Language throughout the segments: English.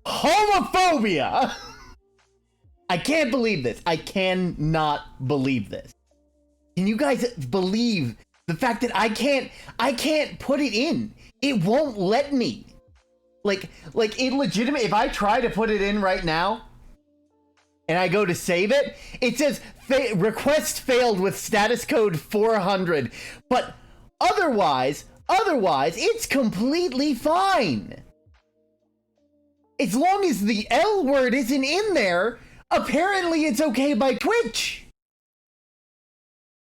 Homophobia! I can't believe this. I cannot believe this. Can you guys believe the fact that I can't put it in? It won't let me. Like illegitimate, if I try to put it in right now, and I go to save it, it says request failed with status code 400. But otherwise, it's completely fine. As long as the L word isn't in there, apparently it's okay by Twitch.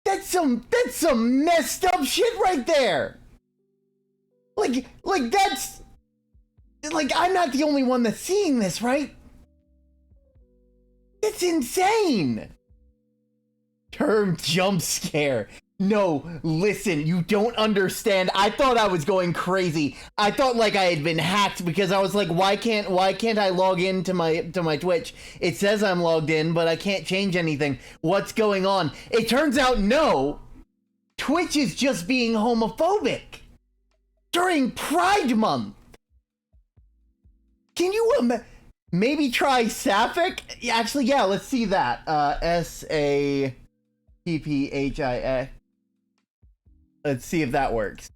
That's some messed up shit right there. Like that's, like, I'm not the only one that's seeing this, right? It's insane. Term jump scare. No, listen, you don't understand. I thought I was going crazy. I thought like I had been hacked because I was like, why can't I log into my Twitch? It says I'm logged in, but I can't change anything. What's going on? It turns out no. Twitch is just being homophobic during Pride Month. Can you maybe try Sapphic? Actually, yeah, let's see that. SAPPHIX. Let's see if that works.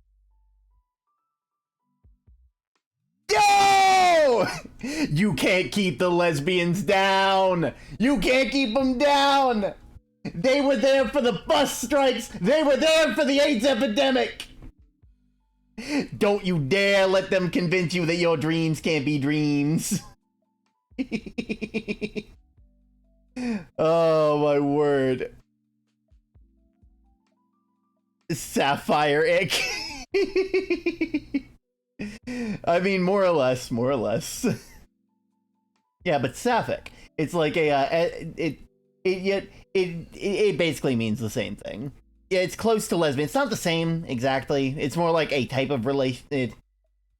Yo! You can't keep the lesbians down. You can't keep them down. They were there for the bus strikes. They were there for the AIDS epidemic. Don't you dare let them convince you that your dreams can't be dreams. Oh my word. Sapphire ick. I mean, more or less. Yeah, but sapphic. It's like it basically means the same thing. Yeah, it's close to lesbian. It's not the same exactly. It's more like a type of relation.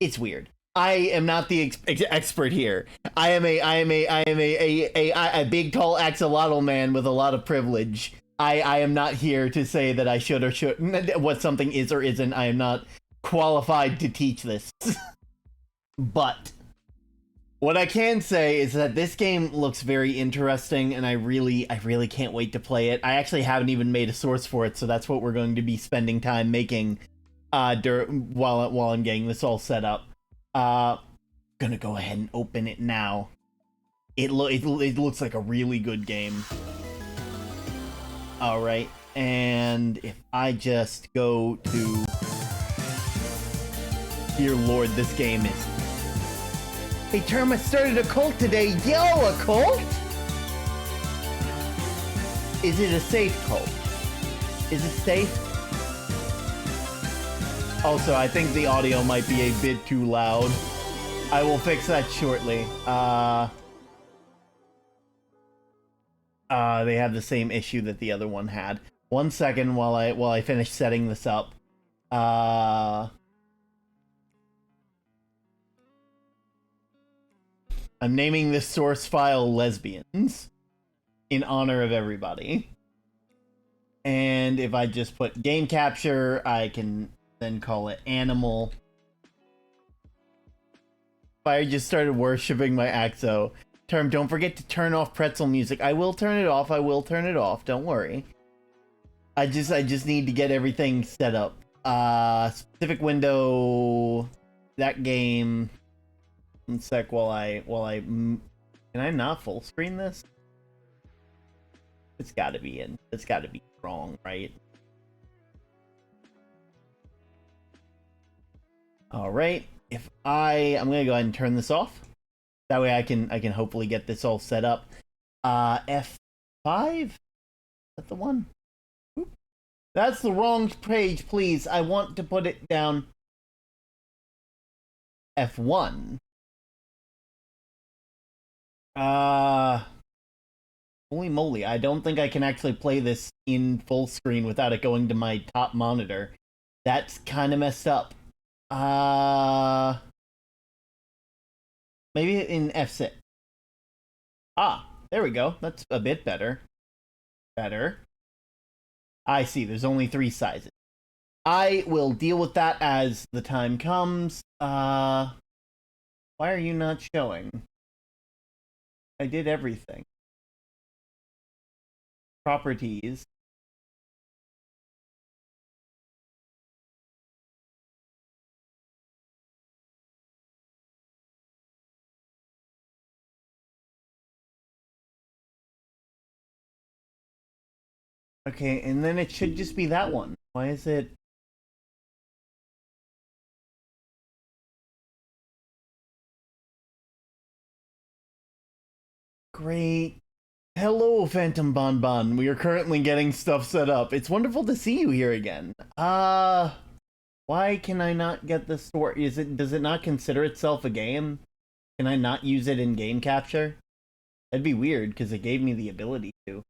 It's weird. I am not the expert here. I am a big tall axolotl man with a lot of privilege. I am not here to say that I should or shouldn't, what something is or isn't. I am not qualified to teach this. But what I can say is that this game looks very interesting, and I really can't wait to play it. I actually haven't even made a source for it, so that's what we're going to be spending time making while I'm getting this all set up. Gonna go ahead and open it now. It looks like a really good game. All right, and if I just go to, dear Lord, this game is. Hey, Terma started a cult today. Yo, a cult? Is it a safe cult? Is it safe? Also, I think the audio might be a bit too loud. I will fix that shortly. They have the same issue that the other one had. 1 second while I finish setting this up. I'm naming this source file Lesbians in honor of everybody. And if I just put game capture, I can then call it animal. I just started worshipping my Axo. Term, don't forget to turn off pretzel music. I will turn it off. Don't worry. I just need to get everything set up. Specific window, that game. 1 sec while I can I not full screen this? It's gotta be wrong, right? Alright. I'm gonna go ahead and turn this off. That way I can hopefully get this all set up. F5? Is that the one? Oop. That's the wrong page, please. I want to put it down. F1. Holy moly, I don't think I can actually play this in full screen without it going to my top monitor. That's kind of messed up. Maybe in F6. Ah, there we go. That's a bit better. I see, there's only 3 sizes. I will deal with that as the time comes. Why are you not showing? I did everything. Properties. Okay, and then it should just be that one. Why is it? Great. Hello, Phantom Bonbon. We are currently getting stuff set up. It's wonderful to see you here again. Why can I not get the story? Does it not consider itself a game? Can I not use it in game capture? That'd be weird, because it gave me the ability to.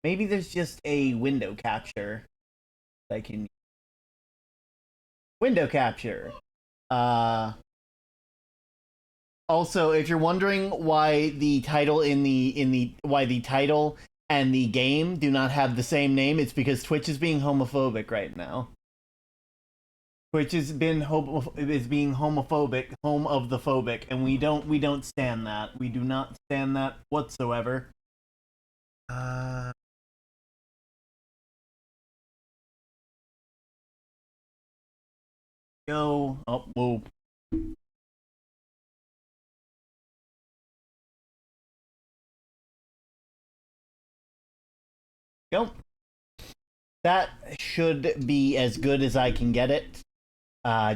Maybe there's just a window capture I can window capture. Also, if you're wondering why the title why the title and the game do not have the same name, it's because Twitch is being homophobic right now. Twitch is being homophobic, home of the phobic, and we don't stand that. We do not stand that whatsoever. Go. Oh, whoa. Go. That should be as good as I can get it.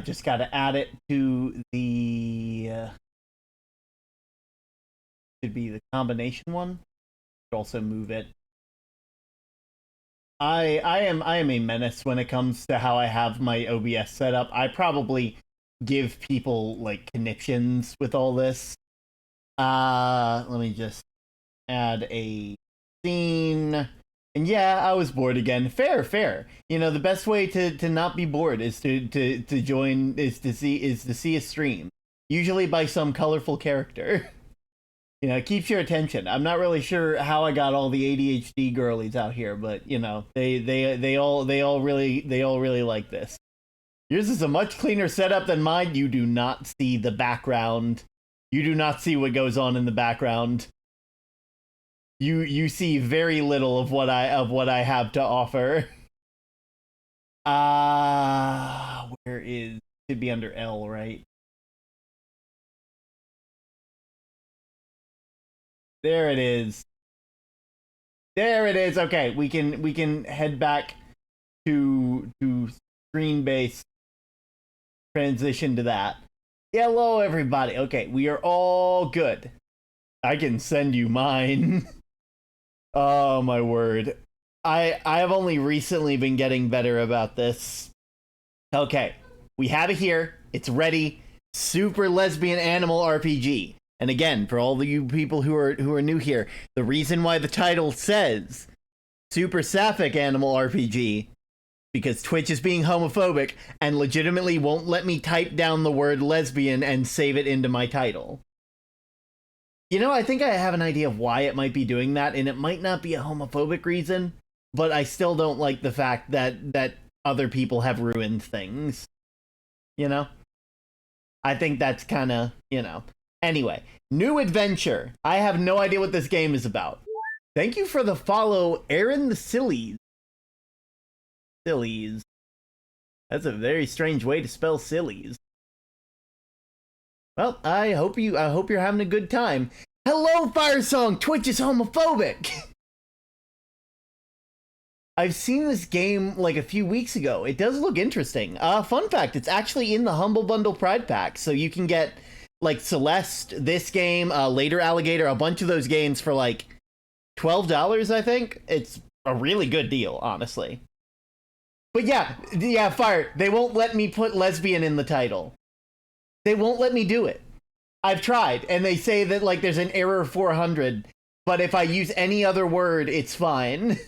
Just got to add it to the should be the combination one. Should also move it. I am a menace when it comes to how I have my OBS set up. I probably give people like conniptions with all this. Let me just add a scene. And yeah, I was bored again. Fair. You know, the best way to not be bored is to join is to see a stream. Usually by some colorful character. You know, it keeps your attention. I'm not really sure how I got all the ADHD girlies out here, but you know, they all really like this. Yours is a much cleaner setup than mine. You do not see the background. You do not see what goes on in the background. You see very little of what I have to offer. Where is should be under L, right? There it is. There it is. Okay, we can head back to screen based transition to that. Hello everybody. Okay, we are all good. I can send you mine. Oh my word. I have only recently been getting better about this. Okay, we have it here. It's ready. Super lesbian animal RPG. And again, for all of you people who are new here, the reason why the title says Super Sapphic Animal RPG because Twitch is being homophobic and legitimately won't let me type down the word lesbian and save it into my title. You know, I think I have an idea of why it might be doing that, and it might not be a homophobic reason, but I still don't like the fact that other people have ruined things. You know? I think that's kind of, you know. Anyway, new adventure. I have no idea what this game is about. Thank you for the follow, Aaron the Sillies. Sillies. That's a very strange way to spell sillies. Well, I hope you're having a good time. Hello, Firesong! Twitch is homophobic! I've seen this game like a few weeks ago. It does look interesting. Fun fact, it's actually in the Humble Bundle Pride Pack, so you can get like Celeste, this game, Later Alligator, a bunch of those games for like $12, I think. It's a really good deal, honestly. But yeah, Fire, they won't let me put lesbian in the title. They won't let me do it. I've tried, and they say that like there's an error 400, but if I use any other word, it's fine.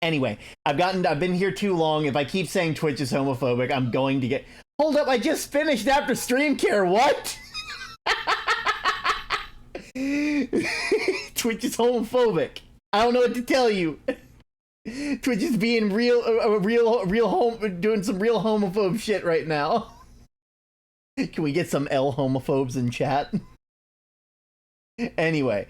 Anyway, I've been here too long. If I keep saying Twitch is homophobic, I'm going to get... Hold up, I just finished after stream care, what? Twitch is homophobic. I don't know what to tell you. Twitch is being real doing some real homophobe shit right now. Can we get some L homophobes in chat? Anyway,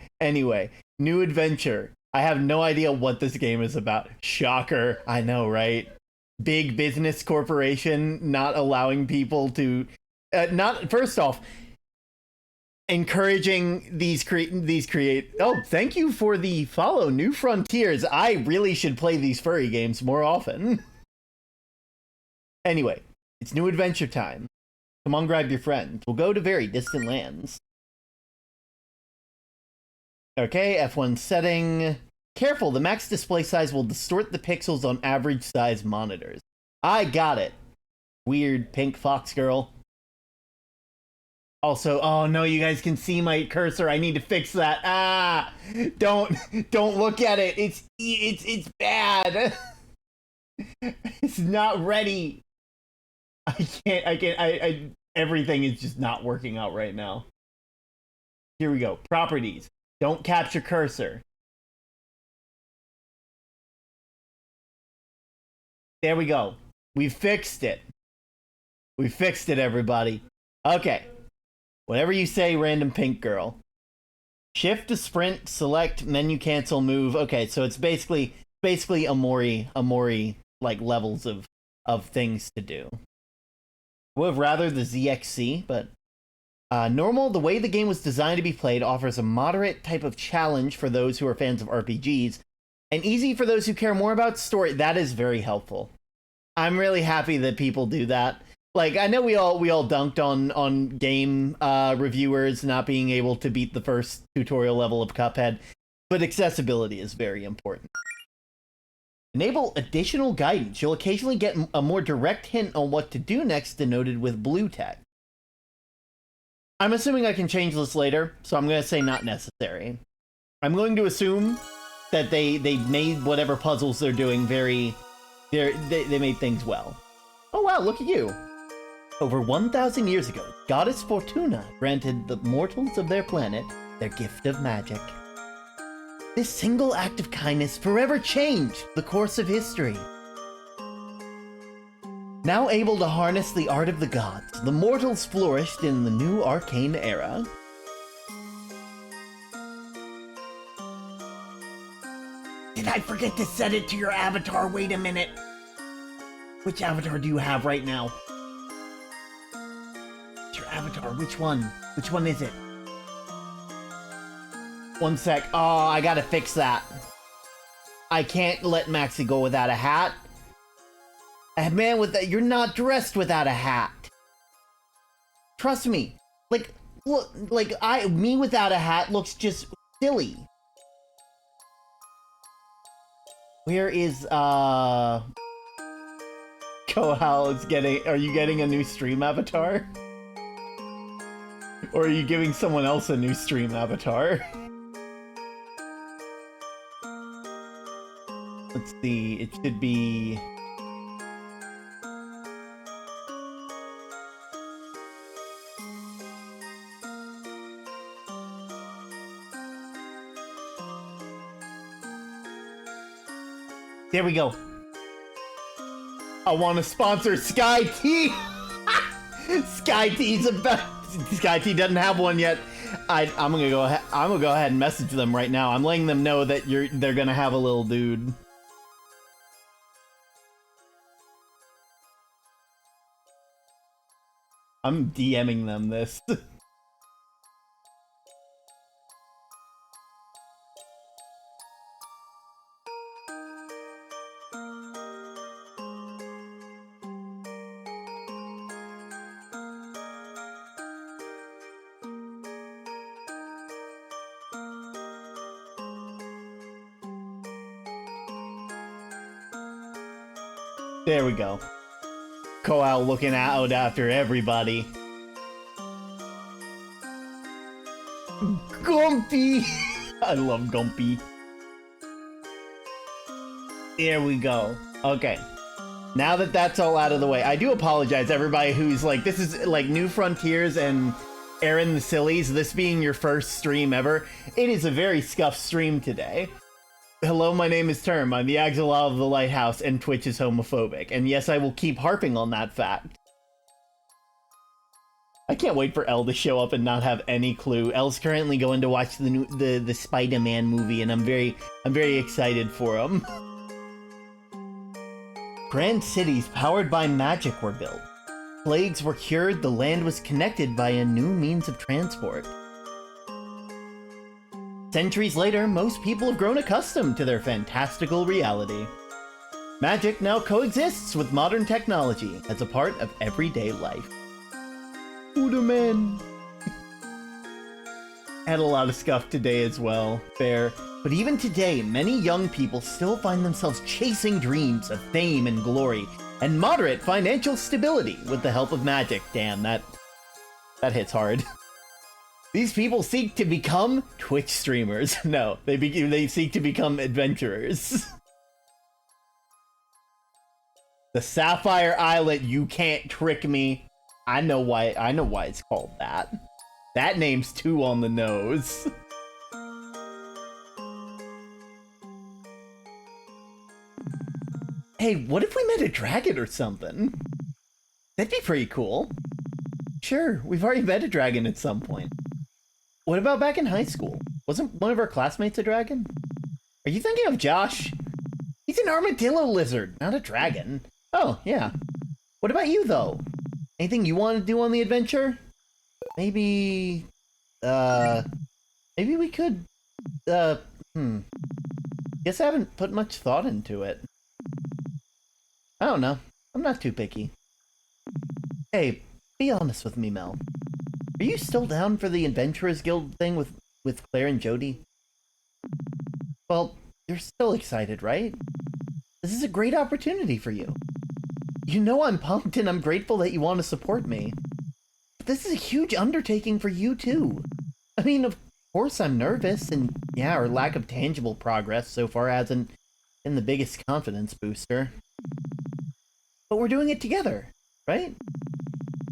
new adventure. I have no idea what this game is about. Shocker. I know, right? Big business corporation not allowing people to... first off, encouraging these create... Oh, thank you for the follow, New Frontiers. I really should play these furry games more often. Anyway, it's new adventure time. Come on, grab your friends. We'll go to very distant lands. Okay, F1 setting. Careful, the max display size will distort the pixels on average size monitors. I got it. Weird pink fox girl. Also, oh no, you guys can see my cursor. I need to fix that. Don't look at it. It's bad. It's not ready. Everything is just not working out right now. Here we go. Properties. Don't capture cursor. There we go. We fixed it. We fixed it, everybody. Okay. Whatever you say, random pink girl. Shift to sprint, select, menu cancel, move. Okay, so it's basically Amori like levels of things to do. I would have rather the ZXC, but normal, the way the game was designed to be played, offers a moderate type of challenge for those who are fans of RPGs, and easy for those who care more about story. That is very helpful. I'm really happy that people do that. Like, I know we all dunked on game reviewers not being able to beat the first tutorial level of Cuphead, but accessibility is very important. Enable additional guidance. You'll occasionally get a more direct hint on what to do next, denoted with blue text. I'm assuming I can change this later, so I'm going to say not necessary. I'm going to assume that they made whatever puzzles they're doing they made things well. Oh wow, look at you. Over 1,000 years ago, Goddess Fortuna granted the mortals of their planet their gift of magic. This single act of kindness forever changed the course of history. Now able to harness the art of the gods, the mortals flourished in the new arcane era. Did I forget to set it to your avatar? Wait a minute. Which avatar do you have right now? It's your avatar. Which one? Which one is it? One sec. Oh, I gotta fix that. I can't let Maxie go without a hat. A man with that, you're not dressed without a hat. Trust me. Like, look, me without a hat looks just silly. Where is, Kohal is getting, are you getting a new stream avatar? Or are you giving someone else a new stream avatar? Let's see, it should be... There we go. I want to sponsor Sky T. Sky T's about. Sky T doesn't have one yet. I'm gonna go ahead. I'm gonna go ahead and message them right now. I'm letting them know that they're gonna have a little dude. I'm DMing them this. There we go. Koal looking out after everybody. Gumpy! I love Gumpy. There we go. Okay. Now that that's all out of the way, I do apologize everybody who's like, this is like New Frontiers and Aaron the Sillies, this being your first stream ever. It is a very scuffed stream today. Hello, my name is Term. I'm the Axolotl of the Lighthouse, and Twitch is homophobic. And yes, I will keep harping on that fact. I can't wait for Elle to show up and not have any clue. Elle's currently going to watch the Spider-Man movie, and I'm very excited for him. Grand cities powered by magic were built. Plagues were cured, the land was connected by a new means of transport. Centuries later, most people have grown accustomed to their fantastical reality. Magic now coexists with modern technology as a part of everyday life. Udaman! Had a lot of scuff today as well, fair. But even today, many young people still find themselves chasing dreams of fame and glory, and moderate financial stability with the help of magic. Damn, that hits hard. These people seek to become Twitch streamers. No, they seek to become adventurers. The Sapphire Islet, you can't trick me. I know why it's called that. That name's too on the nose. Hey, what if we met a dragon or something? That'd be pretty cool. Sure, we've already met a dragon at some point. What about back in high school? Wasn't one of our classmates a dragon? Are you thinking of Josh? He's an armadillo lizard, not a dragon. Oh, yeah. What about you, though? Anything you want to do on the adventure? Maybe... maybe we could... Guess I haven't put much thought into it. I don't know. I'm not too picky. Hey, be honest with me, Mel. Are you still down for the Adventurers Guild thing with Claire and Jody? Well, you're still excited, right? This is a great opportunity for you. You know I'm pumped and I'm grateful that you want to support me. But this is a huge undertaking for you, too. I mean, of course I'm nervous, and yeah, our lack of tangible progress so far hasn't been the biggest confidence booster. But we're doing it together, right?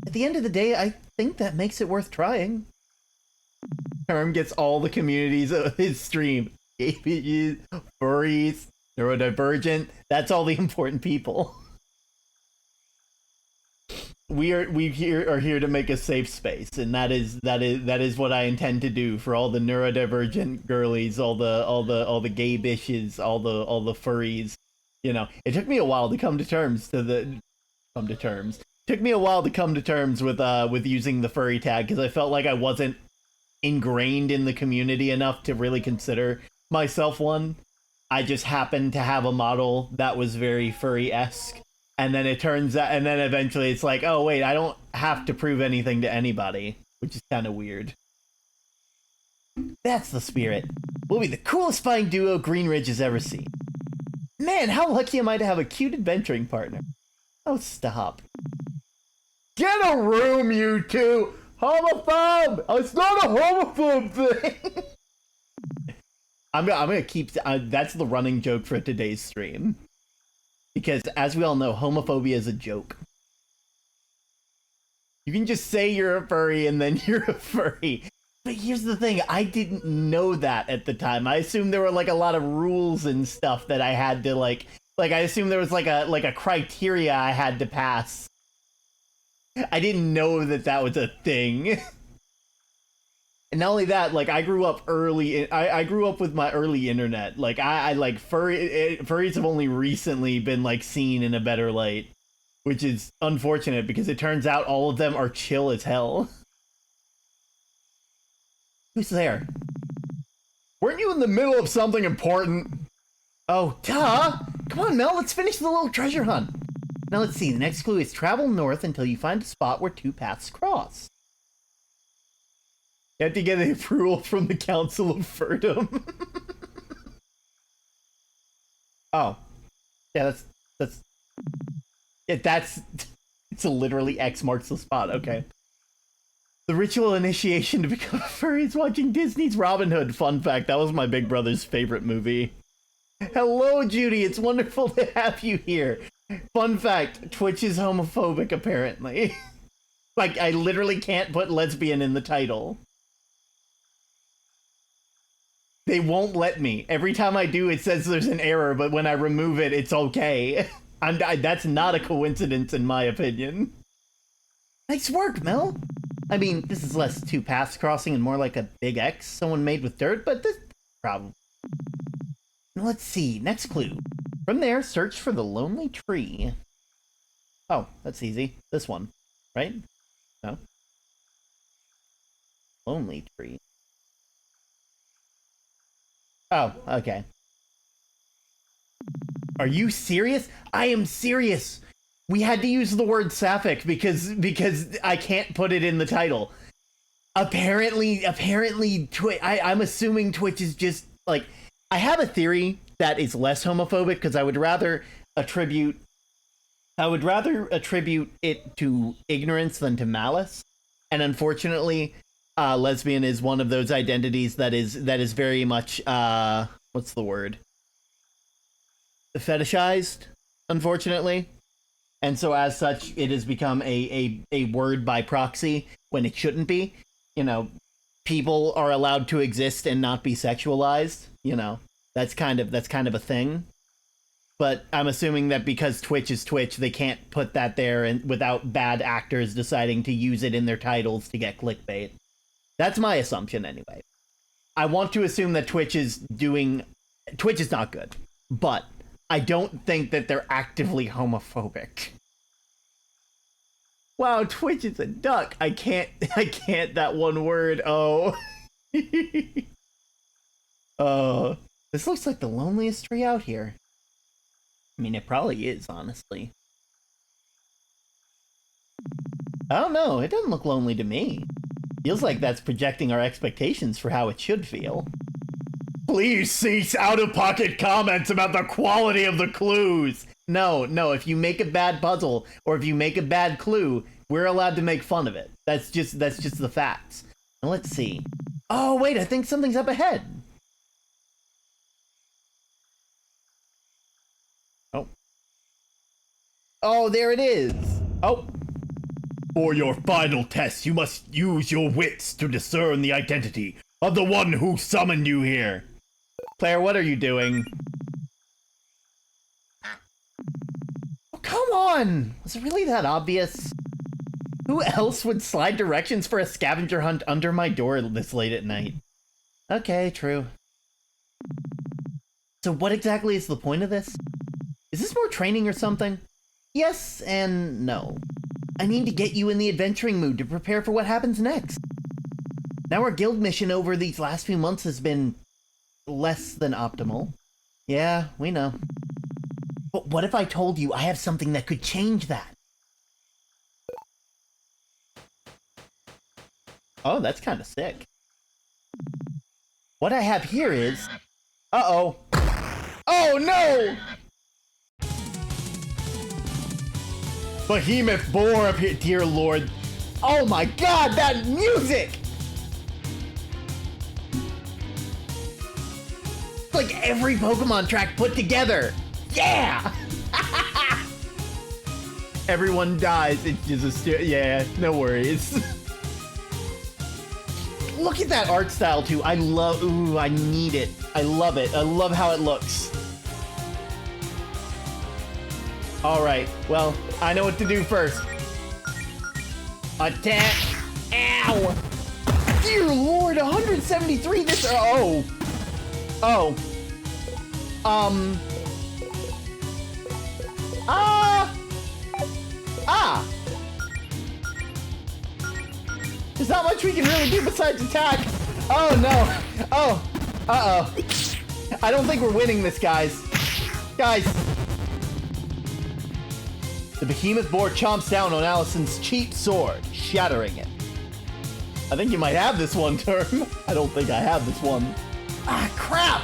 At the end of the day, I think that makes it worth trying. Herm gets all the communities of his stream. Furries, neurodivergent, that's all the important people. We are here to make a safe space, and that is what I intend to do for all the neurodivergent girlies, all the gay bitches, all the furries. You know, it took me a while to come to terms Took me a while to come to terms with using the furry tag, because I felt like I wasn't ingrained in the community enough to really consider myself one. I just happened to have a model that was very furry-esque, and then it turns out, and then eventually it's like, oh wait, I don't have to prove anything to anybody, which is kind of weird. That's the spirit. We'll be the coolest flying duo Green Ridge has ever seen. Man, how lucky am I to have a cute adventuring partner? Oh, stop. Get a room, you two! Homophobe! It's not a homophobe thing! I'm gonna keep... that's the running joke for today's stream. Because, as we all know, homophobia is a joke. You can just say you're a furry and then you're a furry. But here's the thing, I didn't know that at the time. I assumed there were, like, a lot of rules and stuff that I had to, like, I assumed there was, like a criteria I had to pass. I didn't know that that was a thing. And not only that, like, I grew up early, I grew up with my early internet. Like, I like, furries have only recently been, like, seen in a better light. Which is unfortunate, because it turns out all of them are chill as hell. Who's there? Weren't you in the middle of something important? Oh, duh! Come on, Mel, let's finish the little treasure hunt. Now let's see, the next clue is travel north until you find a spot where two paths cross. You have to get the approval from the Council of Furdom. Oh. Yeah, it's literally X marks the spot, okay. The ritual initiation to become a furry is watching Disney's Robin Hood. Fun fact, that was my big brother's favorite movie. Hello, Judy, it's wonderful to have you here. Fun fact, Twitch is homophobic, apparently. Like, I literally can't put lesbian in the title. They won't let me. Every time I do, it says there's an error, but when I remove it, it's okay. That's not a coincidence, in my opinion. Nice work, Mel. I mean, this is less two paths crossing and more like a big X someone made with dirt, but this problem. Now let's see, next clue. From there, search for the lonely tree. Oh, that's easy. This one, right? No. Lonely tree. Oh, okay. Are you serious? I am serious. We had to use the word sapphic because I can't put it in the title. Apparently, I'm assuming Twitch is just like, I have a theory that is less homophobic because I would rather attribute it to ignorance than to malice. And unfortunately, lesbian is one of those identities that is very much what's the word? Fetishized, unfortunately. And so as such, it has become a word by proxy when it shouldn't be. You know, people are allowed to exist and not be sexualized. You know, that's kind of a thing. But I'm assuming that because Twitch is Twitch, they can't put that there and without bad actors deciding to use it in their titles to get clickbait. That's my assumption anyway. I want to assume that Twitch is not good, but I don't think that they're actively homophobic. Wow, Twitch is a duck. I can't that one word. Oh. This looks like the loneliest tree out here. I mean, it probably is, honestly. I don't know, it doesn't look lonely to me. Feels like that's projecting our expectations for how it should feel. Please cease out-of-pocket comments about the quality of the clues! No, if you make a bad puzzle, or if you make a bad clue, we're allowed to make fun of it. That's just the facts. Now let's see. Oh, wait, I think something's up ahead. Oh, there it is. Oh. For your final test, you must use your wits to discern the identity of the one who summoned you here. Claire, what are you doing? Oh, come on! Was it really that obvious? Who else would slide directions for a scavenger hunt under my door this late at night? Okay, true. So what exactly is the point of this? Is this more training or something? Yes and no. I need to get you in the adventuring mood to prepare for what happens next. Now our guild mission over these last few months has been less than optimal. Yeah, we know. But what if I told you I have something that could change that? Oh, that's kind of sick. What I have here is... Uh-oh. Oh, no! Behemoth boar up here, dear lord. Oh my god, that music! It's like every Pokemon track put together. Yeah! Everyone dies. It's just yeah, no worries. Look at that art style too. I love, ooh, I need it. I love it. I love how it looks. Alright, well, I know what to do first. Attack! Ow! Dear lord, 173 this- oh! Oh. There's not much we can really do besides attack! Oh no! Oh! Uh-oh. I don't think we're winning this, guys. Guys! The behemoth boar chomps down on Allison's cheap sword, shattering it. I think you might have this one, Term. I don't think I have this one. Ah, crap!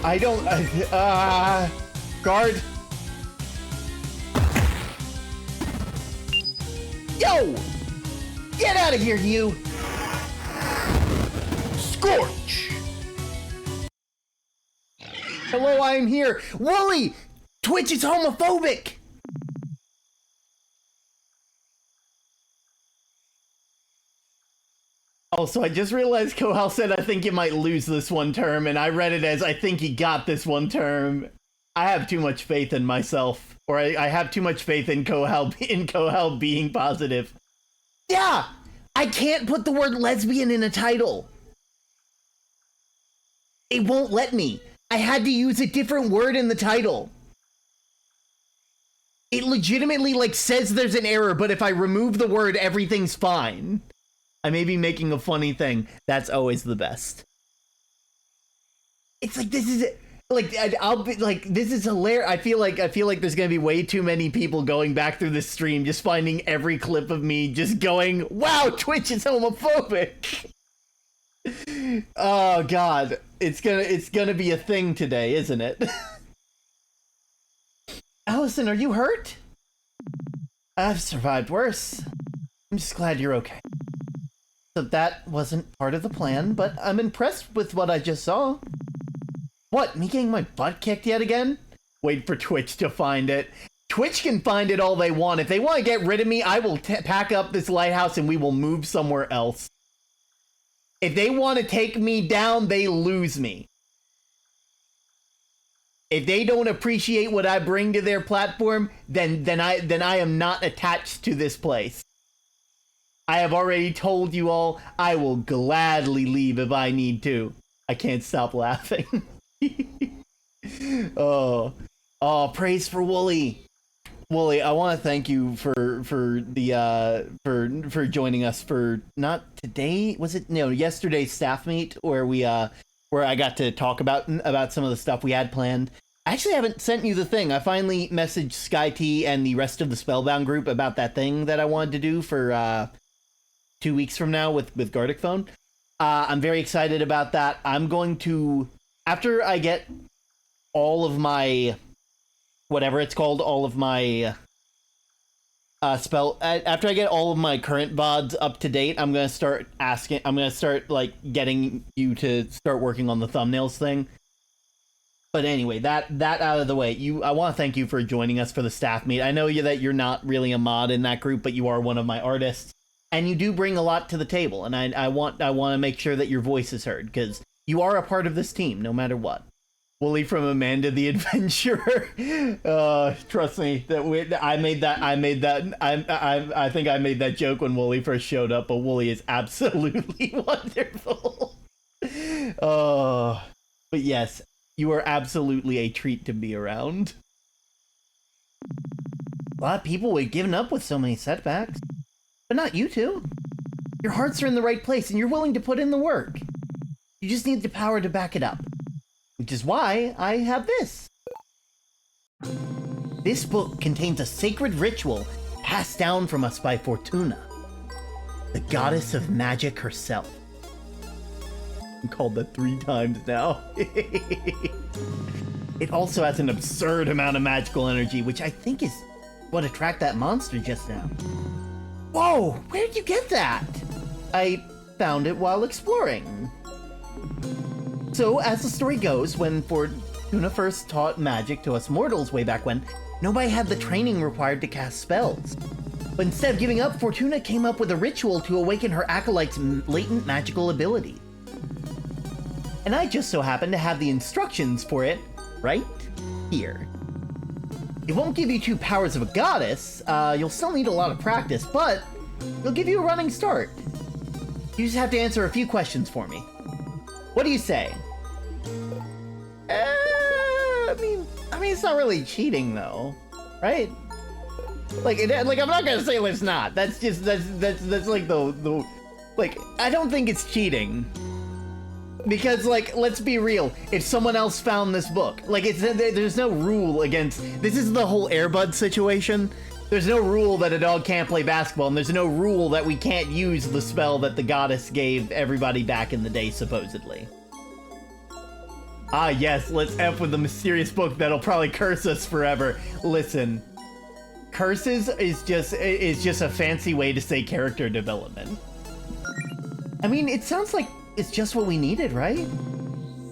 I don't... guard. Yo! Get out of here, you! Scorch! Hello, I am here. Wooly! Twitch is homophobic! Also, I just realized Kohal said I think you might lose this one term, and I read it as I think he got this one term. I have too much faith in myself. Or I have too much faith in Kohal being positive. Yeah! I can't put the word lesbian in a title. It won't let me. I had to use a different word in the title. It legitimately, like, says there's an error, but if I remove the word, everything's fine. I may be making a funny thing. That's always the best. It's like, this is... Like, I'll be like, this is hilarious. I feel like there's gonna be way too many people going back through this stream, just finding every clip of me just going, wow, Twitch is homophobic. Oh, God. It's gonna be a thing today, isn't it? Allison, are you hurt? I've survived worse. I'm just glad you're okay. So that wasn't part of the plan, but I'm impressed with what I just saw. What, me getting my butt kicked yet again? Wait for Twitch to find it. Twitch can find it all they want. If they want to get rid of me, I will pack up this lighthouse and we will move somewhere else. If they want to take me down, they lose me. If they don't appreciate what I bring to their platform, then I am not attached to this place. I have already told you all, I will gladly leave if I need to. I can't stop laughing. Oh, praise for Wooly. Wooly, I want to thank you for joining us for not today, was it? No, yesterday's staff meet where I got to talk about some of the stuff we had planned. I actually haven't sent you the thing. I finally messaged Sky T and the rest of the Spellbound group about that thing that I wanted to do for 2 weeks from now with Gardic Phone. I'm very excited about that. I'm going to, after I get all of my, whatever it's called, all of my after I get all of my current VODs up to date, I'm going to start like getting you to start working on the thumbnails thing. But anyway, that out of the way, I want to thank you for joining us for the staff meet. I know that you're not really a mod in that group, but you are one of my artists, and you do bring a lot to the table. And I want to make sure that your voice is heard, because you are a part of this team, no matter what. Wooly from Amanda the Adventurer. Trust me, I think I made that joke when Wooly first showed up, but Wooly is absolutely wonderful. But yes. You are absolutely a treat to be around. A lot of people would have given up with so many setbacks. But not you two. Your hearts are in the right place and you're willing to put in the work. You just need the power to back it up. Which is why I have this. This book contains a sacred ritual passed down from us by Fortuna, the goddess of magic herself. Called that 3 times now. It also has an absurd amount of magical energy, which I think is what attracted that monster just now. Whoa, where'd you get that? I found it while exploring. So, as the story goes, when Fortuna first taught magic to us mortals way back when, nobody had the training required to cast spells. But instead of giving up, Fortuna came up with a ritual to awaken her acolyte's latent magical ability. And I just so happen to have the instructions for it right here. It won't give you 2 powers of a goddess, you'll still need a lot of practice, but it'll give you a running start. You just have to answer a few questions for me. What do you say? I mean, it's not really cheating though, right? Like, I'm not gonna say it's not. That's just, that's like the like, I don't think it's cheating. Because, like, let's be real, if someone else found this book, like, there's no rule against, this is the whole Air Bud situation. There's no rule that a dog can't play basketball, and there's no rule that we can't use the spell that the goddess gave everybody back in the day, supposedly. Ah, yes, let's F with the mysterious book that'll probably curse us forever. Listen, curses is just a fancy way to say character development. I mean, it sounds like it's just what we needed, right?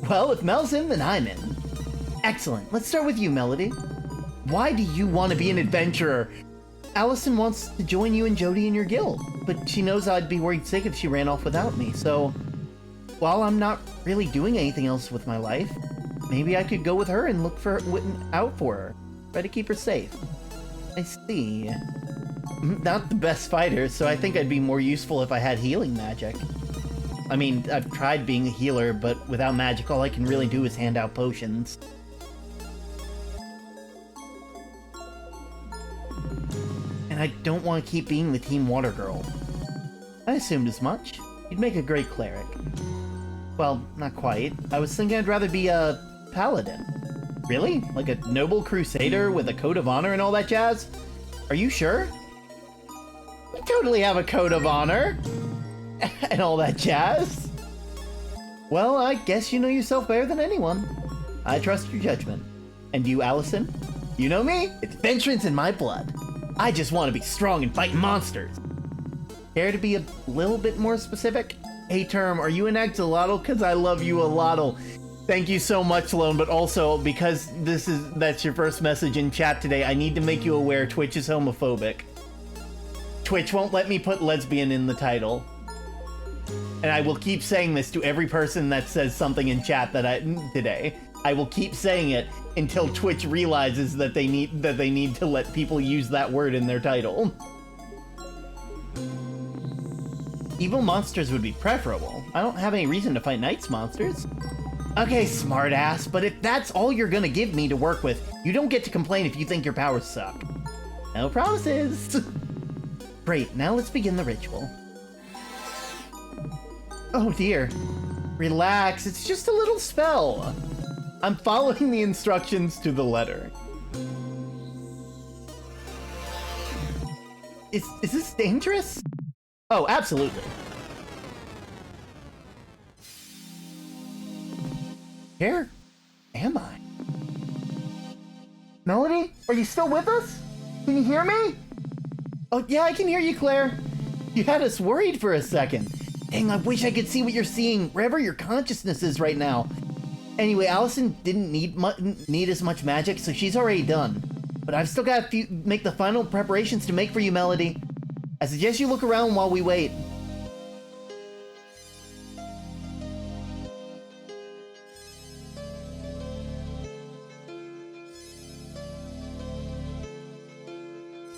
Well, if Mel's in, then I'm in. Excellent. Let's start with you, Melody. Why do you want to be an adventurer? Allison wants to join you and Jody in your guild, but she knows I'd be worried sick if she ran off without me, so while I'm not really doing anything else with my life, maybe I could go with her and look out for her. Try to keep her safe. I see. I'm not the best fighter, so I think I'd be more useful if I had healing magic. I mean, I've tried being a healer, but without magic, all I can really do is hand out potions. And I don't want to keep being the Team Water Girl. I assumed as much. You'd make a great cleric. Well, not quite. I was thinking I'd rather be a paladin. Really? Like a noble crusader with a code of honor and all that jazz? Are you sure? I totally have a code of honor! And all that jazz. Well, I guess you know yourself better than anyone. I trust your judgment. And you, Allison? You know me? It's vengeance in my blood. I just want to be strong and fight monsters. Care to be a little bit more specific? Hey, Term, are you an axolotl? Because I love you, Alotl. Thank you so much, Lone, but also, because that's your first message in chat today, I need to make you aware Twitch is homophobic. Twitch won't let me put lesbian in the title. And I will keep saying this to every person that says something in chat today. I will keep saying it until Twitch realizes that they need to let people use that word in their title. Evil monsters would be preferable. I don't have any reason to fight Night's monsters. Okay, smartass, but if that's all you're gonna give me to work with, you don't get to complain if you think your powers suck. No promises. Great, now let's begin the ritual. Oh dear. Relax, it's just a little spell. I'm following the instructions to the letter. Is this dangerous? Oh, absolutely. Where am I? Melody, are you still with us? Can you hear me? Oh, yeah, I can hear you, Claire. You had us worried for a second. Dang, I wish I could see what you're seeing, wherever your consciousness is right now. Anyway, Allison didn't need as much magic, so she's already done. But I've still got to make the final preparations to make for you, Melody. I suggest you look around while we wait.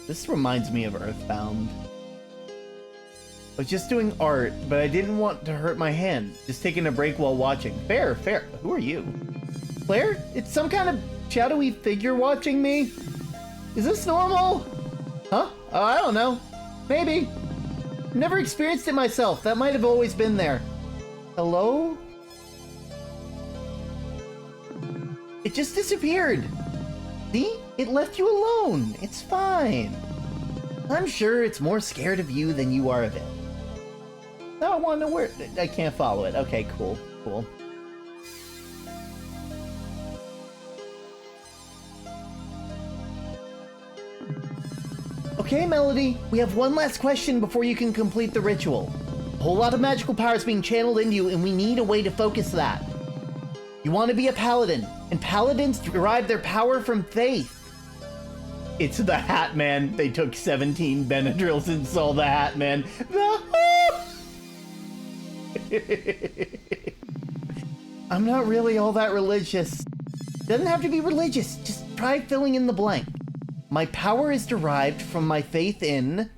This reminds me of Earthbound. I was just doing art, but I didn't want to hurt my hand. Just taking a break while watching. Fair, fair. Who are you? Claire? It's some kind of shadowy figure watching me? Is this normal? Huh? Oh, I don't know. Maybe. Never experienced it myself. That might have always been there. Hello? It just disappeared. See? It left you alone. It's fine. I'm sure it's more scared of you than you are of it. I don't want to know where... I can't follow it. Okay, cool. Cool. Okay, Melody. We have one last question before you can complete the ritual. A whole lot of magical power is being channeled into you, and we need a way to focus that. You want to be a paladin, and paladins derive their power from faith. It's the Hat Man. They took 17 Benadryls and saw the Hat Man. I'm not really all that religious. Doesn't have to be religious. Just try filling in the blank. My power is derived from my faith in...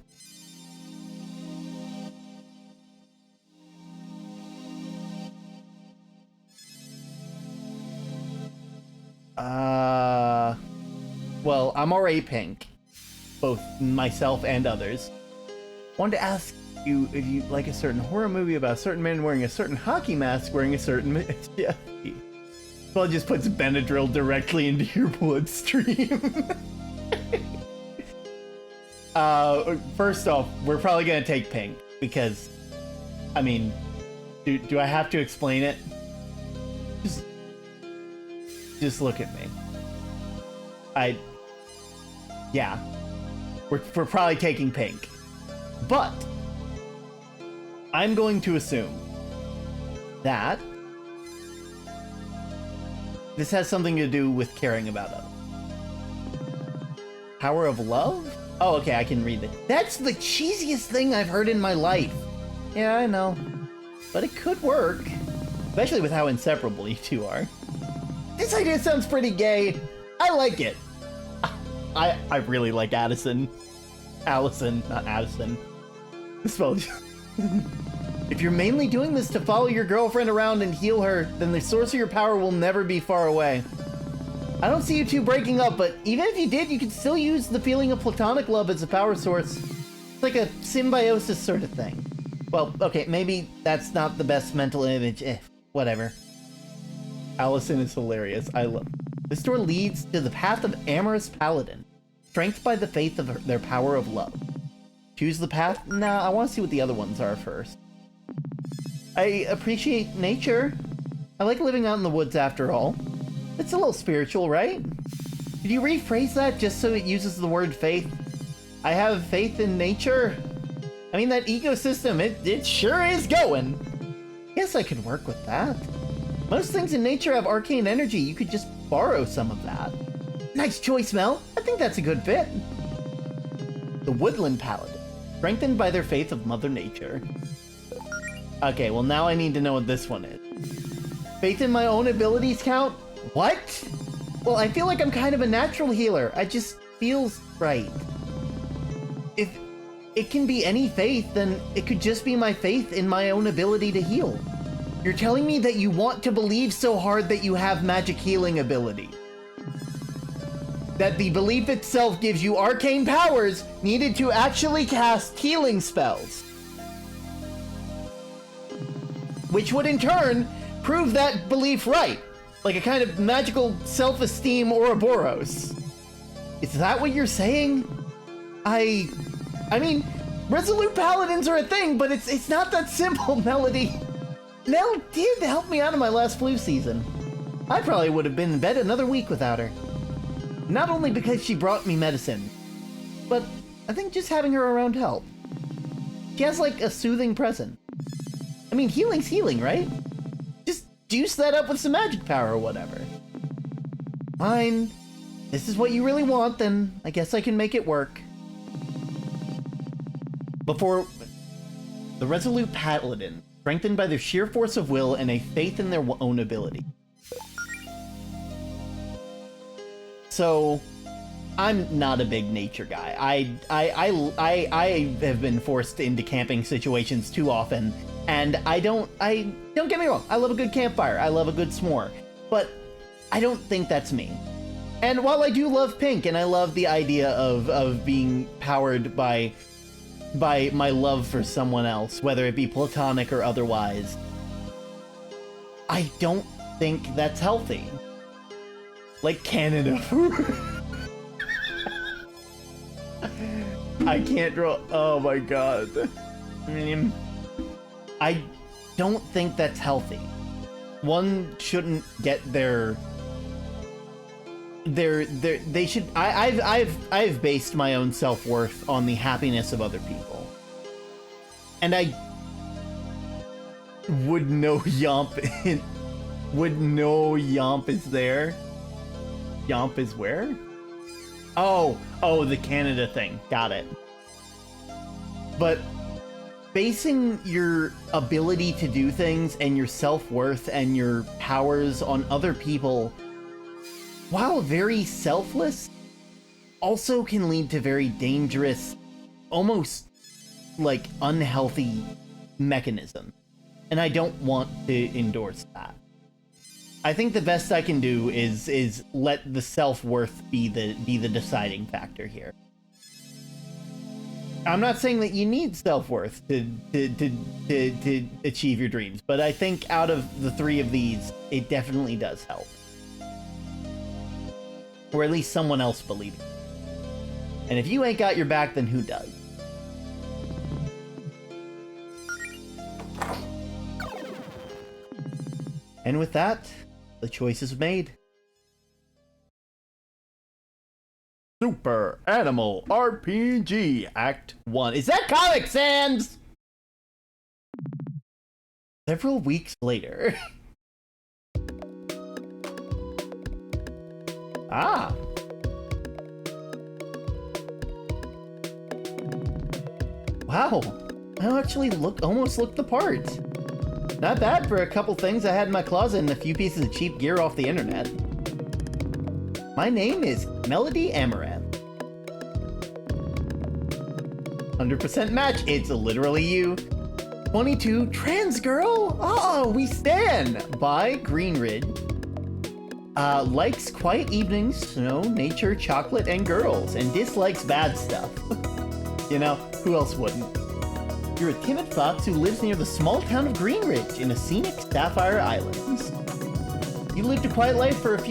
Well, I'm already pink. Both myself and others. Wanted to ask you if you like a certain horror movie about a certain man wearing a certain hockey mask wearing a certain... Yeah. Well, it just puts Benadryl directly into your bloodstream. First off, we're probably gonna take pink, because... I mean... Do I have to explain it? Just look at me. Yeah. We're probably taking pink. But I'm going to assume that this has something to do with caring about others. Power of love? Oh, okay, I can read it. That's the cheesiest thing I've heard in my life. Yeah, I know. But it could work. Especially with how inseparable you two are. This idea sounds pretty gay. I like it. I really like Addison. Allison, not Addison. Spelled. If you're mainly doing this to follow your girlfriend around and heal her, then the source of your power will never be far away. I don't see you two breaking up, but even if you did, you could still use the feeling of platonic love as a power source. It's like a symbiosis sort of thing. Well, okay, maybe that's not the best mental image. Whatever. Allison is hilarious. I love. This door leads to the path of amorous paladin, strengthened by the faith of their power of love. Choose the path? Nah, I want to see what the other ones are first. I appreciate nature. I like living out in the woods after all. It's a little spiritual, right? Did you rephrase that just so it uses the word faith? I have faith in nature. I mean, that ecosystem, it sure is going. Guess I could work with that. Most things in nature have arcane energy. You could just borrow some of that. Nice choice, Mel. I think that's a good fit. The Woodland Paladin, strengthened by their faith of Mother Nature. Okay, well now I need to know what this one is. Faith in my own abilities count? What? Well, I feel like I'm kind of a natural healer. It just feels right. If it can be any faith, then it could just be my faith in my own ability to heal. You're telling me that you want to believe so hard that you have magic healing ability. That the belief itself gives you arcane powers needed to actually cast healing spells. Which would in turn prove that belief right. Like a kind of magical self-esteem Ouroboros. Is that what you're saying? I mean, resolute paladins are a thing, but it's not that simple, Melody. Mel did help me out in my last flu season. I probably would have been in bed another week without her. Not only because she brought me medicine, but I think just having her around helped. She has like a soothing presence. I mean, healing's healing, right? Just juice that up with some magic power or whatever. Fine. This is what you really want, then I guess I can make it work. Before the resolute paladin, strengthened by their sheer force of will and a faith in their own ability. So, I'm not a big nature guy. I have been forced into camping situations too often, and don't get me wrong, I love a good campfire, I love a good s'more, but I don't think that's me. And while I do love pink, and I love the idea of being powered by my love for someone else, whether it be platonic or otherwise, I don't think that's healthy. Like Canada food. I can't draw. Oh my god. I don't think that's healthy. One shouldn't get they should. I've based my own self-worth on the happiness of other people, and I would know Yomp is there. Yomp is where? Oh, the Canada thing. Got it. But basing your ability to do things and your self-worth and your powers on other people, while very selfless, also can lead to very dangerous, almost like unhealthy mechanisms. And I don't want to endorse that. I think the best I can do is let the self-worth be the deciding factor here. I'm not saying that you need self-worth to achieve your dreams, but I think out of the three of these, it definitely does help. Or at least someone else believing. And if you ain't got your back, then who does? And with that, the choice is made. Super Animal RPG Act 1. Is that Comic Sans? Several weeks later. Ah. Wow. I actually almost looked the part. Not bad for a couple things I had in my closet and a few pieces of cheap gear off the internet. My name is Melody Amaranth. 100% match, it's literally you. 22, trans girl? Oh, we stan! By Greenridge. Likes quiet evenings, snow, nature, chocolate, and girls, and dislikes bad stuff. You know, who else wouldn't? You're a timid fox who lives near the small town of Greenridge in a scenic Sapphire Islands. You lived a quiet life with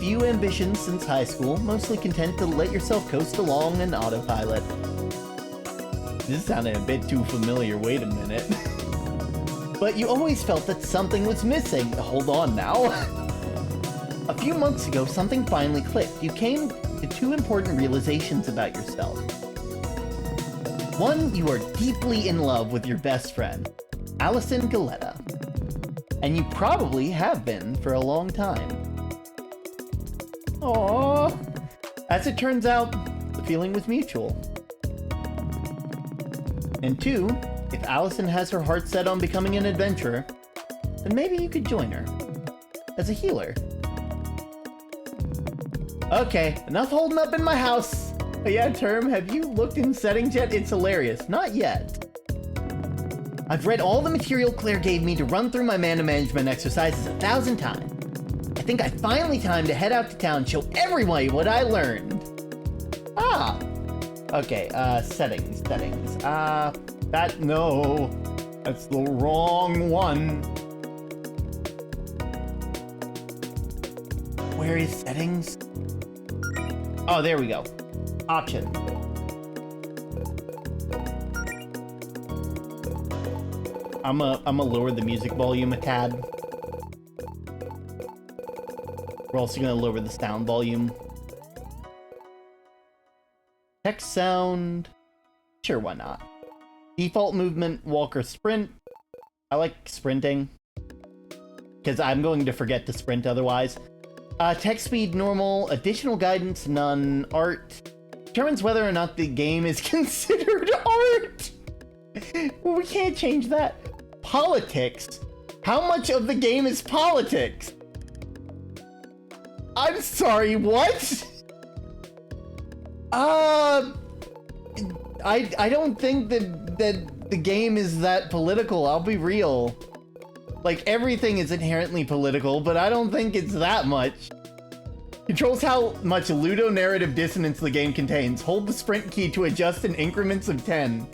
few ambitions since high school, mostly content to let yourself coast along an autopilot. This sounded a bit too familiar, wait a minute. But you always felt that something was missing. Hold on now. A few months ago, something finally clicked. You came to two important realizations about yourself. One, you are deeply in love with your best friend, Allison Galetta. And you probably have been for a long time. Aww. As it turns out, the feeling was mutual. And 2, if Allison has her heart set on becoming an adventurer, then maybe you could join her. As a healer. Okay, enough holding up in my house. But yeah, Term, have you looked in settings yet? It's hilarious. Not yet. I've read all the material Claire gave me to run through my mana management exercises 1,000 times. I think I finally time to head out to town and show everyone what I learned. Ah. Okay, settings. No. That's the wrong one. Where is settings? Oh, there we go. Option. I'm lower the music volume a tad. We're also gonna lower the sound volume. Text sound. Sure, why not? Default movement, walk or sprint. I like sprinting. Because I'm going to forget to sprint otherwise. Text speed, normal. Additional guidance, none. Art. Determines whether or not the game is considered art. Well, we can't change that. Politics. How much of the game is politics? I'm sorry, what? I don't think that the game is that political, I'll be real. Like, everything is inherently political, but I don't think it's that much. Controls how much ludonarrative dissonance the game contains. Hold the sprint key to adjust in increments of 10.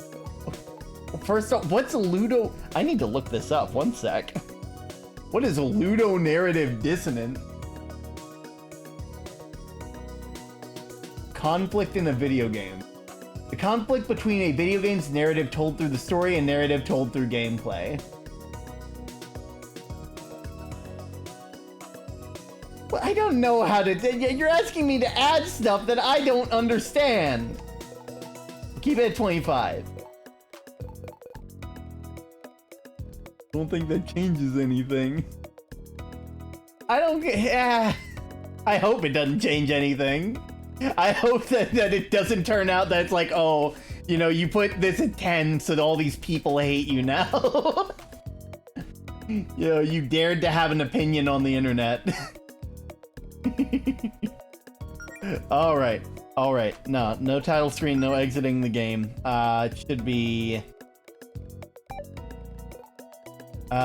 First off, what's a ludo... I need to look this up, one sec. What is a ludonarrative dissonance? Conflict in a video game. The conflict between a video game's narrative told through the story and narrative told through gameplay. Well, I don't know how to... You're asking me to add stuff that I don't understand. Keep it at 25. Don't think that changes anything. I don't get... I hope it doesn't change anything. I hope that it doesn't turn out that it's like, oh, you know, you put this at 10 so that all these people hate you now. You know, you dared to have an opinion on the internet. Alright. No title screen, no exiting the game. It should be...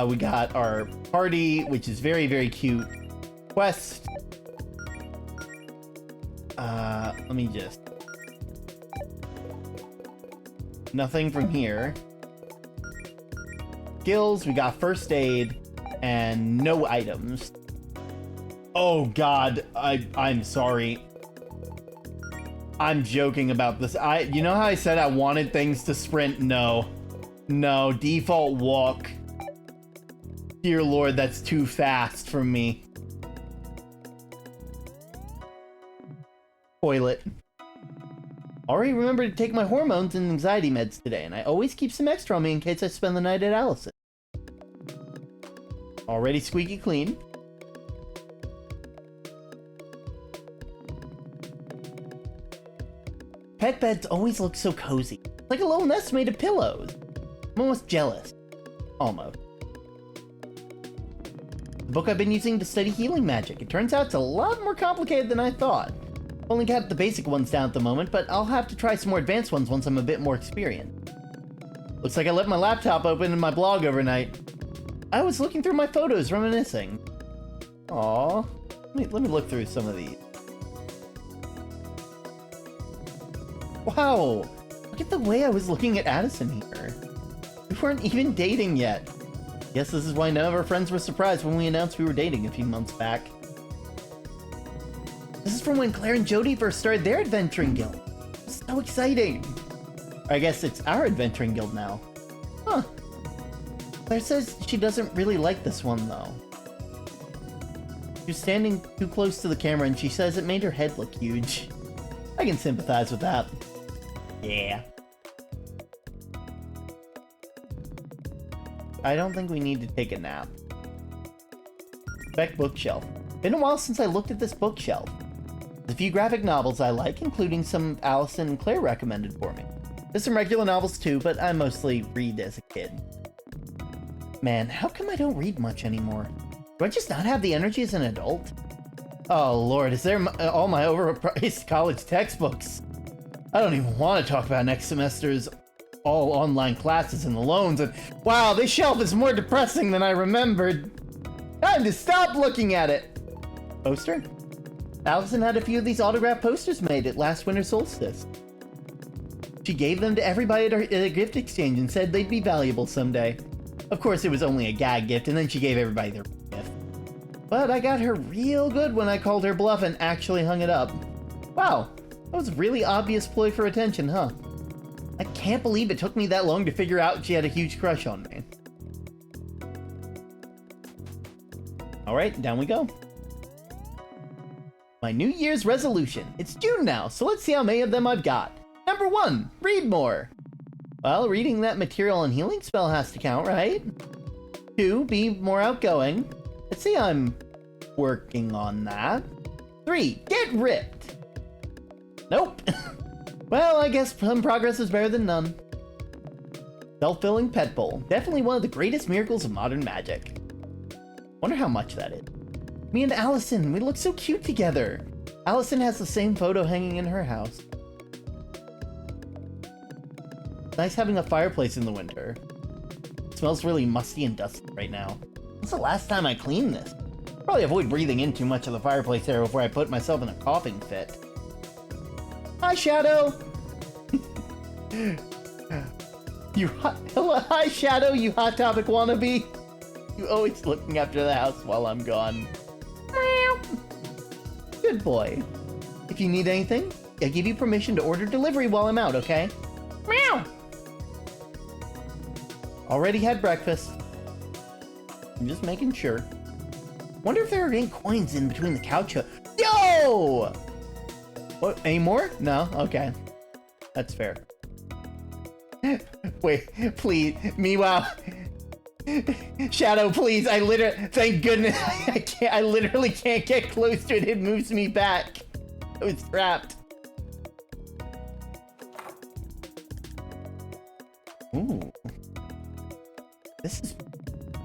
we got our party, which is very, very cute. Quest. Let me just... Nothing from here. Skills, we got first aid, and no items. Oh god, I'm sorry. I'm joking about this. You know how I said I wanted things to sprint? No. No, default walk. Dear lord, that's too fast for me. Toilet. Already remembered to take my hormones and anxiety meds today, and I always keep some extra on me in case I spend the night at Allison. Already squeaky clean. Pet beds always look so cozy. Like a little nest made of pillows. I'm almost jealous. Almost. The book I've been using to study healing magic. It turns out it's a lot more complicated than I thought. Only got the basic ones down at the moment, but I'll have to try some more advanced ones once I'm a bit more experienced. Looks like I left my laptop open in my blog overnight. I was looking through my photos, reminiscing. Aww. Let me look through some of these. Wow! Look at the way I was looking at Addison here. We weren't even dating yet. Guess this is why none of our friends were surprised when we announced we were dating a few months back. This is from when Claire and Jody first started their adventuring guild. So exciting! I guess it's our adventuring guild now. Huh. Claire says she doesn't really like this one, though. She was standing too close to the camera and she says it made her head look huge. I can sympathize with that. Yeah. I don't think we need to take a nap. Spec bookshelf. Been a while since I looked at this bookshelf. There's a few graphic novels I like, including some Allison and Claire recommended for me. There's some regular novels too, but I mostly read as a kid. Man, how come I don't read much anymore? Do I just not have the energy as an adult? Oh lord, is there all my overpriced college textbooks? I don't even want to talk about next semester's all online classes and the loans, and wow, this shelf is more depressing than I remembered. Time to stop looking at it. Poster? Allison had a few of these autographed posters made at last winter solstice. She gave them to everybody at her gift exchange and said they'd be valuable someday. Of course, it was only a gag gift, and then she gave everybody their gift. But I got her real good when I called her bluff and actually hung it up. Wow, that was a really obvious ploy for attention, huh? I can't believe it took me that long to figure out she had a huge crush on me. Alright, down we go. My New Year's resolution. It's June now, so let's see how many of them I've got. Number 1, read more. Well, reading that material and healing spell has to count, right? 2, be more outgoing. Let's see, I'm working on that. 3, get ripped. Nope. Well, I guess some progress is better than none. Self-filling pet bowl. Definitely one of the greatest miracles of modern magic. Wonder how much that is. Me and Allison, we look so cute together. Allison has the same photo hanging in her house. Nice having a fireplace in the winter. It smells really musty and dusty right now. When's the last time I cleaned this? Probably avoid breathing in too much of the fireplace air before I put myself in a coughing fit. Hi, Shadow! Hi, Shadow, you Hot Topic wannabe! You always looking after the house while I'm gone. Good boy. If you need anything, I give you permission to order delivery while I'm out, okay? Meow! Already had breakfast. I'm just making sure. Wonder if there are any coins in between the couch. Yo! What, any more? No? Okay. That's fair. Wait, please. Meanwhile... Shadow, please, thank goodness, I literally can't get close to it, it moves me back. I was trapped. Ooh.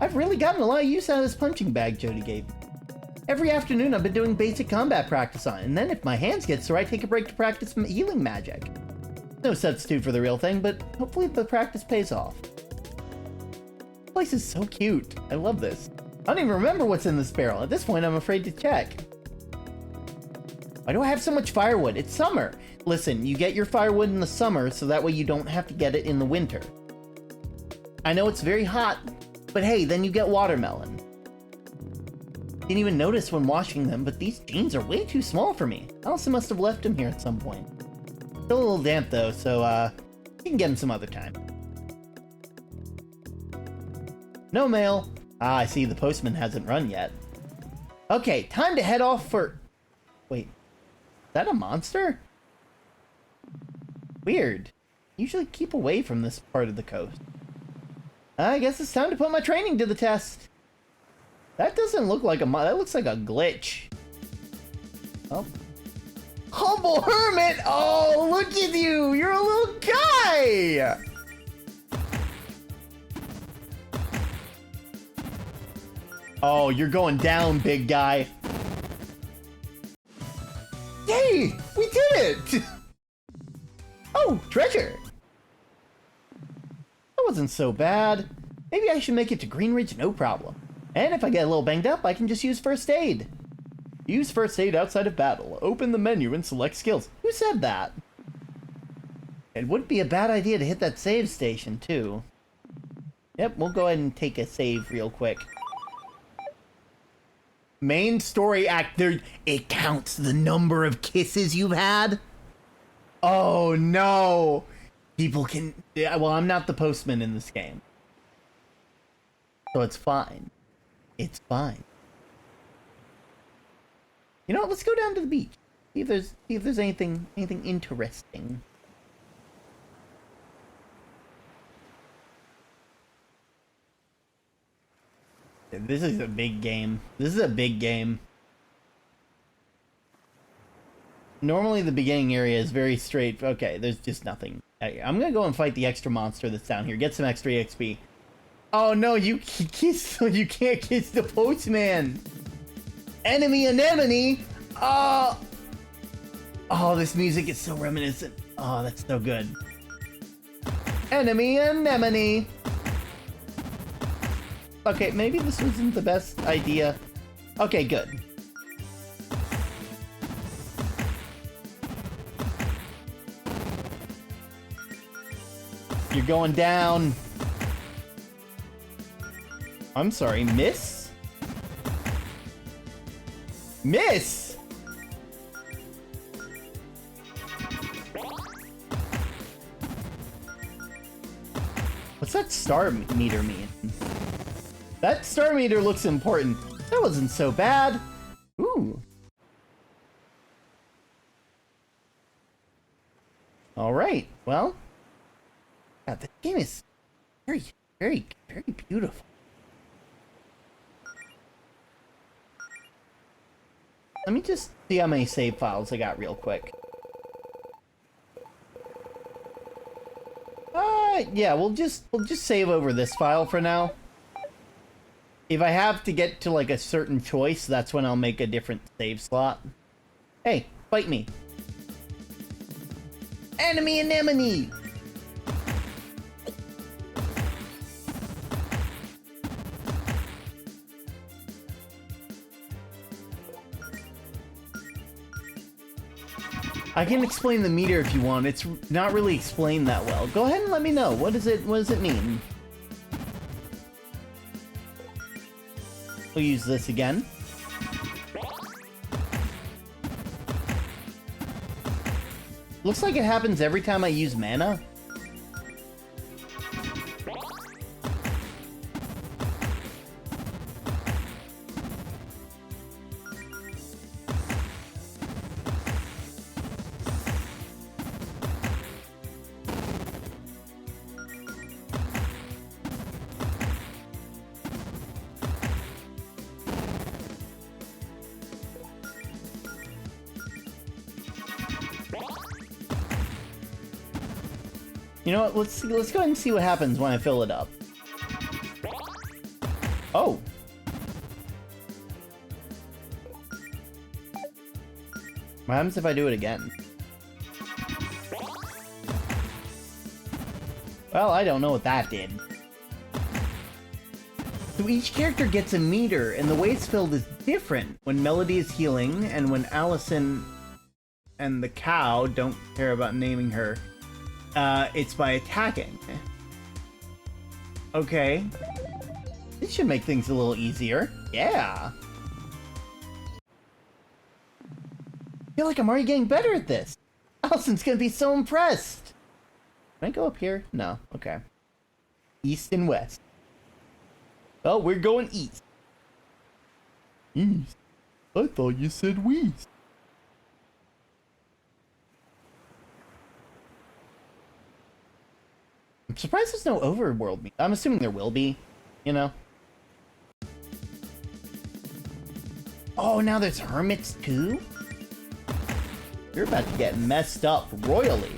I've really gotten a lot of use out of this punching bag Jody gave me. Every afternoon I've been doing basic combat practice on it, and then if my hands get sore, I take a break to practice healing magic. No substitute for the real thing, but hopefully the practice pays off. This place is so cute. I love this. I don't even remember what's in this barrel. At this point, I'm afraid to check. Why do I have so much firewood? It's summer. Listen, you get your firewood in the summer so that way you don't have to get it in the winter. I know it's very hot, but hey, then you get watermelon. Didn't even notice when washing them, but these jeans are way too small for me. Allison must have left them here at some point. Still a little damp though, so you can get them some other time. No mail. Ah, I see the postman hasn't run yet. Okay, time to head off for... Wait, is that a monster? Weird. Usually keep away from this part of the coast. I guess it's time to put my training to the test. That doesn't look like that looks like a glitch. Oh. Humble hermit! Oh, look at you! You're a little guy! Oh, you're going down, big guy. Yay! We did it! Oh, treasure! That wasn't so bad. Maybe I should make it to Greenridge, no problem. And if I get a little banged up, I can just use first aid. Use first aid outside of battle. Open the menu and select skills. Who said that? It wouldn't be a bad idea to hit that save station, too. Yep, we'll go ahead and take a save real quick. Main story act, it counts the number of kisses you've had? Oh no! People can... Well, I'm not the postman in this game. So it's fine. It's fine. You know what, let's go down to the beach. See if there's anything interesting. This is a big game. This is a big game. Normally the beginning area is very straight. Okay, there's just nothing. I'm gonna go and fight the extra monster that's down here. Get some extra XP. Oh no, you can't kiss the postman. Enemy anemone. Oh, this music is so reminiscent. Oh, that's so good. Enemy anemone. Okay, maybe this wasn't the best idea. Okay, good. You're going down. I'm sorry, miss? Miss! What's that star meter mean? That star meter looks important. That wasn't so bad. Ooh. Alright, well. God, this game is very, very, very beautiful. Let me just see how many save files I got real quick. Yeah, we'll just save over this file for now. If I have to get to like a certain choice, that's when I'll make a different save slot. Hey, fight me. Enemy anemone! I can explain the meter if you want. It's not really explained that well. Go ahead and let me know. What does it mean? We'll use this again. Looks like it happens every time I use mana. You know what? Let's go ahead and see what happens when I fill it up. Oh. What happens if I do it again? Well, I don't know what that did. So each character gets a meter, and the way it's filled is different. When Melody is healing, and when Allison and the cow, don't care about naming her, it's by attacking. Okay. This should make things a little easier. Yeah. I feel like I'm already getting better at this. Allison's gonna be so impressed. Can I go up here? No. Okay. East and west. Oh, we're going east. East? I thought you said west. I'm surprised there's no overworld. I'm assuming there will be, you know? Oh, now there's hermits too? You're about to get messed up royally.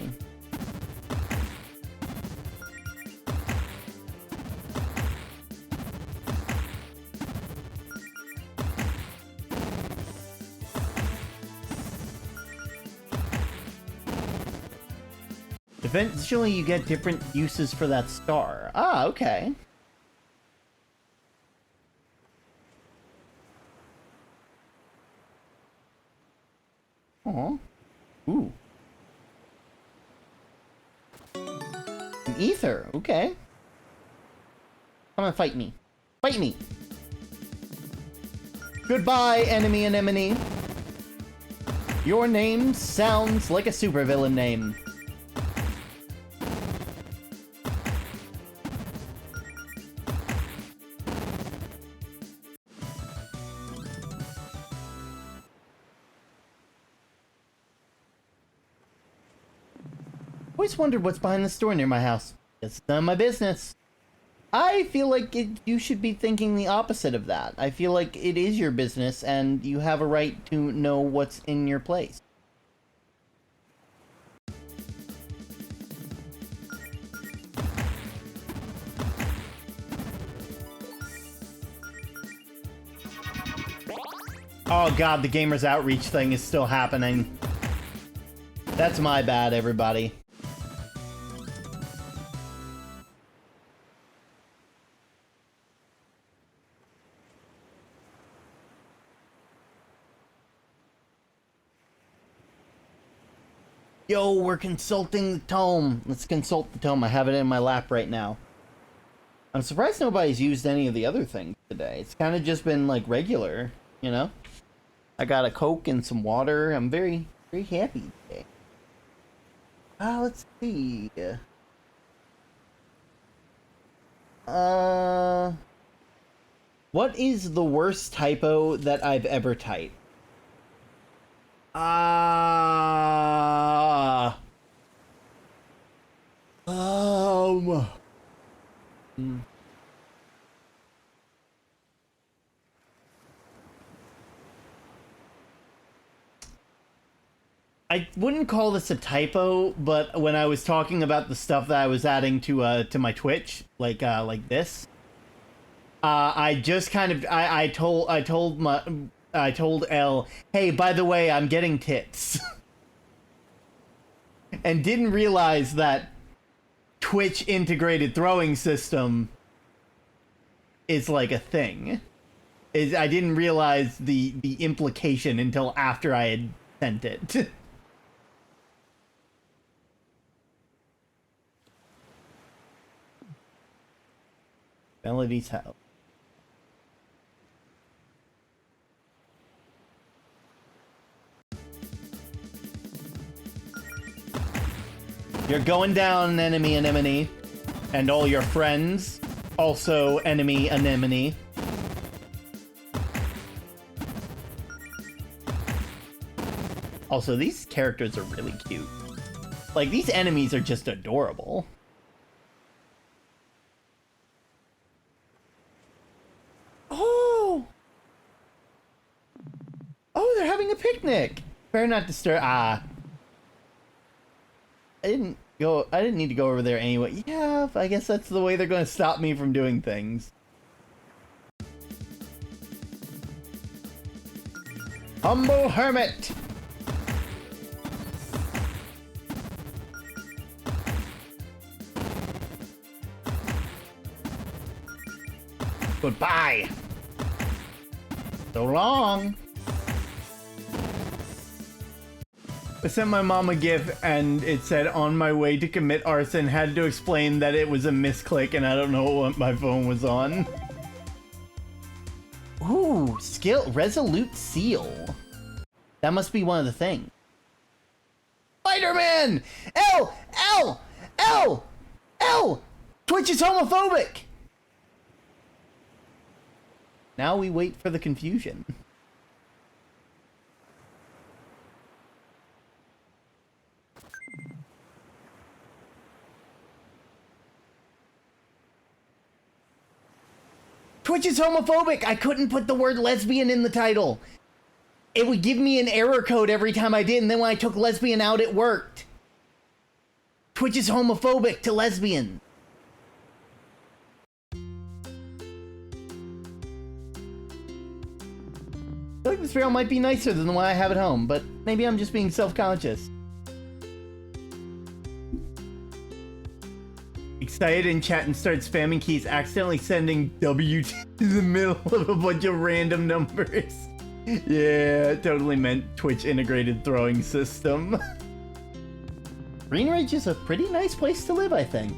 Eventually you get different uses for that star. Ah, okay. Aw. Ooh. An ether, okay. Come on, fight me. Fight me! Goodbye, enemy anemone. Your name sounds like a supervillain name. Always wondered what's behind the store near my house. It's none of my business. I feel like you should be thinking the opposite of that. I feel like it is your business and you have a right to know what's in your place. Oh god, the Gamers Outreach thing is still happening. That's my bad, everybody. Yo, we're consulting the tome. Let's consult the tome. I have it in my lap right now. I'm surprised nobody's used any of the other things today. It's kind of just been like regular, you know? I got a Coke and some water. I'm very, very happy today. Let's see. What is the worst typo that I've ever typed? I wouldn't call this a typo, but when I was talking about the stuff that I was adding to my Twitch, like this, I just kind of I told Elle, hey, by the way, I'm getting tits, and didn't realize that Twitch integrated throwing system is like a thing. I didn't realize the implication until after I had sent it. Melody's house. You're going down, enemy anemone. And all your friends, also enemy anemone. Also, these characters are really cute. Like, these enemies are just adorable. Oh, they're having a picnic. Better not disturb. I didn't need to go over there anyway. Yeah, I guess that's the way they're going to stop me from doing things. Humble hermit. Goodbye. So long. I sent my mom a GIF and it said, on my way to commit arson, had to explain that it was a misclick and I don't know what my phone was on. Ooh, skill, resolute seal. That must be one of the things. Spider-Man! L! Twitch is homophobic! Now we wait for the confusion. Twitch is homophobic! I couldn't put the word lesbian in the title. It would give me an error code every time I did, and then when I took lesbian out, it worked. Twitch is homophobic to lesbian. I feel like this rail might be nicer than the one I have at home, but maybe I'm just being self-conscious. Excited in chat and start spamming keys, accidentally sending W to the middle of a bunch of random numbers. Yeah, it totally meant Twitch integrated throwing system. Green Ridge is a pretty nice place to live, I think.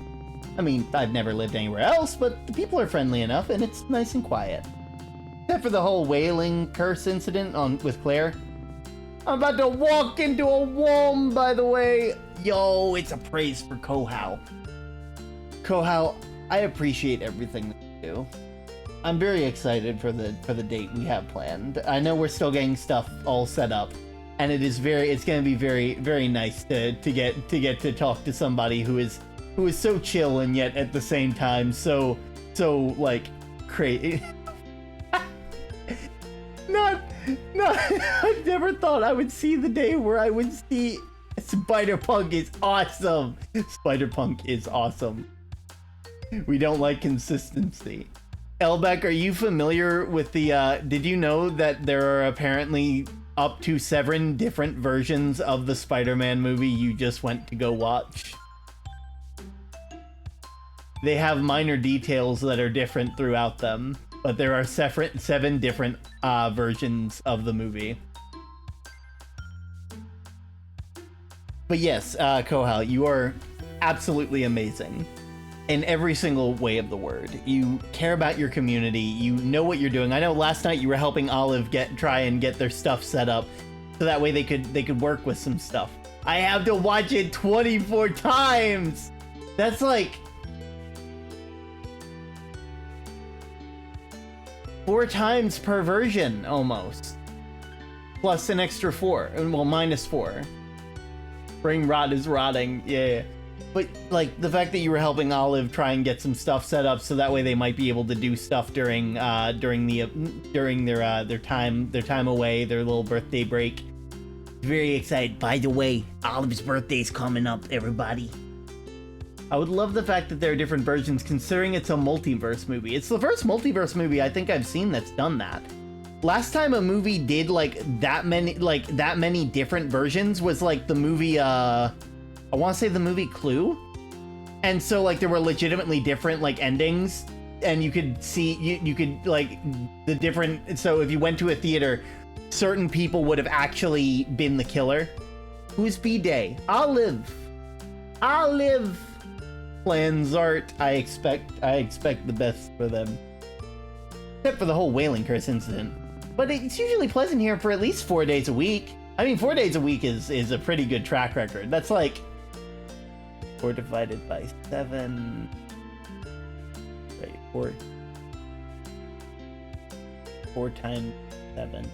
I mean, I've never lived anywhere else, but the people are friendly enough and it's nice and quiet. Except for the whole whaling curse incident with Claire. I'm about to walk into a worm, by the way. Yo, it's a praise for Kohao. Kohao, I appreciate everything that you do. I'm very excited for the date we have planned. I know we're still getting stuff all set up, and it's going to be very, very nice to get to talk to somebody who is so chill and yet at the same time so so like crazy. not I never thought I would see the day where I would see Spider-Punk is awesome. Spider-Punk is awesome. We don't like consistency. Elbeck, are you familiar with the did you know that there are apparently up to 7 different versions of the Spider-Man movie you just went to go watch? They have minor details that are different throughout them, but there are 7 different versions of the movie. But yes, Kohal, you are absolutely amazing in every single way of the word. You care about your community. You know what you're doing. I know last night you were helping Olive try and get their stuff set up, so that way they could work with some stuff. I have to watch it 24 times. That's like 4 times per version almost, plus an extra 4, well, minus 4. Brain rot is rotting, yeah. But like the fact that you were helping Olive try and get some stuff set up so that way they might be able to do stuff during their time away, their little birthday break. Very excited. By the way, Olive's birthday's coming up, everybody. I would love the fact that there are different versions, considering it's a multiverse movie. It's the first multiverse movie I think I've seen that's done that. Last time a movie did that many different versions was like the movie I want to say the movie Clue. And so like there were legitimately different like endings, and you could see you could like the different, so if you went to a theater, certain people would have actually been the killer. Who's B-Day? Olive. Plans art. I expect the best for them. Except for the whole Wailing Curse incident. But it's usually pleasant here for at least 4 days a week. I mean, 4 days a week is a pretty good track record. That's like 4 divided by 7. Wait, 4 times 7.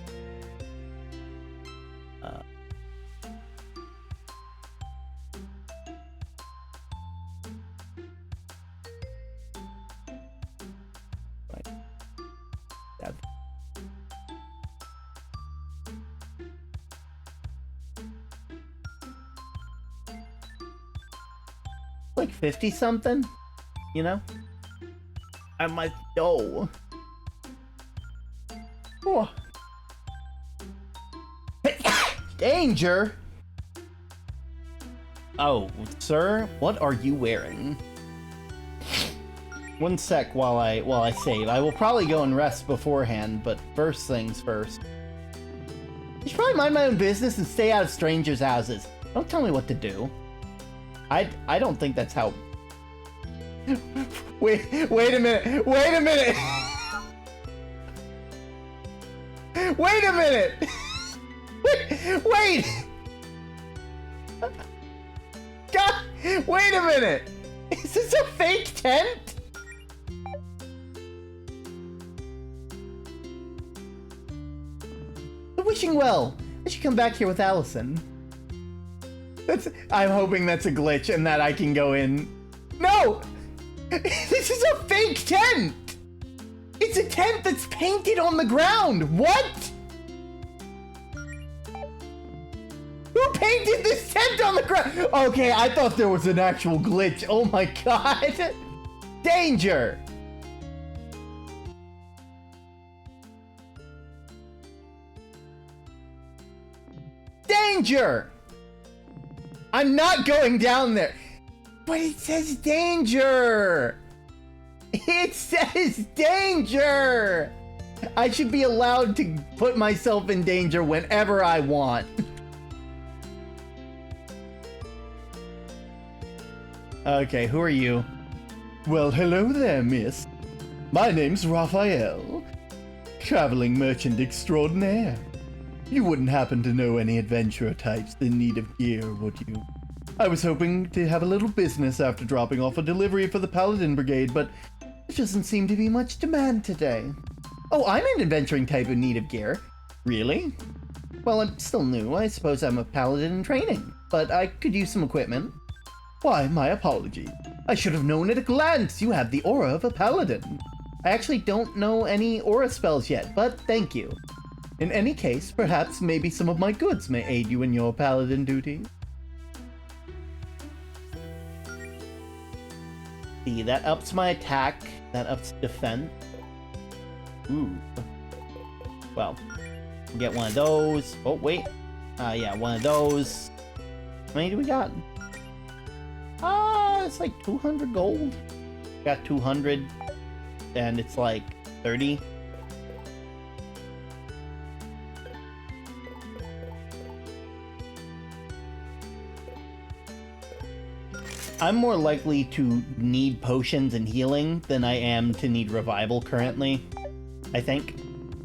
Like 50 something, you know? I might know. Oh. Danger! Oh, sir, what are you wearing? One sec while I save. I will probably go and rest beforehand, but first things first. I should probably mind my own business and stay out of strangers' houses. Don't tell me what to do. I don't think that's how... Wait a minute! Wait a minute! Wait a minute! Wait! God, wait a minute! Is this a fake tent? Wishing well. I should come back here with Allison. I'm hoping that's a glitch and that I can go in. No! This is a fake tent! It's a tent that's painted on the ground! What? Who painted this tent on the ground? Okay, I thought there was an actual glitch. Oh my god! Danger! Danger! I'm not going down there. But it says danger. It says danger. I should be allowed to put myself in danger whenever I want. Okay, who are you? Well, hello there, miss. My name's Raphael, traveling merchant extraordinaire. You wouldn't happen to know any adventurer types in need of gear, would you? I was hoping to have a little business after dropping off a delivery for the Paladin Brigade, but there doesn't seem to be much demand today. Oh, I'm an adventuring type in need of gear. Really? Well, I'm still new. I suppose I'm a paladin in training, but I could use some equipment. Why, my apologies. I should have known at a glance. You have the aura of a paladin. I actually don't know any aura spells yet, but thank you. In any case, perhaps maybe some of my goods may aid you in your paladin duties. See, that ups my attack. That ups defense. Ooh. Well, get one of those. Oh, wait. Yeah, one of those. How many do we got? It's like 200 gold. Got 200. And it's like 30. I'm more likely to need potions and healing than I am to need revival currently, I think.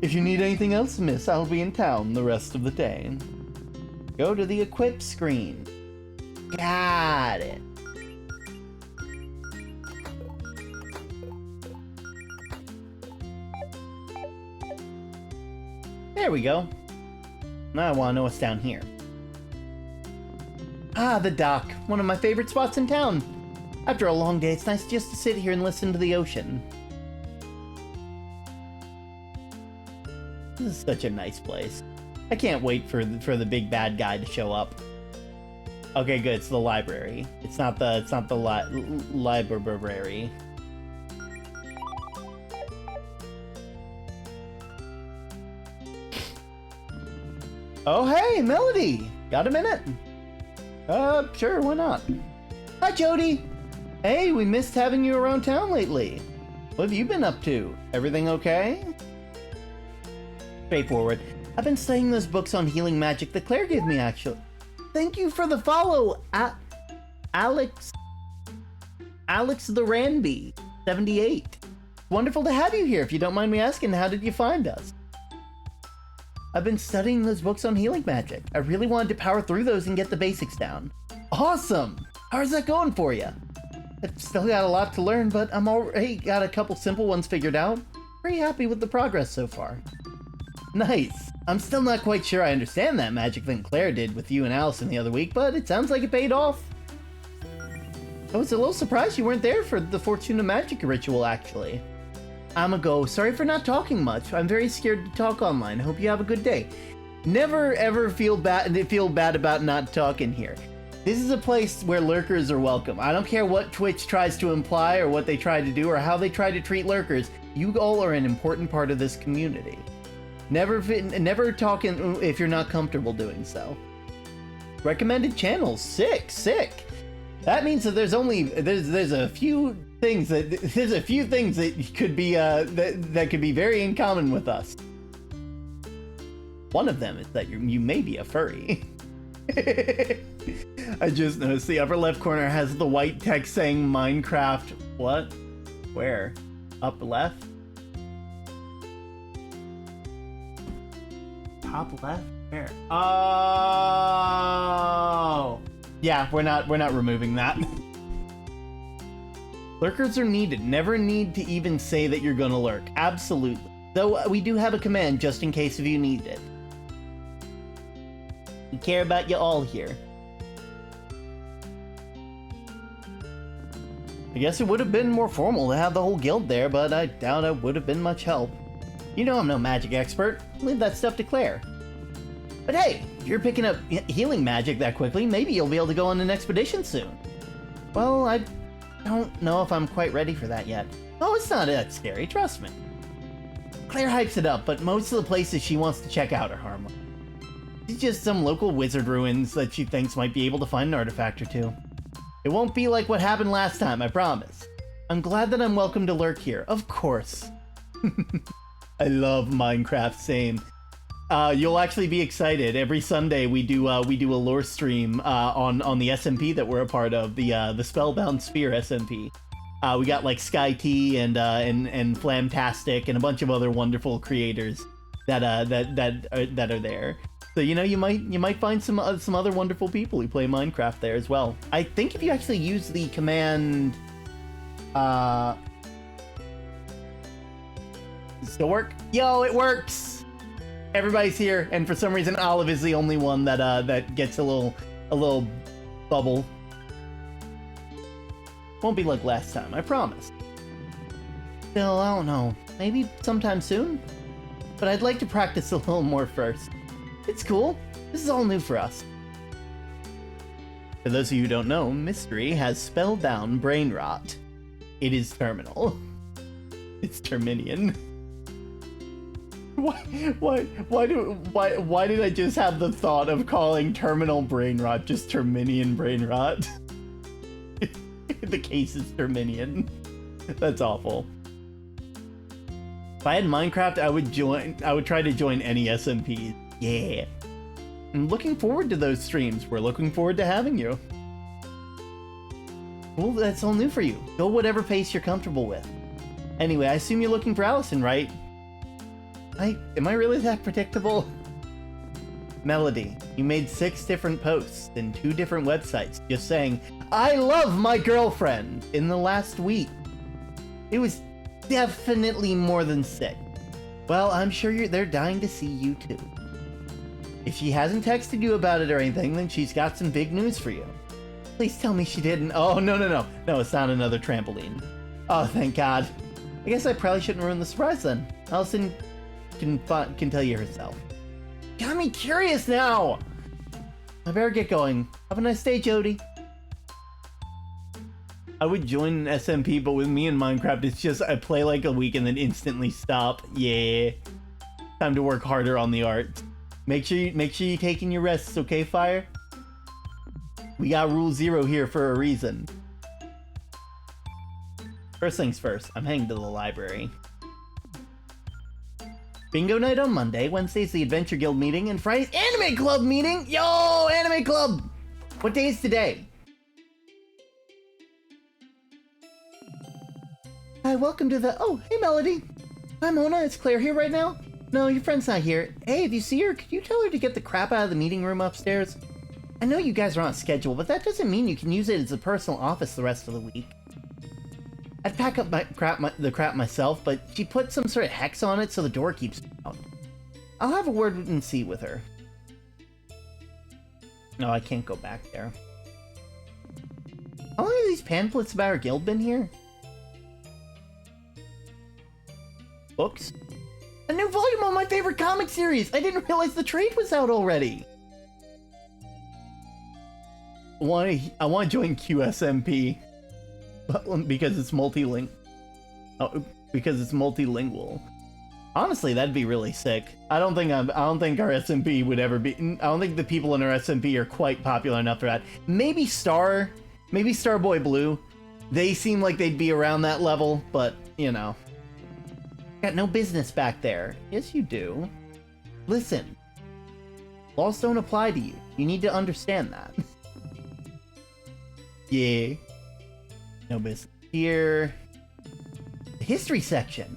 If you need anything else, miss, I'll be in town the rest of the day. Go to the equip screen. Got it. There we go. Now I want to know what's down here. Ah, the dock. One of my favorite spots in town. After a long day, it's nice just to sit here and listen to the ocean. This is such a nice place. I can't wait for the big bad guy to show up. Okay, good. It's the library. It's not the library. Oh, hey, Melody. Got a minute? Sure, why not? Hi, Jody. Hey, we missed having you around town lately. What have you been up to? Everything okay? Straightforward. I've been studying those books on healing magic that Claire gave me, actually. Thank you for the follow, Alex the Ranby, 78. Wonderful to have you here. If you don't mind me asking, how did you find us? I've been studying those books on healing magic. I really wanted to power through those and get the basics down. Awesome! How's that going for you? I've still got a lot to learn, but I'm already got a couple simple ones figured out. Pretty happy with the progress so far. Nice. I'm still not quite sure I understand that magic thing Claire did with you and Allison the other week, but it sounds like it paid off. I was a little surprised you weren't there for the Fortuna Magic ritual, actually. I'ma go. Sorry for not talking much. I'm very scared to talk online. I hope you have a good day. Never ever feel bad about not talking here. This is a place where lurkers are welcome. I don't care what Twitch tries to imply or what they try to do or how they try to treat lurkers. You all are an important part of this community. Never talking if you're not comfortable doing so. Recommended channels. Sick. That means that there's a few things that could be that could be very in common with us. One of them is that you may be a furry. I just noticed the upper left corner has the white text saying Minecraft. What? Where? Up left? Top left? Where? Oh! Yeah, we're not removing that. Lurkers are needed. Never need to even say that you're gonna lurk. Absolutely. Though we do have a command just in case if you need it. We care about you all here. I guess it would have been more formal to have the whole guild there, but I doubt it would have been much help. You know I'm no magic expert. Leave that stuff to Claire. But hey, if you're picking up healing magic that quickly, maybe you'll be able to go on an expedition soon. Well, I don't know if I'm quite ready for that yet. Oh, it's not that scary, trust me. Claire hypes it up, but most of the places she wants to check out are harmless. It's just some local wizard ruins that she thinks might be able to find an artifact or two. It won't be like what happened last time, I promise. I'm glad that I'm welcome to lurk here, of course. I love Minecraft, same. You'll actually be excited. Every Sunday we do a lore stream on the SMP that we're a part of, the Spellbound Sphere SMP. We got like Sky T and Flamtastic and a bunch of other wonderful creators that are there. So you know you might find some other wonderful people who play Minecraft there as well. I think if you actually use the command, does it still work? Yo, it works. Everybody's here, and for some reason Olive is the only one that gets a little bubble. Won't be like last time, I promise. Still, I don't know. Maybe sometime soon? But I'd like to practice a little more first. It's cool. This is all new for us. For those of you who don't know, Mystery has spelled down brain rot. It is terminal. It's Terminian. Why did I just have the thought of calling terminal brain rot just Terminian brain rot? The case is Terminian. That's awful. If I had Minecraft, I would try to join any SMPs. Yeah. I'm looking forward to those streams. We're looking forward to having you. Well, that's all new for you. Go whatever pace you're comfortable with. Anyway, I assume you're looking for Allison, right? Am I really that predictable? Melody, you made 6 different posts in 2 different websites just saying, I love my girlfriend in the last week. It was definitely more than 6. Well, I'm sure they're dying to see you too. If she hasn't texted you about it or anything, then she's got some big news for you. Please tell me she didn't. Oh, no. No, it's not another trampoline. Oh, thank God. I guess I probably shouldn't ruin the surprise then. Allison can tell you herself. Got me curious now! I better get going. Have a nice day, Jody. I would join an SMP, but with me in Minecraft, it's just I play like a week and then instantly stop. Yeah. Time to work harder on the art. Make sure you're taking your rests, okay, Fire? We got Rule 0 here for a reason. First things first, I'm heading to the library. Bingo night on Monday, Wednesday's the Adventure Guild meeting, and Friday's Anime Club meeting! Yo, Anime Club! What day is today? Hi, welcome to the... Oh, hey, Melody. Hi, Mona, it's Claire here right now? No, your friend's not here. Hey, if you see her, could you tell her to get the crap out of the meeting room upstairs? I know you guys are on schedule, but that doesn't mean you can use it as a personal office the rest of the week. I'd pack up the crap myself, but she put some sort of hex on it so the door keeps out. I'll have a word and see with her. No, I can't go back there. How long have these pamphlets about our guild been here? Books? A new volume of my favorite comic series! I didn't realize the trade was out already! I want to join QSMP. Because it's multilingual. Honestly, that'd be really sick. I don't think our SMP would ever be. I don't think the people in our SMP are quite popular enough for that. Maybe Starboy Blue. They seem like they'd be around that level, but you know. Got no business back there. Yes, you do. Listen. Laws don't apply to you. You need to understand that. Yeah. No business here. The history section.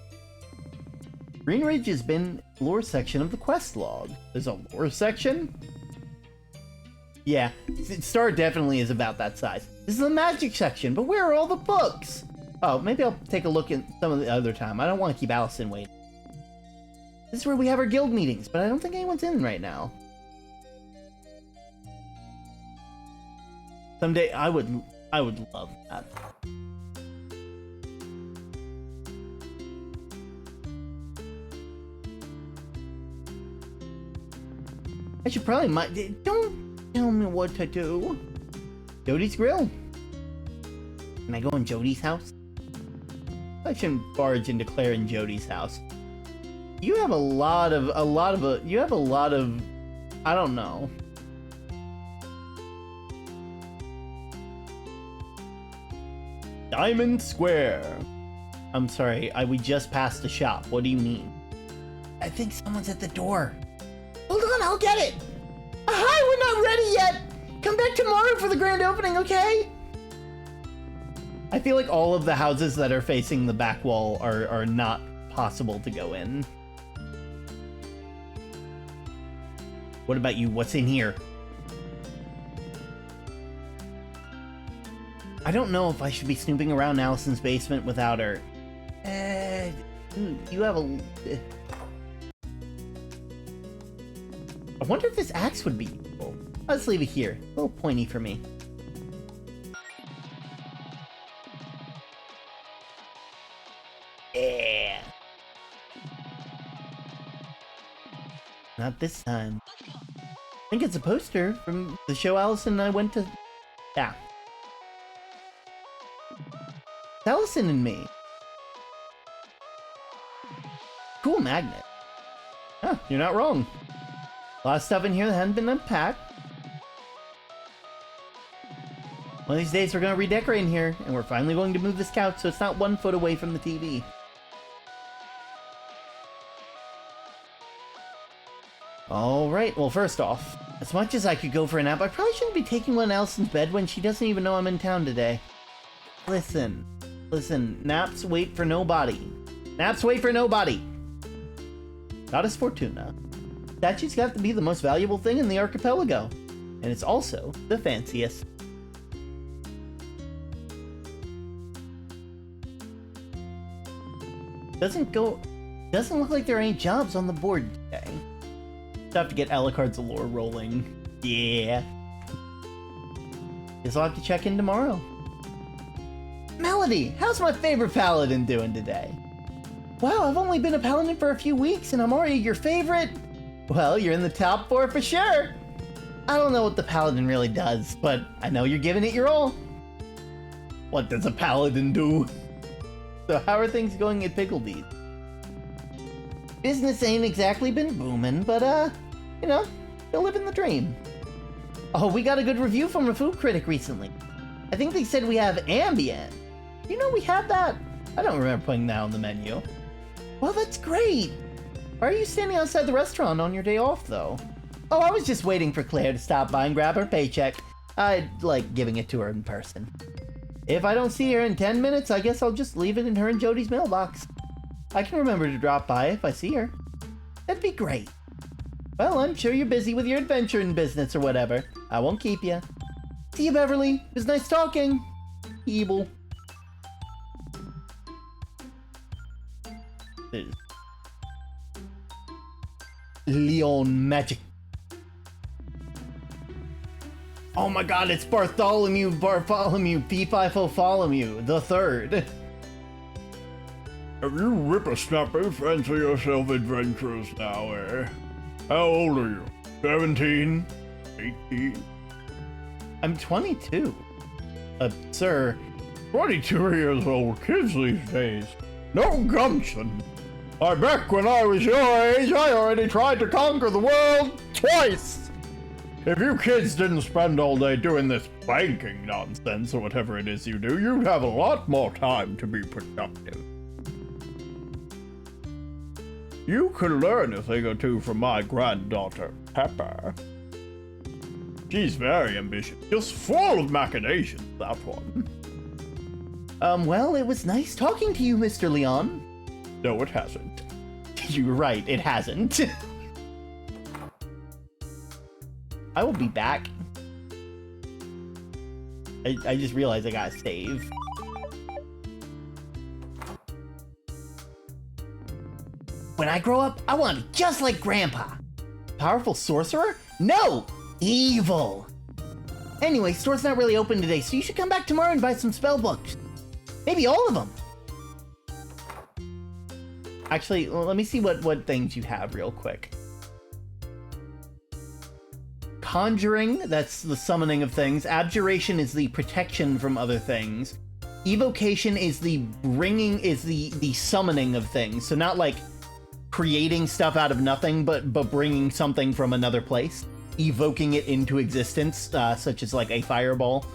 Green Ridge has been lore section of the quest log. There's a lore section? Yeah, Star definitely is about that size. This is the magic section, but where are all the books? Oh, maybe I'll take a look at some of the other time. I don't want to keep Allison waiting. This is where we have our guild meetings, but I don't think anyone's in right now. Someday I would love that. I should probably don't tell me what to do. Jody's Grill. Can I go in Jody's house? I shouldn't barge into Claire and Jody's house. You have a lot of, I don't know. Diamond Square. I'm sorry, we just passed the shop. What do you mean? I think someone's at the door. Hold on, I'll get it. Hi, we're not ready yet. Come back tomorrow for the grand opening, okay? I feel like all of the houses that are facing the back wall are not possible to go in. What about you? What's in here? I don't know if I should be snooping around Allison's basement without her. You have a... I wonder if this axe would be useful. Let's leave it here. A little pointy for me. not this time. I think it's a poster from the show Allison and I went to. Yeah. It's Allison and me. Cool magnet. Huh, you're not wrong. A lot of stuff in here that hadn't been unpacked. One of these days we're going to redecorate in here, and we're finally going to move this couch so it's not 1 foot away from the TV. Alright, well first off, as much as I could go for a nap, I probably shouldn't be taking one in Allison's bed when she doesn't even know I'm in town today. Listen, naps wait for nobody. Naps wait for nobody! Not as Fortuna. Statue's got to be the most valuable thing in the archipelago, and it's also the fanciest. Doesn't look like there are any jobs on the board today. Just have to get Alucard's lore rolling. Yeah. Guess I'll have to check in tomorrow. Melody, how's my favorite paladin doing today? Wow, I've only been a paladin for a few weeks and I'm already your favorite? Well, you're in the top 4 for sure. I don't know what the paladin really does, but I know you're giving it your all. What does a paladin do? So how are things going at Pickledeed? Business ain't exactly been booming, but you know, still living the dream. Oh, we got a good review from a food critic recently. I think they said we have Ambien. You know we have that? I don't remember putting that on the menu. Well, that's great. Why are you standing outside the restaurant on your day off, though? Oh, I was just waiting for Claire to stop by and grab her paycheck. I'd like giving it to her in person. If I don't see her in 10 minutes, I guess I'll just leave it in her and Jody's mailbox. I can remember to drop by if I see her. That'd be great. Well, I'm sure you're busy with your adventure in business or whatever. I won't keep you. See you, Beverly. It was nice talking. Evil. Leon Magic. Oh my god, it's Bartholomew Fee-Fi-Fo-Follomew the third. Have you whippersnapper fancy yourself adventurous now, eh? How old are you? 17? 18? I'm 22. Sir. 22 years old kids these days. No gumption. I bet when I was your age, I already tried to conquer the world twice. If you kids didn't spend all day doing this banking nonsense or whatever it is you do, you'd have a lot more time to be productive. You could learn a thing or two from my granddaughter, Pepper. She's very ambitious, just full of machinations, that one. Well, it was nice talking to you, Mr. Leon. No, it hasn't. You're right, it hasn't. I will be back. I just realized I gotta save. When I grow up, I want to be just like Grandpa. Powerful sorcerer? No! Evil! Anyway, store's not really open today, so you should come back tomorrow and buy some spell books. Maybe all of them. Actually, let me see what things you have real quick. Conjuring, that's the summoning of things. Abjuration is the protection from other things. Evocation is the summoning of things. So not like creating stuff out of nothing, but bringing something from another place. Evoking it into existence, such as like a fireball.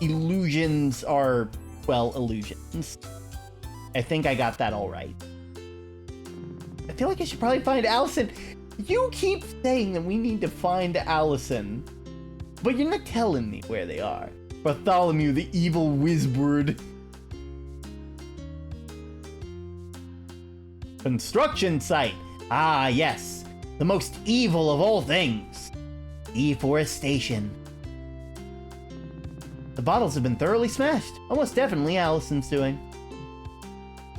Illusions are, well, illusions. I think I got that all right. I feel like I should probably find Allison. You keep saying that we need to find Allison, but you're not telling me where they are. Bartholomew, the evil wizard. Construction site. Ah, yes. The most evil of all things. Deforestation. The bottles have been thoroughly smashed. Almost definitely Allison's doing.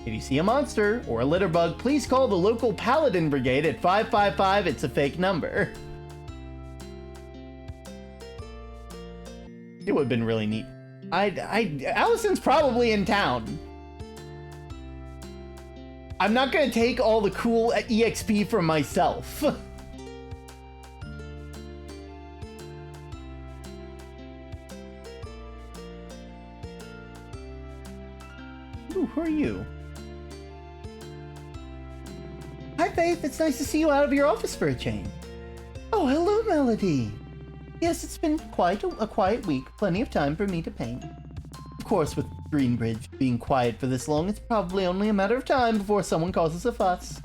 If you see a monster or a litter bug, please call the local Paladin Brigade at 555. It's a fake number. It would have been really neat. Allison's probably in town. I'm not gonna take all the cool EXP for myself. Ooh, who are you? Hi, Faith. It's nice to see you out of your office for a change. Oh, hello, Melody. Yes, it's been quite a quiet week. Plenty of time for me to paint. Of course, with Greenbridge being quiet for this long, it's probably only a matter of time before someone causes a fuss.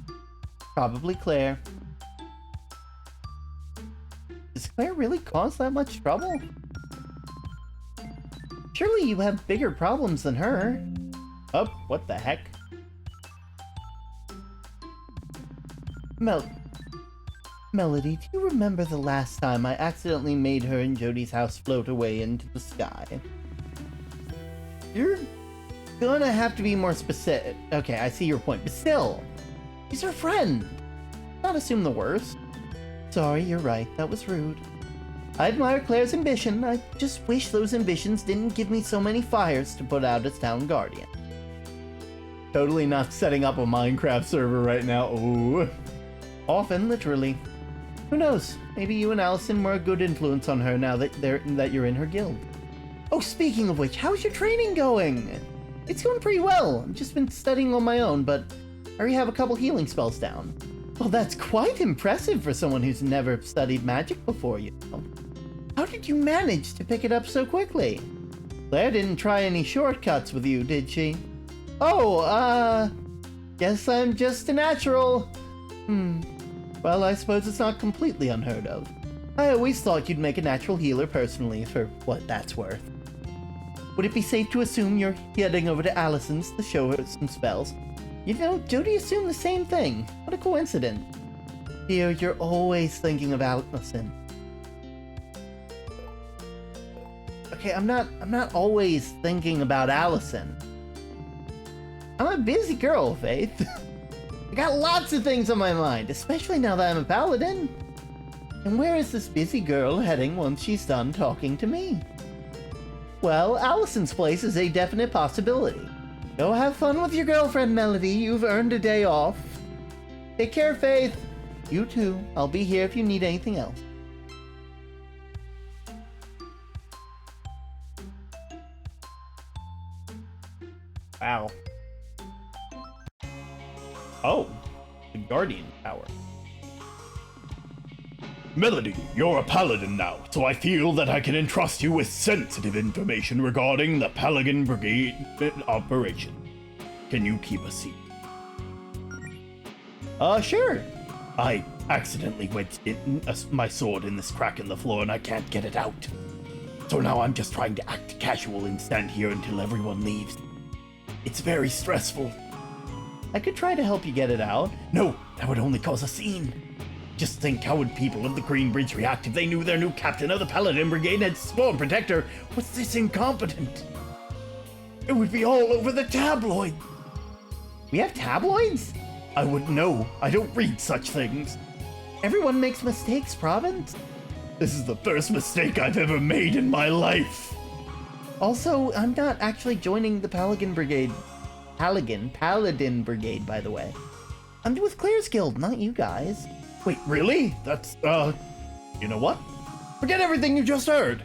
Probably Claire. Does Claire really cause that much trouble? Surely you have bigger problems than her. Oh, what the heck? Melody, do you remember the last time I accidentally made her and Jody's house float away into the sky? You're gonna have to be more specific. Okay, I see your point, but still, she's her friend. Not assume the worst. Sorry, you're right, that was rude. I admire Claire's ambition. I just wish those ambitions didn't give me so many fires to put out as town guardian. Totally not setting up a Minecraft server right now. Ooh. Often, literally. Who knows? Maybe you and Allison were a good influence on her now that you're in her guild. Oh, speaking of which, how's your training going? It's going pretty well. I've just been studying on my own, but I already have a couple healing spells down. Well, that's quite impressive for someone who's never studied magic before, you know. How did you manage to pick it up so quickly? Claire didn't try any shortcuts with you, did she? Oh, guess I'm just a natural. Well, I suppose it's not completely unheard of. I always thought you'd make a natural healer personally, for what that's worth. Would it be safe to assume you're heading over to Allison's to show her some spells? You know, Jody assumed the same thing. What a coincidence. Dear, you're always thinking of Allison. Okay, I'm not always thinking about Allison. I'm a busy girl, Faith. I got lots of things on my mind, especially now that I'm a paladin. And where is this busy girl heading once she's done talking to me? Well, Allison's place is a definite possibility. Go have fun with your girlfriend, Melody. You've earned a day off. Take care, Faith. You too. I'll be here if you need anything else. Wow. Oh, the Guardian Tower. Melody, you're a paladin now, so I feel that I can entrust you with sensitive information regarding the Paladin Brigade operation. Can you keep a seat? Sure. I accidentally wedged my sword in this crack in the floor and I can't get it out. So now I'm just trying to act casual and stand here until everyone leaves. It's very stressful. I could try to help you get it out. No, that would only cause a scene. Just think, how would people of the Greenbridge react if they knew their new captain of the Paladin Brigade and sworn protector was this incompetent? It would be all over the tabloid. We have tabloids? I wouldn't know. I don't read such things. Everyone makes mistakes, Province. This is the first mistake I've ever made in my life. Also, I'm not actually joining the Paladin Brigade. Paladin Brigade, by the way. I'm with Claire's guild, not you guys. Wait, really? That's, you know what? Forget everything you just heard.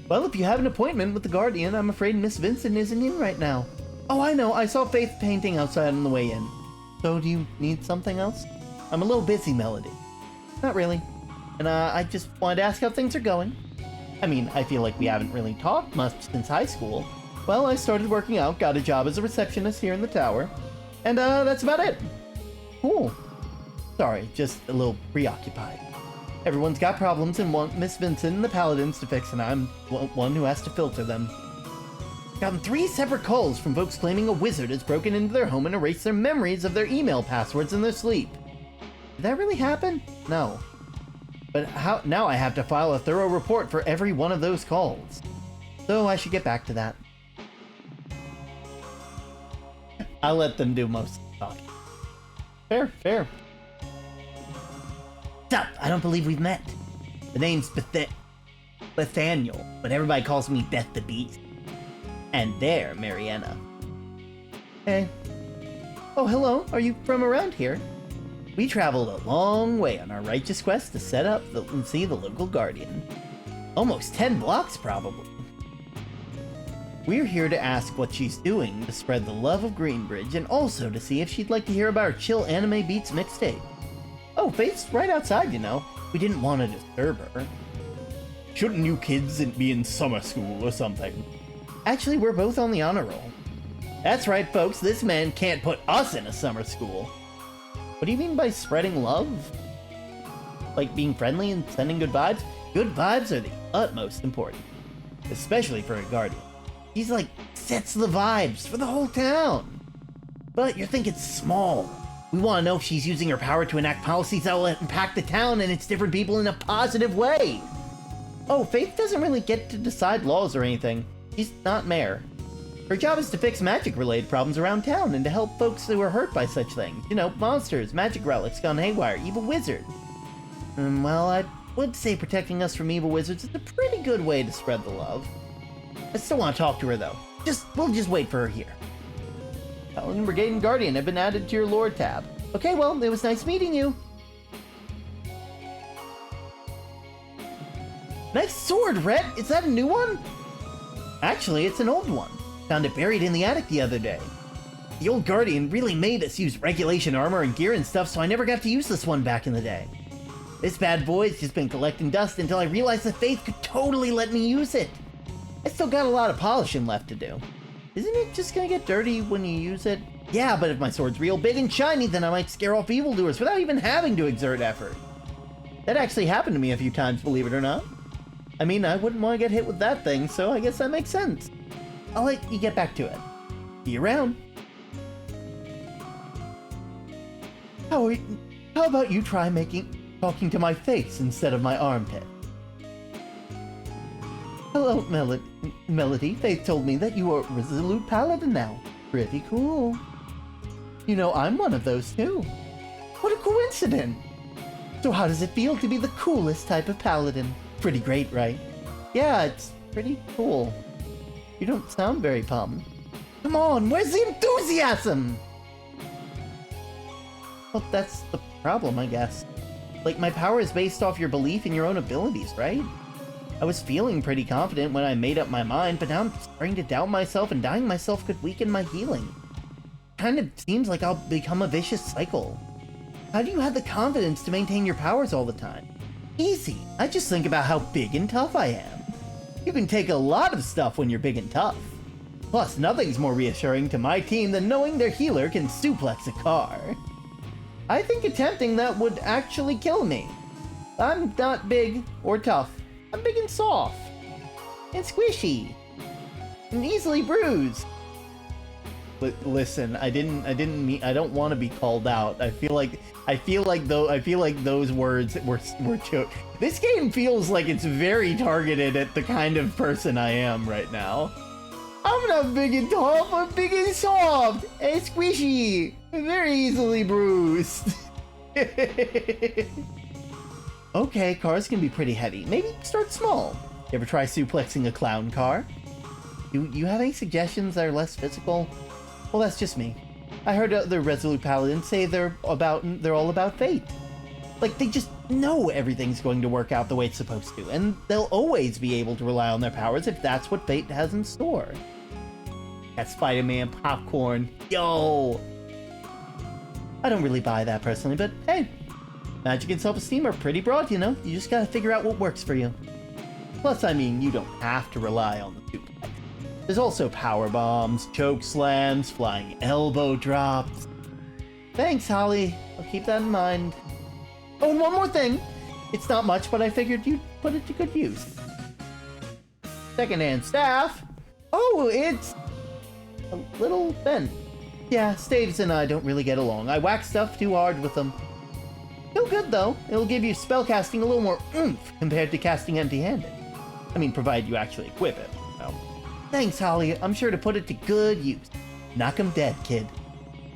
Well, if you have an appointment with the Guardian, I'm afraid Miss Vincent isn't in right now. Oh, I know. I saw Faith painting outside on the way in. So, do you need something else? I'm a little busy, Melody. Not really. And, I just wanted to ask how things are going. I mean, I feel like we haven't really talked much since high school. Well, I started working out, got a job as a receptionist here in the tower. And, that's about it. Cool. Sorry, just a little preoccupied. Everyone's got problems and want Miss Vincent and the Paladins to fix, and I'm one who has to filter them. Gotten 3 separate calls from folks claiming a wizard has broken into their home and erased their memories of their email passwords in their sleep. Did that really happen? No. But how? Now I have to file a thorough report for every one of those calls. So I should get back to that. I'll let them do most of the talking. Fair, fair. What's up? I don't believe we've met. The name's Nathaniel, but everybody calls me Beth the Beast. And there, Mariana. Hey. Oh, hello. Are you from around here? We traveled a long way on our righteous quest to set up and see the local guardian. Almost 10 blocks, probably. We're here to ask what she's doing to spread the love of Greenbridge, and also to see if she'd like to hear about our Chill Anime Beats mixtape. Oh, Faith's right outside, you know. We didn't want to disturb her. Shouldn't you kids be in summer school or something? Actually, we're both on the honor roll. That's right, folks. This man can't put us in a summer school. What do you mean by spreading love? Like being friendly and sending good vibes? Good vibes are the utmost important. Especially for a guardian. He's like, sets the vibes for the whole town. But you're thinking small. We want to know if she's using her power to enact policies that will impact the town and its different people in a positive way. Oh, Faith doesn't really get to decide laws or anything. She's not mayor. Her job is to fix magic-related problems around town and to help folks who are hurt by such things. You know, monsters, magic relics gone haywire, evil wizards. Well, I would say protecting us from evil wizards is a pretty good way to spread the love. I still want to talk to her, though. We'll just wait for her here. Paladin, Brigade, and Guardian have been added to your lore tab. Okay, well, it was nice meeting you. Nice sword, Rhett! Is that a new one? Actually, it's an old one. Found it buried in the attic the other day. The old Guardian really made us use regulation armor and gear and stuff, so I never got to use this one back in the day. This bad boy's just been collecting dust until I realized that Faith could totally let me use it. I still got a lot of polishing left to do. Isn't it just gonna get dirty when you use it? Yeah, but if my sword's real big and shiny, then I might scare off evildoers without even having to exert effort. That actually happened to me a few times, believe it or not. I mean, I wouldn't want to get hit with that thing, so I guess that makes sense. I'll let you get back to it. See you around. How about you try talking to my face instead of my armpit? Hello, Melody. Faith told me that you are a resolute paladin now. Pretty cool. You know, I'm one of those too. What a coincidence! So how does it feel to be the coolest type of paladin? Pretty great, right? Yeah, it's pretty cool. You don't sound very pumped. Come on, where's the enthusiasm? Well, that's the problem, I guess. Like, my power is based off your belief in your own abilities, right? I was feeling pretty confident when I made up my mind, but now I'm starting to doubt myself, and doubting myself could weaken my healing. Kind of seems like I'll become a vicious cycle. How do you have the confidence to maintain your powers all the time? Easy. I just think about how big and tough I am. You can take a lot of stuff when you're big and tough. Plus, nothing's more reassuring to my team than knowing their healer can suplex a car. I think attempting that would actually kill me. I'm not big or tough. I'm big and soft. And squishy. And easily bruised. But listen, I don't want to be called out. I feel like those words were too. This game feels like it's very targeted at the kind of person I am right now. I'm not big and tough, I'm big and soft and squishy, and very easily bruised. Okay, cars can be pretty heavy. Maybe start small. You ever try suplexing a clown car? Do you have any suggestions that are less physical? Well, that's just me. I heard other Resolute Paladins say they're all about fate. Like, they just know everything's going to work out the way it's supposed to, and they'll always be able to rely on their powers if that's what fate has in store. That Spider-Man popcorn. Yo! I don't really buy that personally, but hey, magic and self-esteem are pretty broad, you know? You just gotta figure out what works for you. Plus, I mean, you don't have to rely on the suplex. There's also power bombs, choke slams, flying elbow drops. Thanks, Holly. I'll keep that in mind. Oh, and one more thing. It's not much, but I figured you'd put it to good use. Secondhand staff. Oh, it's a little bent. Yeah, Staves and I don't really get along. I whack stuff too hard with them. Still good, though. It'll give you spellcasting a little more oomph compared to casting empty-handed. I mean, provided you actually equip it. No. Thanks, Holly. I'm sure to put it to good use. Knock 'em dead, kid.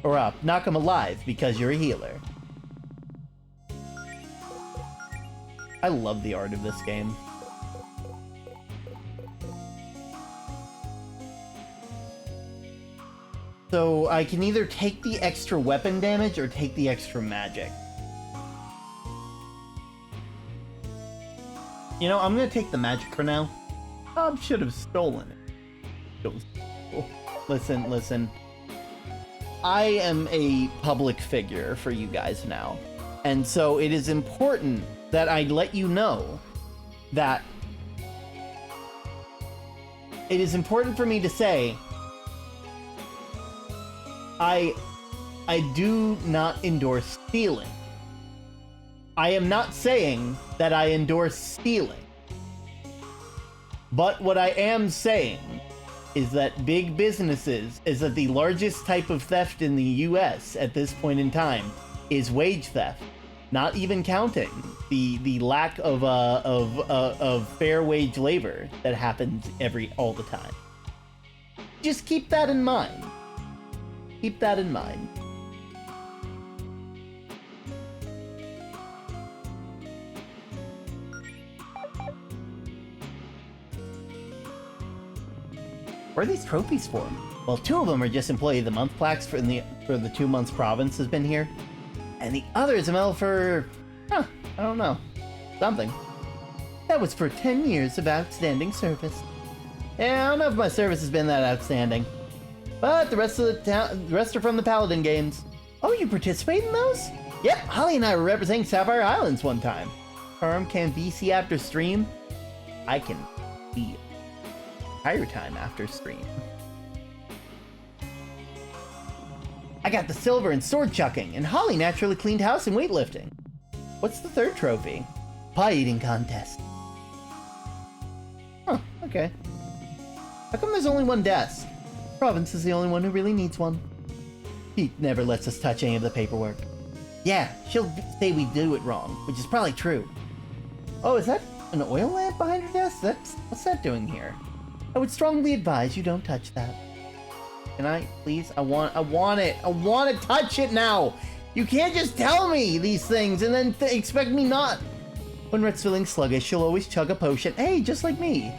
Or knock 'em alive because you're a healer. I love the art of this game. So I can either take the extra weapon damage or take the extra magic. You know, I'm gonna take the magic for now. Should have stolen it. Listen. I am a public figure for you guys now. And so it is important that I let you know that it is important for me to say I do not endorse stealing. I am not saying that I endorse stealing. But what I am saying is that big businesses is that the largest type of theft in the US at this point in time is wage theft. Not even counting the lack of fair wage labor that happens all the time. Just keep that in mind. Keep that in mind. What are these trophies for? Well, 2 of them are just Employee of the Month plaques for the 2 months Province has been here. And the other is a medal for, I don't know, something. That was for 10 years of outstanding service. Yeah, I don't know if my service has been that outstanding. But the rest are from the Paladin games. Oh, you participate in those? Yep, Holly and I were representing Sapphire Islands one time. Harm can VC after stream. I can feel entire time after stream. I got the silver in sword chucking, and Holly naturally cleaned house in weightlifting. What's the 3rd trophy? Pie eating contest. Huh, okay. How come there's only 1 desk? Province is the only one who really needs one. He never lets us touch any of the paperwork. Yeah, she'll say we do it wrong, which is probably true. Oh, is that an oil lamp behind her desk? What's that doing here? I would strongly advise you don't touch that. Can I, please? I want it. I want to touch it now. You can't just tell me these things and then expect me not. When Rhett's feeling sluggish, she'll always chug a potion. Hey, just like me.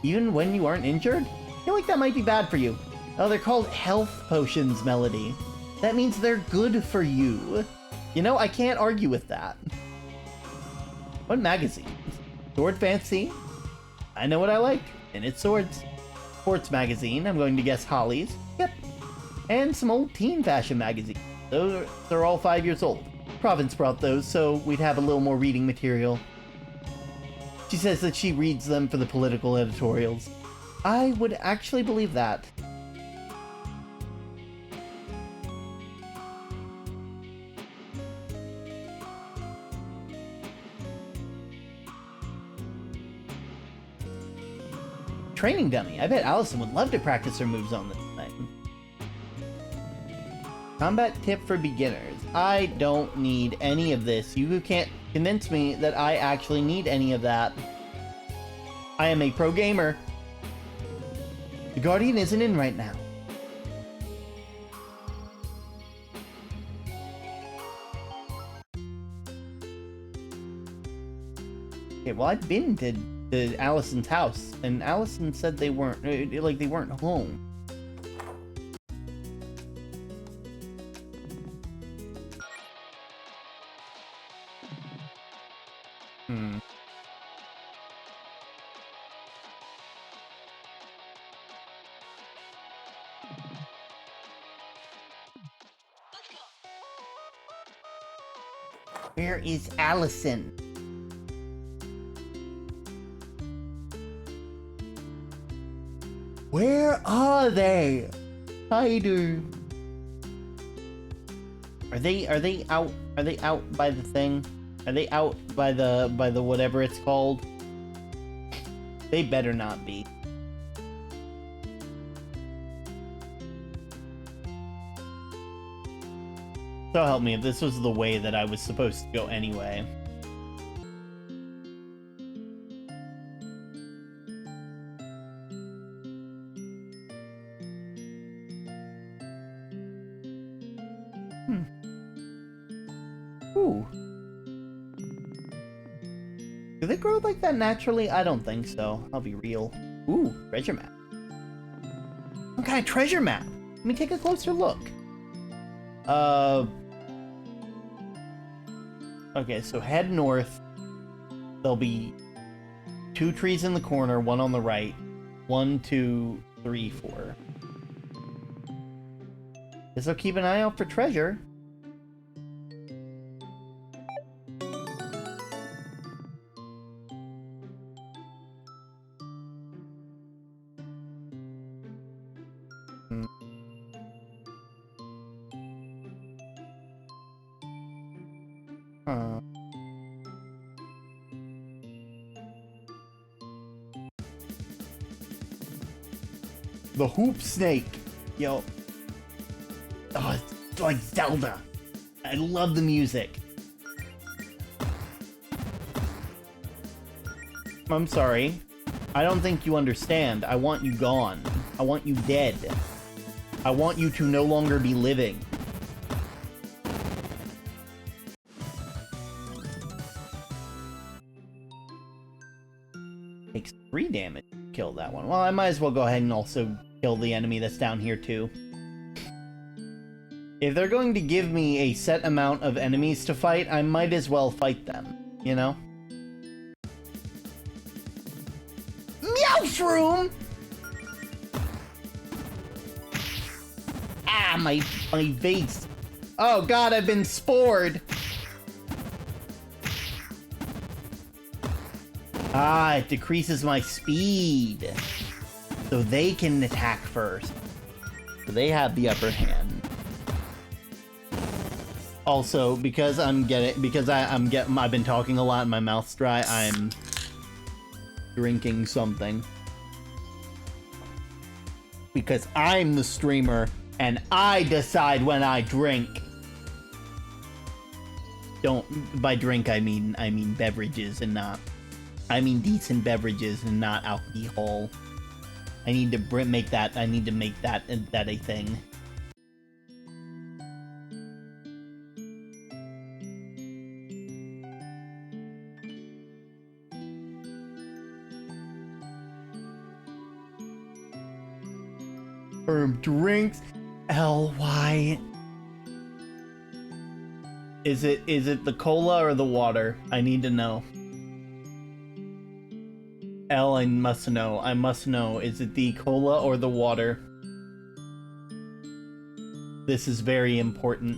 Even when you aren't injured? I feel like that might be bad for you. Oh, they're called health potions, Melody. That means they're good for you. You know, I can't argue with that. What magazine? Sword Fancy? I know what I like, and it's swords. Sports magazine, I'm going to guess Holly's. Yep. And some old teen fashion magazines. They're all 5 years old. Province brought those, so we'd have a little more reading material. She says that she reads them for the political editorials. I would actually believe that. Training dummy. I bet Allison would love to practice her moves on this thing. Combat tip for beginners. I don't need any of this. You can't convince me that I actually need any of that. I am a pro gamer. The Guardian isn't in right now. Okay, well, I've been to Allison's house, and Allison said they weren't home. Where is Allison? Where are they? Hider. Are they out by the thing? Are they out by the whatever it's called? They better not be. So help me if this was the way that I was supposed to go anyway. Ooh. Do they grow like that naturally? I don't think so. I'll be real. Ooh, treasure map. What kind of treasure map? Let me take a closer look. Okay, so head north. There'll be 2 trees in the corner, 1 on the right. 1, 2, 3, 4. Guess I'll keep an eye out for treasure. Huh. The hoop snake. Yo. Oh, it's like Zelda. I love the music. I'm sorry. I don't think you understand. I want you gone. I want you dead. I want you to no longer be living. Takes 3 damage to kill that one. Well, I might as well go ahead and also kill the enemy that's down here too. If they're going to give me a set amount of enemies to fight, I might as well fight them, you know? Meowshroom! Ah, my face. Oh god, I've been spored. Ah, it decreases my speed. So they can attack first. So they have the upper hand. Also, because I've been talking a lot and my mouth's dry, I'm drinking something. Because I'm the streamer and I decide when I drink. By drink I mean beverages and not, I mean decent beverages and not alcohol. I need to make that a thing. Drinks. L-Y. Is it the cola or the water? I need to know. L, I must know. I must know. Is it the cola or the water? This is very important.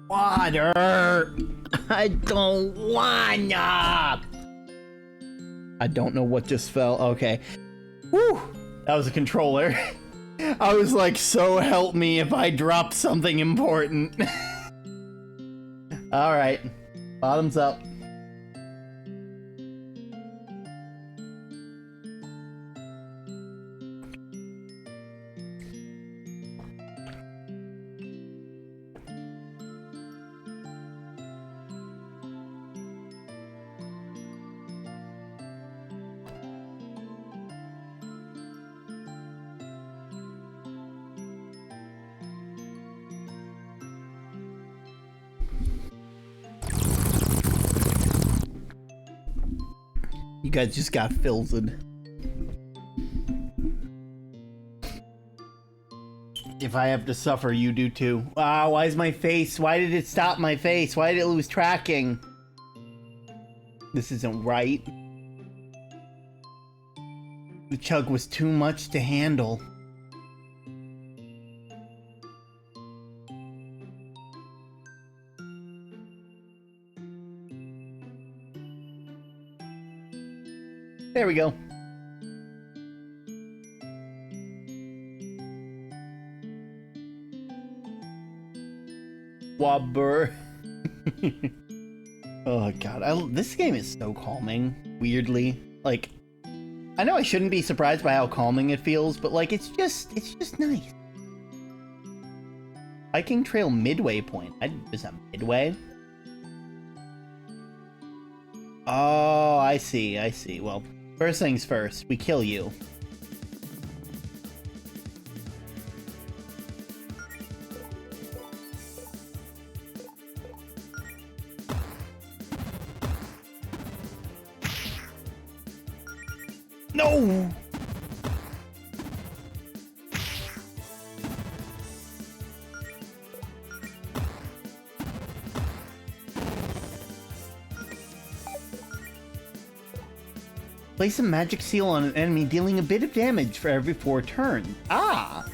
Water! I don't wanna! I don't know what just fell. Okay. Woo! That was a controller. I was like, so help me if I drop something important. Alright. Bottoms up. You guys just got filled. If I have to suffer, you do too. Ah, why is my face? Why did it stop my face? Why did it lose tracking? This isn't right. The chug was too much to handle. There we go. Wobber. Oh god, this game is so calming, weirdly. Like, I know I shouldn't be surprised by how calming it feels, but like, it's just nice. Hiking Trail Midway Point. Is that Midway? Oh, I see. Well, first things first, we kill you. No! Place a magic seal on an enemy, dealing a bit of damage for every 4 turns. Ah!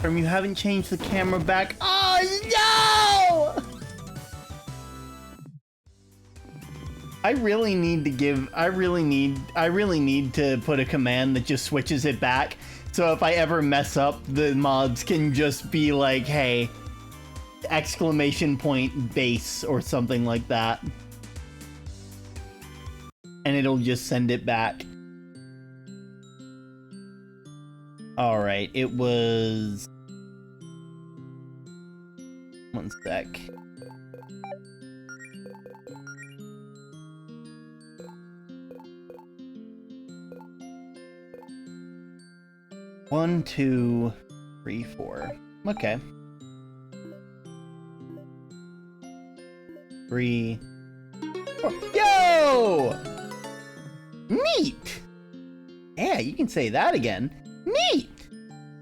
You haven't changed the camera back. Oh, no! I really need to put a command that just switches it back. So if I ever mess up, the mods can just be like, hey, exclamation point base or something like that. And it'll just send it back. Alright, it was... One sec. One, 2, 3, 4. Okay. 3, 4. Yo! Neat! Yeah, you can say that again. Neat!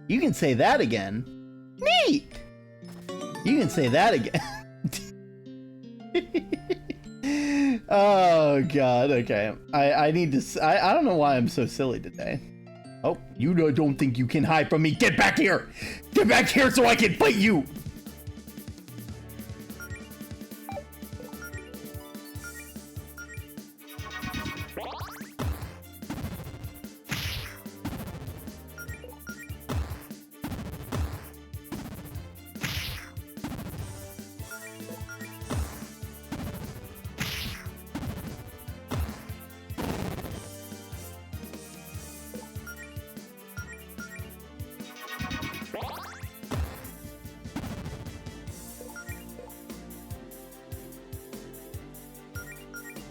You can say that again. Neat! You can say that again. Oh god, okay. I need to... I don't know why I'm so silly today. Oh, you don't think you can hide from me. Get back here! Get back here so I can fight you!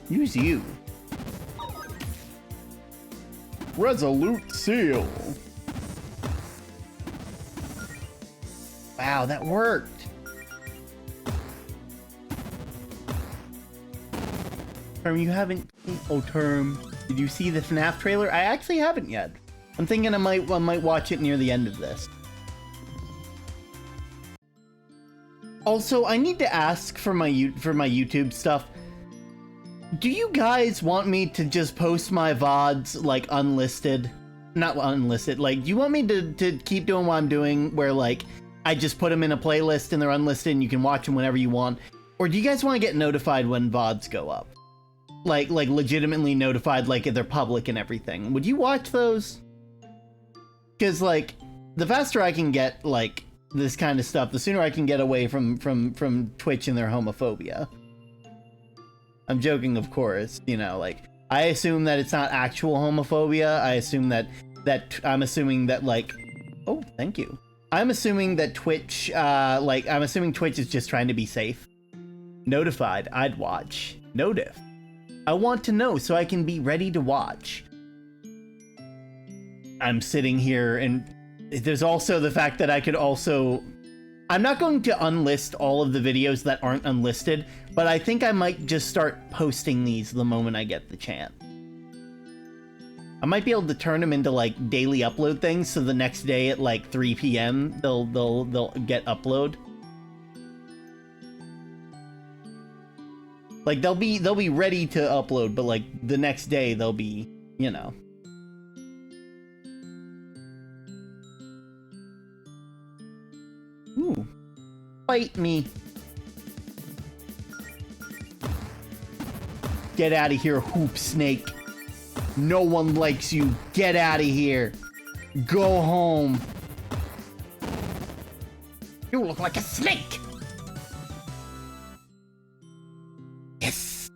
Use you. Resolute seal. Wow, that worked. Term, you haven't... Oh, Term. Did you see the FNAF trailer? I actually haven't yet. I'm thinking I might watch it near the end of this. Also, I need to ask for my YouTube stuff. Do you guys want me to just post my VODs, like, unlisted? Not unlisted, like, do you want me to keep doing what I'm doing, where, like, I just put them in a playlist and they're unlisted and you can watch them whenever you want? Or do you guys want to get notified when VODs go up? Like legitimately notified, like, they're public and everything. Would you watch those? Because, like, the faster I can get, like, this kind of stuff, the sooner I can get away from Twitch and their homophobia. I'm joking, of course, you know, like, I assume that it's not actual homophobia. I assume that I'm assuming that, like, oh, thank you. I'm assuming that Twitch, I'm assuming Twitch is just trying to be safe. Notified, I'd watch. Notif. I want to know so I can be ready to watch. I'm sitting here, and there's also the fact that I could also... I'm not going to unlist all of the videos that aren't unlisted, but I think I might just start posting these the moment I get the chance. I might be able to turn them into, like, daily upload things, so the next day at, like, 3 p.m. they'll get upload. Like, they'll be ready to upload, but, like, the next day they'll be, you know. Ooh. Fight me. Get out of here, Hoop Snake. No one likes you. Get out of here. Go home. You look like a snake. Yes.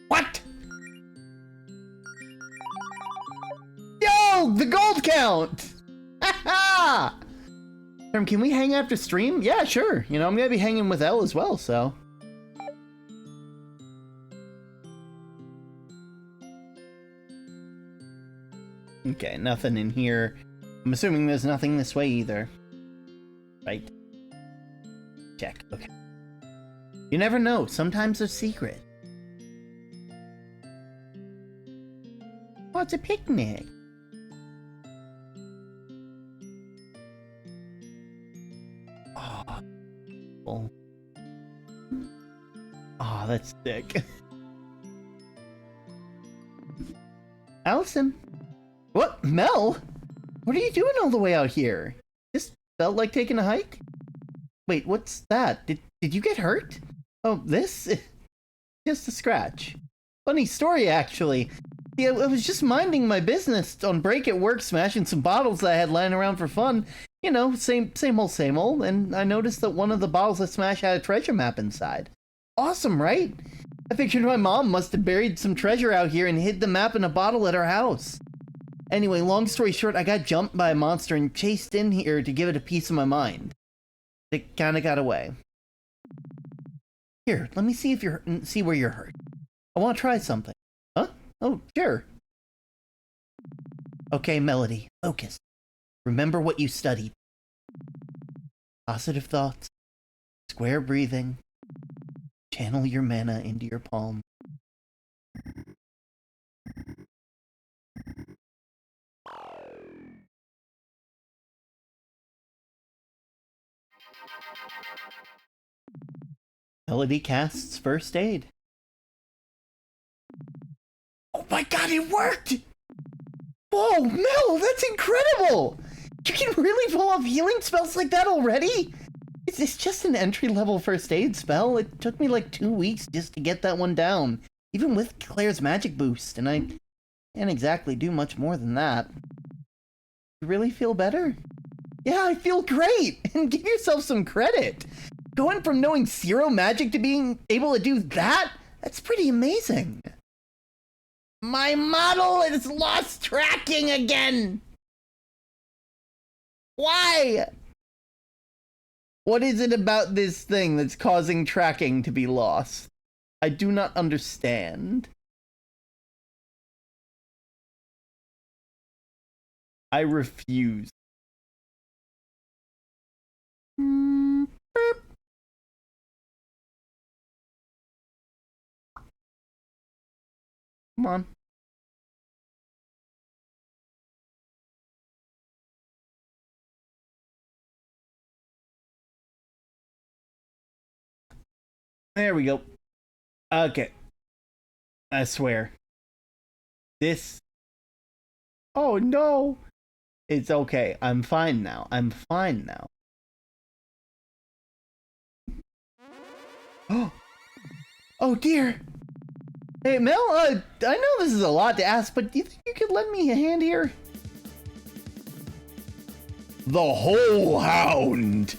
What? Yo, the gold count. Ha Can we hang after stream? Yeah, sure. You know, I'm gonna be hanging with Elle as well, so. Okay, nothing in here. I'm assuming there's nothing this way either. Right. check. Okay. You never know. Sometimes they're secret. Oh, it's a picnic. Oh. Oh, that's sick. Allison? What? Mel? What are you doing all the way out here? Just felt like taking a hike? Wait, what's that? Did you get hurt? Oh, this? Just a scratch. Funny story, actually. Yeah, I was just minding my business on break at work, smashing some bottles that I had lying around for fun. You know, same old, and I noticed that one of the bottles I smashed had a treasure map inside. Awesome, right? I figured my mom must have buried some treasure out here and hid the map in a bottle at her house. Anyway, long story short, I got jumped by a monster and chased in here to give it a piece of my mind. It kinda got away. Here, let me see where you're hurt. I want to try something. Huh? Oh, sure. Okay, Melody, focus. Remember what you studied. Positive thoughts, square breathing, channel your mana into your palm. Melody casts first aid. Oh my god, it worked! Whoa, Mel, that's incredible! You can really pull off healing spells like that already? It's just an entry-level first aid spell. It took me like 2 weeks just to get that one down, even with Claire's magic boost, and I can't exactly do much more than that. You really feel better? Yeah, I feel great! And give yourself some credit! Going from knowing zero magic to being able to do that? That's pretty amazing. My model has lost tracking again! Why? What is it about this thing that's causing tracking to be lost? I do not understand. I refuse. Burp. Come on. There we go. Okay. I swear. This... Oh no! It's okay. I'm fine now. I'm fine now. Oh dear! Hey Mel, I know this is a lot to ask, but do you think you could lend me a hand here? The whole hound!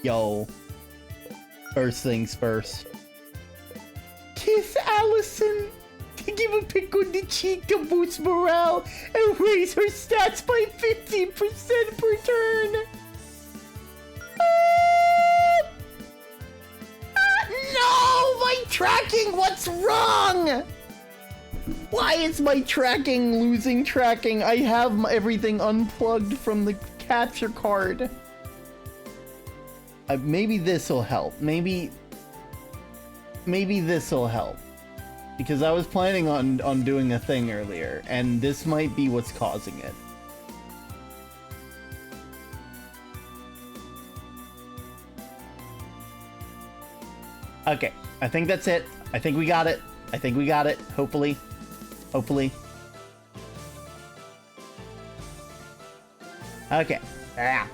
Yo. First things first. Kiss Allison to give a pick on the cheek to boost morale and raise her stats by 15% per turn. No! My tracking! What's wrong? Why is my tracking losing tracking? I have everything unplugged from the capture card. Maybe this'll help. Maybe this'll help. Because I was planning on doing a thing earlier, and this might be what's causing it. Okay, I think that's it. I think we got it. I think we got it. Hopefully. Hopefully. Okay. Ah.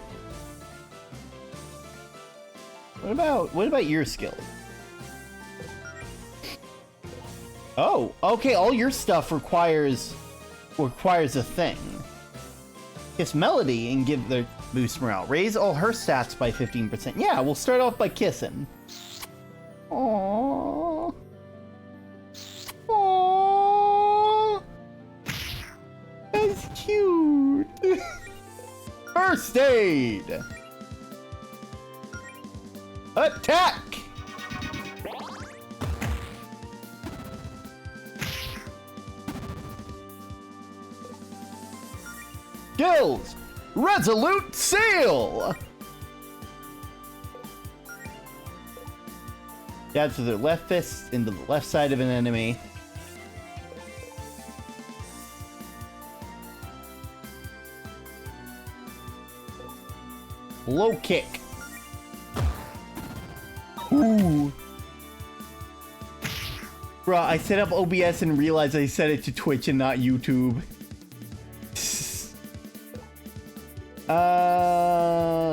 What about your skill? Oh, okay, all your stuff requires a thing. Kiss Melody and give the boost morale. Raise all her stats by 15%. Yeah, we'll start off by kissing. Aww. Aww. That's cute. First aid. Attack! Skills! Resolute Sail! Jabs with their left fist into the left side of an enemy. Low kick. Ooh. Bruh, I set up OBS and realized I set it to Twitch and not YouTube.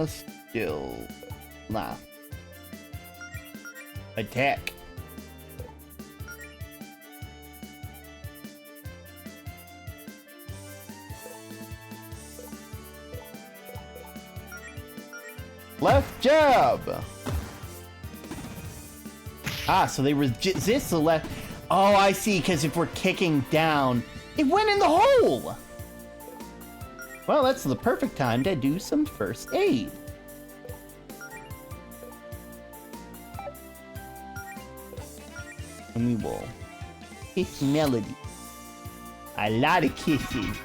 Skill. Nah. Attack. Left jab. Ah, so they resist the left. Oh, I see, because if we're kicking down, it went in the hole! Well, that's the perfect time to do some first aid. And we will kiss Melody. A lot of kisses.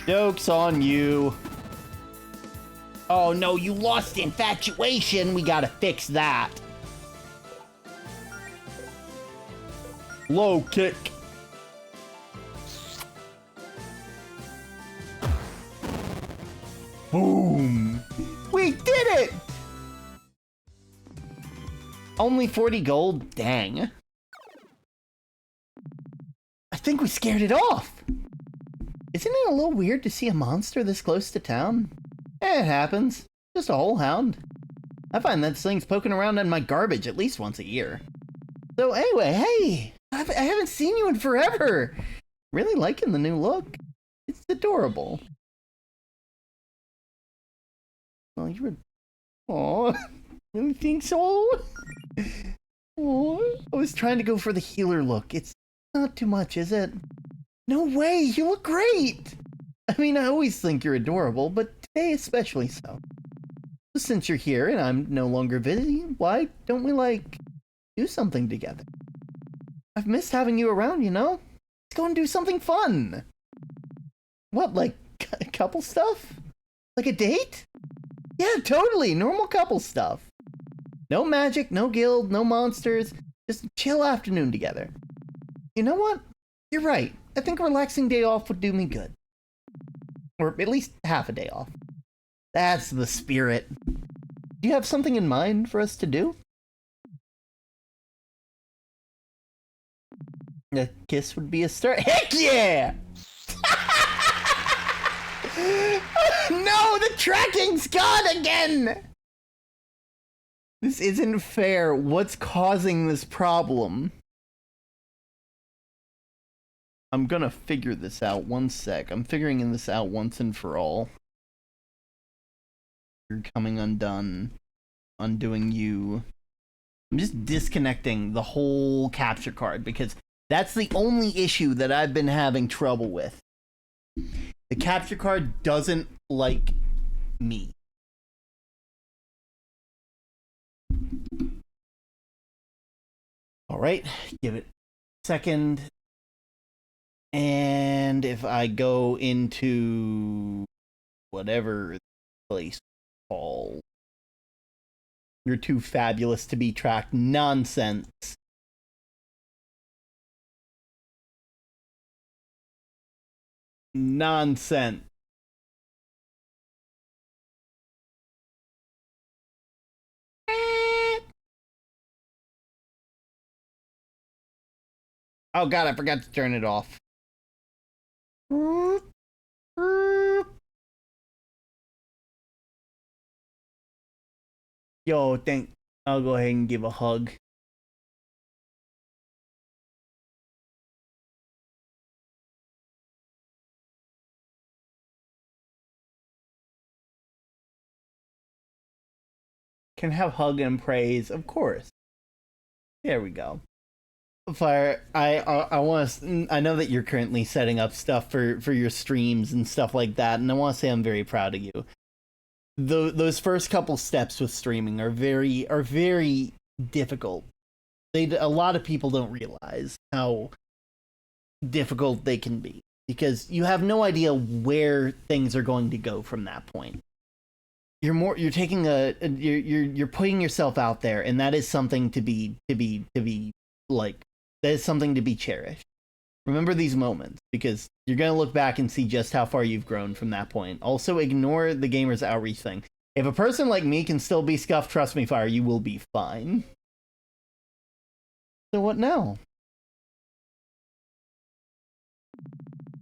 Joke's on you. Oh no, you lost infatuation. We gotta fix that. Low kick. Boom. We did it! Only 40 gold? Dang. I think we scared it off. Isn't it a little weird to see a monster this close to town? It happens. Just a whole hound. I find that thing's poking around in my garbage at least once a year. So anyway, hey! I haven't seen you in forever! Really liking the new look. It's adorable. Oh, you were... Aw, really think so? Aw, I was trying to go for the healer look. It's not too much, is it? No way, you look great! I mean, I always think you're adorable, but today especially so. Since you're here and I'm no longer busy, why don't we, like, do something together? I've missed having you around, you know? Let's go and do something fun! What, like, couple stuff? Like a date? Yeah, totally, normal couple stuff. No magic, no guild, no monsters, just a chill afternoon together. You know what? You're right. I think a relaxing day off would do me good. Or at least half a day off. That's the spirit. Do you have something in mind for us to do? A kiss would be a start. Heck yeah! No, the tracking's gone again! This isn't fair. What's causing this problem? I'm gonna figure this out. One sec. I'm figuring this out once and for all. You're coming undone. Undoing you. I'm just disconnecting the whole capture card because that's the only issue that I've been having trouble with. The capture card doesn't like me. Alright, give it a second. And if I go into whatever place called, you're too fabulous to be tracked. Nonsense. Nonsense. Oh god, I forgot to turn it off. Yo, I'll go ahead and give a hug. Can have hug and praise, of course. There we go. Fire, I want to. I know that you're currently setting up stuff for your streams and stuff like that, and I want to say I'm very proud of you. Those first couple steps with streaming are very difficult. A lot of people don't realize how difficult they can be. because you have no idea where things are going to go from that point. You're taking you're putting yourself out there, and that is something to be like, that is something to be cherished. Remember these moments, because you're going to look back and see just how far you've grown from that point. Also, ignore the Gamers Outreach thing. If a person like me can still be scuffed, trust me, Fire, you will be fine. So what now?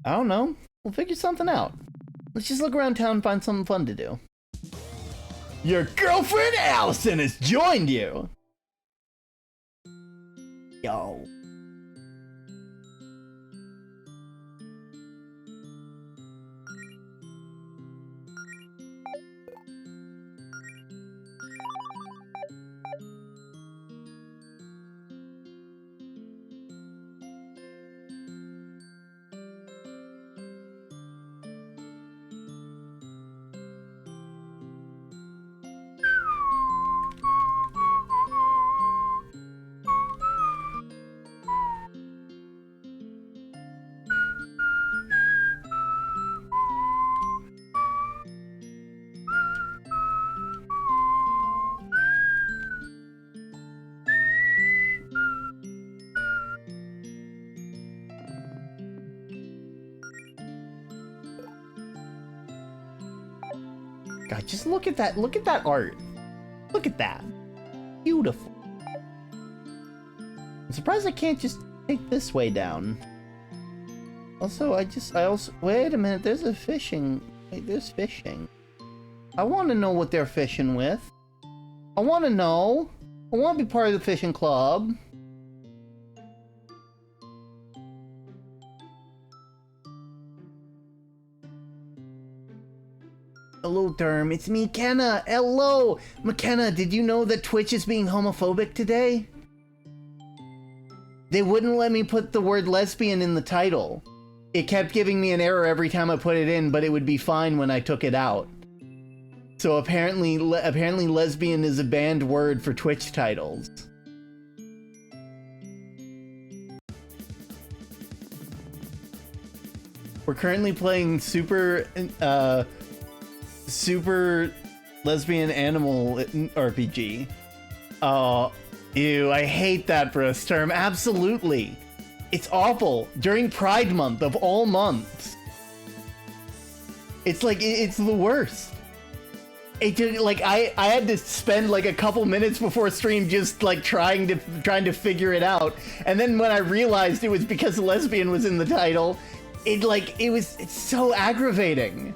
I don't know. We'll figure something out. Let's just look around town and find something fun to do. Your girlfriend Allison has joined you! Yo. God, just look at that art. Look at that. Beautiful. I'm surprised I can't just take this way down. Also, wait a minute, there's fishing. I want to know what they're fishing with. I want to know. I want to be part of the fishing club. Hello, Derm. It's me, Kenna. Hello! McKenna, did you know that Twitch is being homophobic today? They wouldn't let me put the word lesbian in the title. It kept giving me an error every time I put it in, but it would be fine when I took it out. So apparently lesbian is a banned word for Twitch titles. We're currently playing Super Lesbian Animal RPG. Oh, ew, I hate that for us term. Absolutely. It's awful. During Pride Month of all months. It's like, it's the worst. It did, like, I had to spend like a couple minutes before stream just like trying to figure it out. And then when I realized it was because lesbian was in the title, it's so aggravating.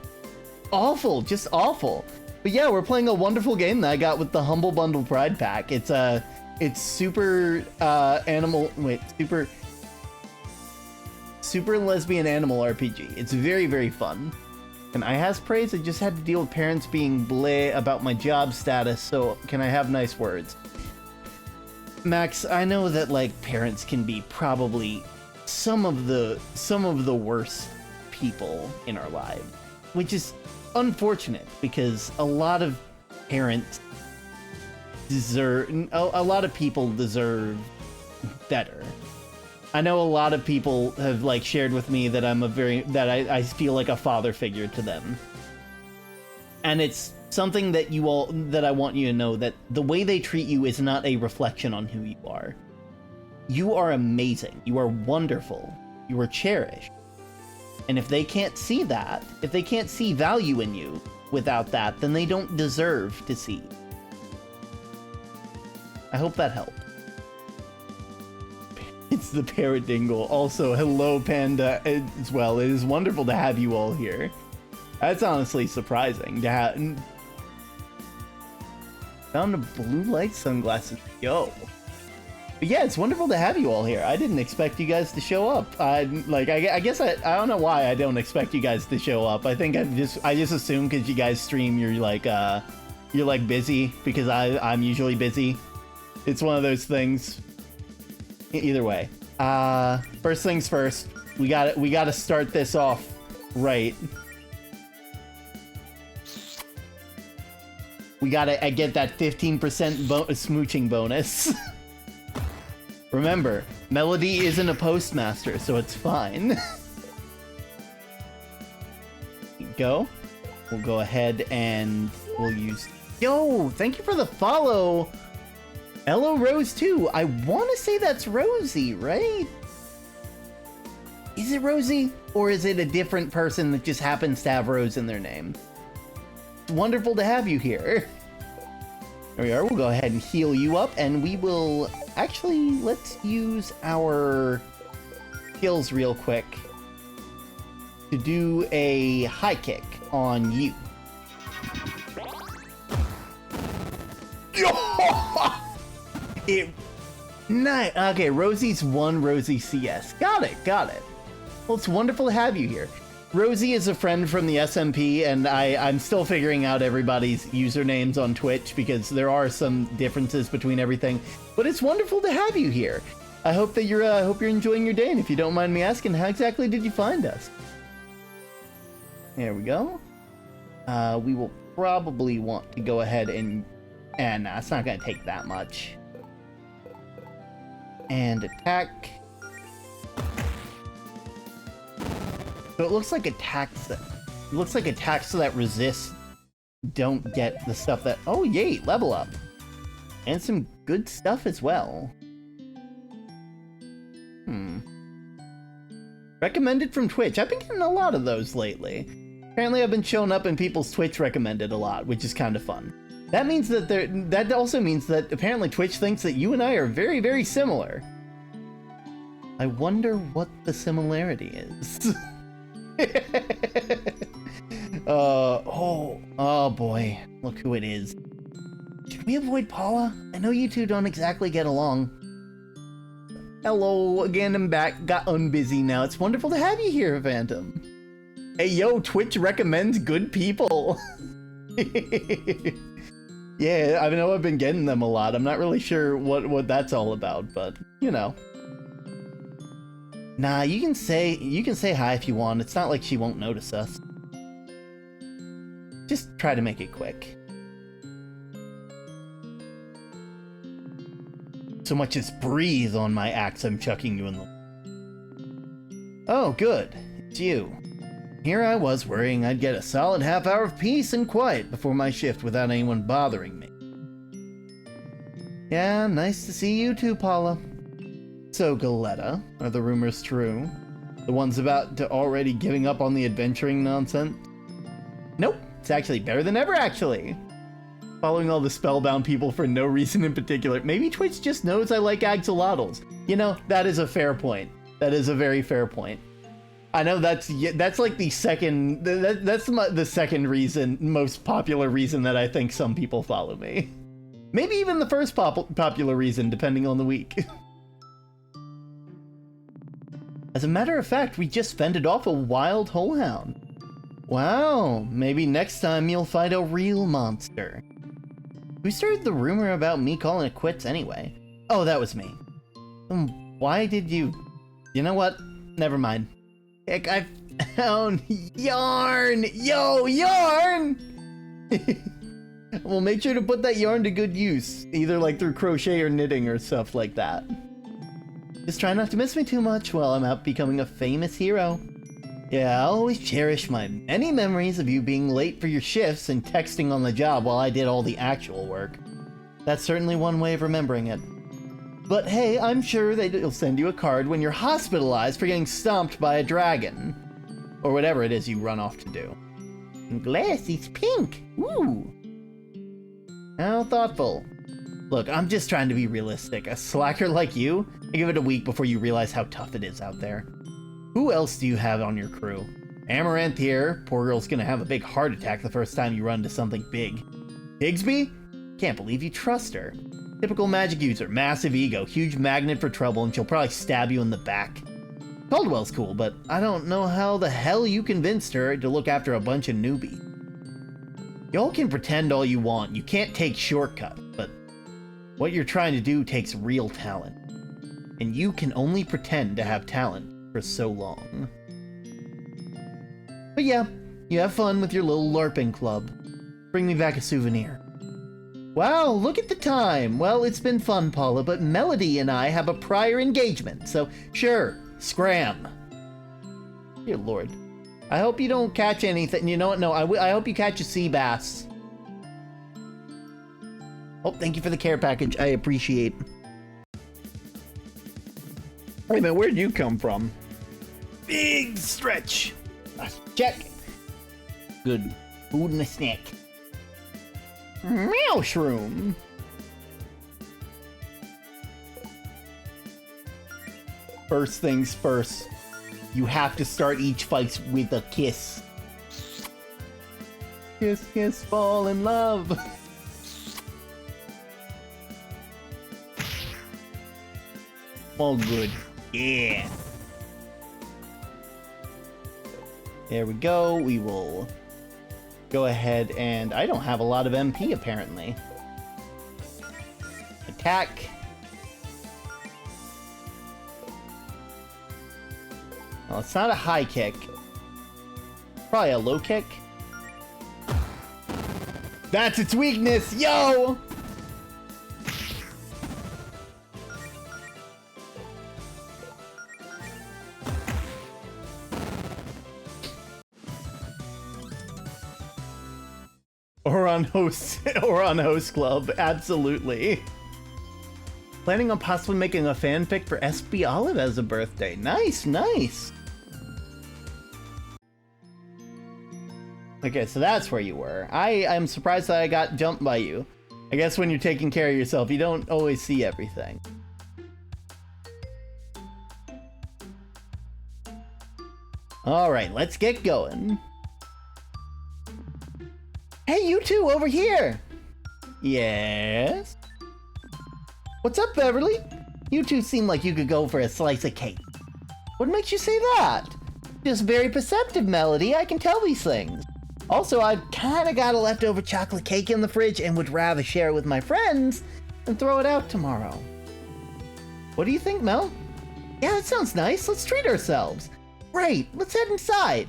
Awful, just awful. But yeah, we're playing a wonderful game that I got with the Humble Bundle Pride Pack. It's super super lesbian animal RPG. It's very, very fun. And I has praise, I just had to deal with parents being bleh about my job status, so can I have nice words? Max, I know that like parents can be probably some of the worst people in our lives, which is unfortunate because a lot of parents a lot of people deserve better. I know a lot of people have like shared with me that I feel like a father figure to them. And it's something that I want you to know, that the way they treat you is not a reflection on who you are. You are amazing. You are wonderful. You are cherished. And if they can't see that, if they can't see value in you without that, then they don't deserve to see. I hope that helped. It's the Parrot Dingle. Also, hello, Panda, as well. It is wonderful to have you all here. That's honestly surprising to have. Found a blue light sunglasses. Yo. But yeah, it's wonderful to have you all here. I didn't expect you guess to show up. I guess I don't know why I don't expect you guys to show up. I think I just assume because you guys stream, you're like busy, because I'm usually busy. It's one of those things. Either way, first things first, we gotta start this off right. We gotta get that 15% smooching bonus. Remember, Melody isn't a postmaster, so it's fine. go. We'll go ahead and we'll use... Yo, thank you for the follow. Hello, Rose 2. I want to say that's Rosie, right? Is it Rosie? Or is it a different person that just happens to have Rose in their name? It's wonderful to have you here. There we are. We'll go ahead and heal you up, and we will... Actually, let's use our skills real quick to do a high kick on you. Nice. Okay, Rosie's 1, Rosie CS. Got it. Well, it's wonderful to have you here. Rosie is a friend from the SMP, and I'm still figuring out everybody's usernames on Twitch because there are some differences between everything. But it's wonderful to have you here. I hope that you're enjoying your day, and if you don't mind me asking, how exactly did you find us? There we go. We will probably want to go ahead and nah, it's not going to take that much. And attack. So it looks like attacks that resist don't get the stuff that... Oh, yay, level up. And some good stuff as well. Recommended from Twitch. I've been getting a lot of those lately. Apparently I've been showing up in people's Twitch recommended a lot, which is kind of fun. That means that that also means that apparently Twitch thinks that you and I are very, very similar. I wonder what the similarity is. Oh boy, look who it is. Should we avoid Paula? I know you two don't exactly get along. Hello, again, I'm back. Got unbusy now. It's wonderful to have you here, Phantom. Hey, yo, Twitch recommends good people. Yeah, I know I've been getting them a lot. I'm not really sure what that's all about, but, you know. Nah, you can say hi if you want. It's not like she won't notice us. Just try to make it quick. So much as breathe on my axe I'm chucking you in the... Oh, good. It's you. Here I was worrying I'd get a solid half hour of peace and quiet before my shift without anyone bothering me. Yeah, nice to see you too, Paula. So, Galetta, are the rumors true? The ones about to already giving up on the adventuring nonsense? Nope, it's actually better than ever, actually. Following all the spellbound people for no reason in particular. Maybe Twitch just knows I like axolotls. You know, that is a fair point. That is a very fair point. I know that's like the second, the second reason, most popular reason that I think some people follow me. Maybe even the first popular reason, depending on the week. As a matter of fact, we just fended off a wild holehound. Wow, maybe next time you'll fight a real monster. Who started the rumor about me calling it quits anyway? Oh, that was me. Why did you... You know what? Never mind. Heck, I found yarn! Yo, yarn! Well, make sure to put that yarn to good use. Either like through crochet or knitting or stuff like that. Just try not to miss me too much while I'm out becoming a famous hero. Yeah, I'll always cherish my many memories of you being late for your shifts and texting on the job while I did all the actual work. That's certainly one way of remembering it. But hey, I'm sure they'll send you a card when you're hospitalized for getting stomped by a dragon. Or whatever it is you run off to do. And glass is pink! Ooh! How thoughtful. Look, I'm just trying to be realistic. A slacker like you, I give it a week before you realize how tough it is out there. Who else do you have on your crew? Amaranth here. Poor girl's gonna have a big heart attack the first time you run into something big. Bigsby? Can't believe you trust her. Typical magic user, massive ego, huge magnet for trouble, and she'll probably stab you in the back. Caldwell's cool, but I don't know how the hell you convinced her to look after a bunch of newbies. Y'all can pretend all you want, you can't take shortcuts, but what you're trying to do takes real talent. And you can only pretend to have talent for so long. But yeah, you have fun with your little LARPing club. Bring me back a souvenir. Wow, look at the time! Well, it's been fun, Paula, but Melody and I have a prior engagement, so sure, scram! Dear Lord. I hope you don't catch anything. You know what? No, I hope you catch a sea bass. Oh, thank you for the care package. I appreciate. Wait a minute, where'd you come from? Big stretch. Check. Good. Food and a snack. Mushroom. First things first. You have to start each fight with a kiss. Kiss, kiss, fall in love. All good. Yeah. There we go. We will go ahead and... I don't have a lot of MP apparently. Attack. Well, it's not a high kick. Probably a low kick. That's its weakness, yo! Or on host club, absolutely. Planning on possibly making a fanfic for SB Olive as a birthday. Nice, nice. Okay, so that's where you were. I'm surprised that I got jumped by you. I guess when you're taking care of yourself, you don't always see everything. Alright, let's get going. Hey, you two over here! Yes? What's up, Beverly? You two seem like you could go for a slice of cake. What makes you say that? Just very perceptive, Melody. I can tell these things. Also, I've kinda got a leftover chocolate cake in the fridge and would rather share it with my friends than throw it out tomorrow. What do you think, Mel? Yeah, that sounds nice. Let's treat ourselves. Great, let's head inside.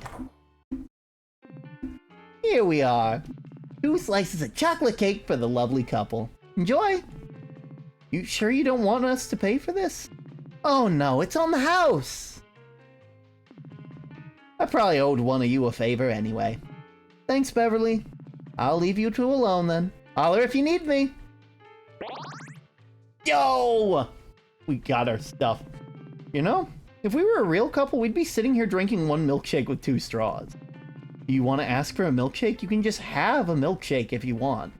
Here we are. 2 slices of chocolate cake for the lovely couple. Enjoy. You sure you don't want us to pay for this? Oh no, it's on the house. I probably owed one of you a favor anyway. Thanks, Beverly. I'll leave you two alone then. Holler if you need me. Yo! We got our stuff. You know, if we were a real couple, we'd be sitting here drinking 1 milkshake with 2 straws. Do you want to ask for a milkshake? You can just have a milkshake if you want.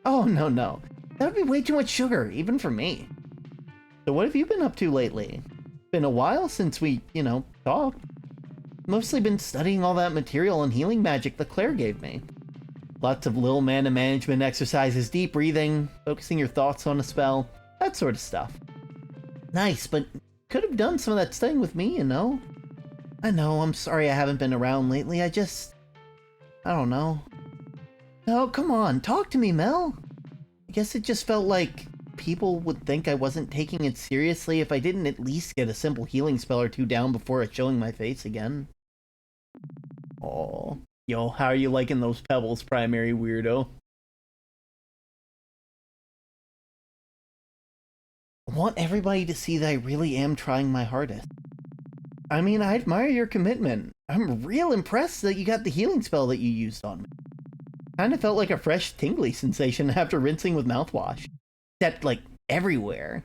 Oh, no. That would be way too much sugar, even for me. So what have you been up to lately? Been a while since we, talked. Mostly been studying all that material and healing magic that Claire gave me. Lots of little mana management exercises, deep breathing, focusing your thoughts on a spell, that sort of stuff. Nice, but could have done some of that studying with me, I know, I'm sorry I haven't been around lately, I don't know. No, come on, talk to me, Mel. I guess it just felt like people would think I wasn't taking it seriously if I didn't at least get a simple healing spell or 2 down before showing my face again. Aw. Yo, how are you liking those pebbles, primary weirdo? I want everybody to see that I really am trying my hardest. I mean, I admire your commitment. I'm real impressed that you got the healing spell that you used on me. Kinda felt like a fresh tingly sensation after rinsing with mouthwash. Except, like, everywhere.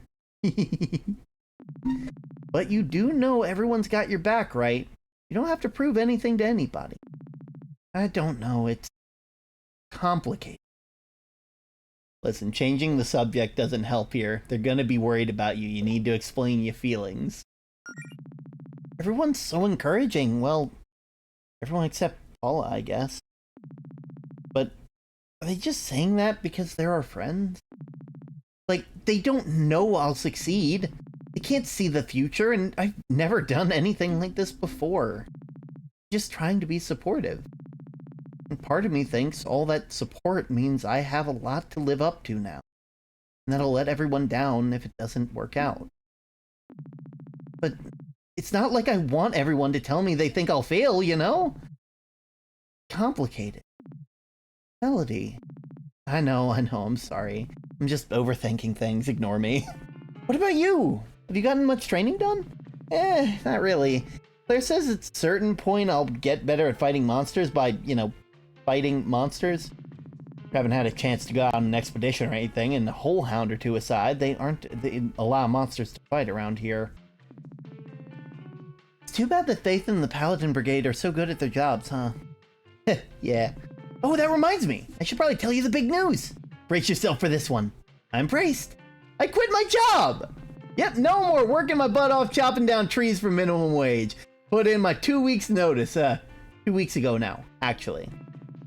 But you do know everyone's got your back, right? You don't have to prove anything to anybody. I don't know, it's complicated. Listen, changing the subject doesn't help here. They're gonna be worried about you. You need to explain your feelings. Everyone's so encouraging. Well, everyone except Paula, I guess. But are they just saying that because they're our friends? Like, they don't know I'll succeed. They can't see the future, and I've never done anything like this before. Just trying to be supportive. And part of me thinks all that support means I have a lot to live up to now. And that'll let everyone down if it doesn't work out. But it's not like I want everyone to tell me they think I'll fail, you know? Complicated. Melody. I know, I'm sorry. I'm just overthinking things, ignore me. What about you? Have you gotten much training done? Not really. Claire says at a certain point I'll get better at fighting monsters by, you know, fighting monsters. Haven't had a chance to go out on an expedition or anything, and a whole hound or two aside, they allow monsters to fight around here. It's too bad that Faith and the Paladin Brigade are so good at their jobs, huh? Yeah. Oh, that reminds me. I should probably tell you the big news. Brace yourself for this one. I'm braced. I quit my job! Yep, no more working my butt off chopping down trees for minimum wage. Put in my 2 weeks notice, 2 weeks ago now, actually.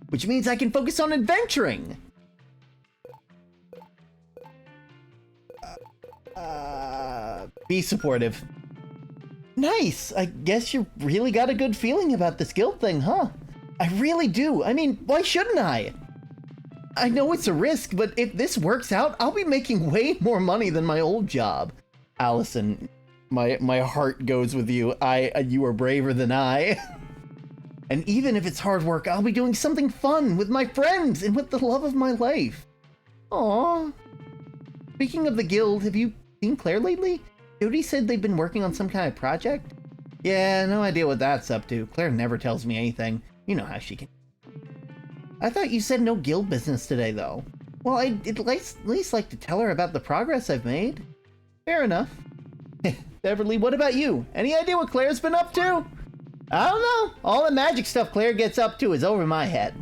Which means I can focus on adventuring. Be supportive. Nice! I guess you really got a good feeling about this guild thing, huh? I really do. I mean, why shouldn't I? I know it's a risk, but if this works out, I'll be making way more money than my old job. Allison, my heart goes with you. You are braver than I. And even if it's hard work, I'll be doing something fun with my friends and with the love of my life. Aww. Speaking of the guild, have you seen Claire lately? Jody said they've been working on some kind of project. Yeah, no idea what that's up to. Claire never tells me anything. You know how she can. I thought you said no guild business today, though. Well, I'd at least like to tell her about the progress I've made. Fair enough. Beverly, what about you? Any idea what Claire's been up to? I don't know. All the magic stuff Claire gets up to is over my head.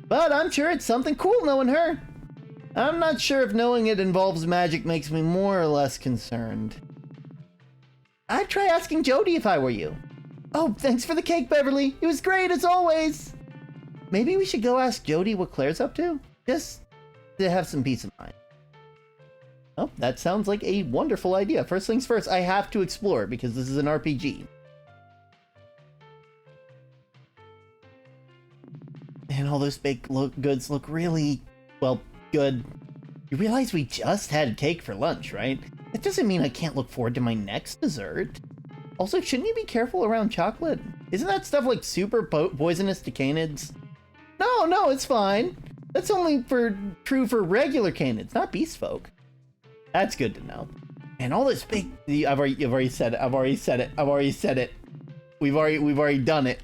But I'm sure it's something cool knowing her. I'm not sure if knowing it involves magic makes me more or less concerned. I'd try asking Jody if I were you. Oh, thanks for the cake, Beverly. It was great as always. Maybe we should go ask Jody what Claire's up to? Just to have some peace of mind. Oh, that sounds like a wonderful idea. First things first, I have to explore because this is an RPG. And all those baked goods look really, well, good. You realize we just had cake for lunch, right? That doesn't mean I can't look forward to my next dessert. Also, shouldn't you be careful around chocolate? Isn't that stuff like super poisonous to canids? No, it's fine. That's only true for regular canids, not beast folk. That's good to know. And all this big, I've already said it. We've already done it.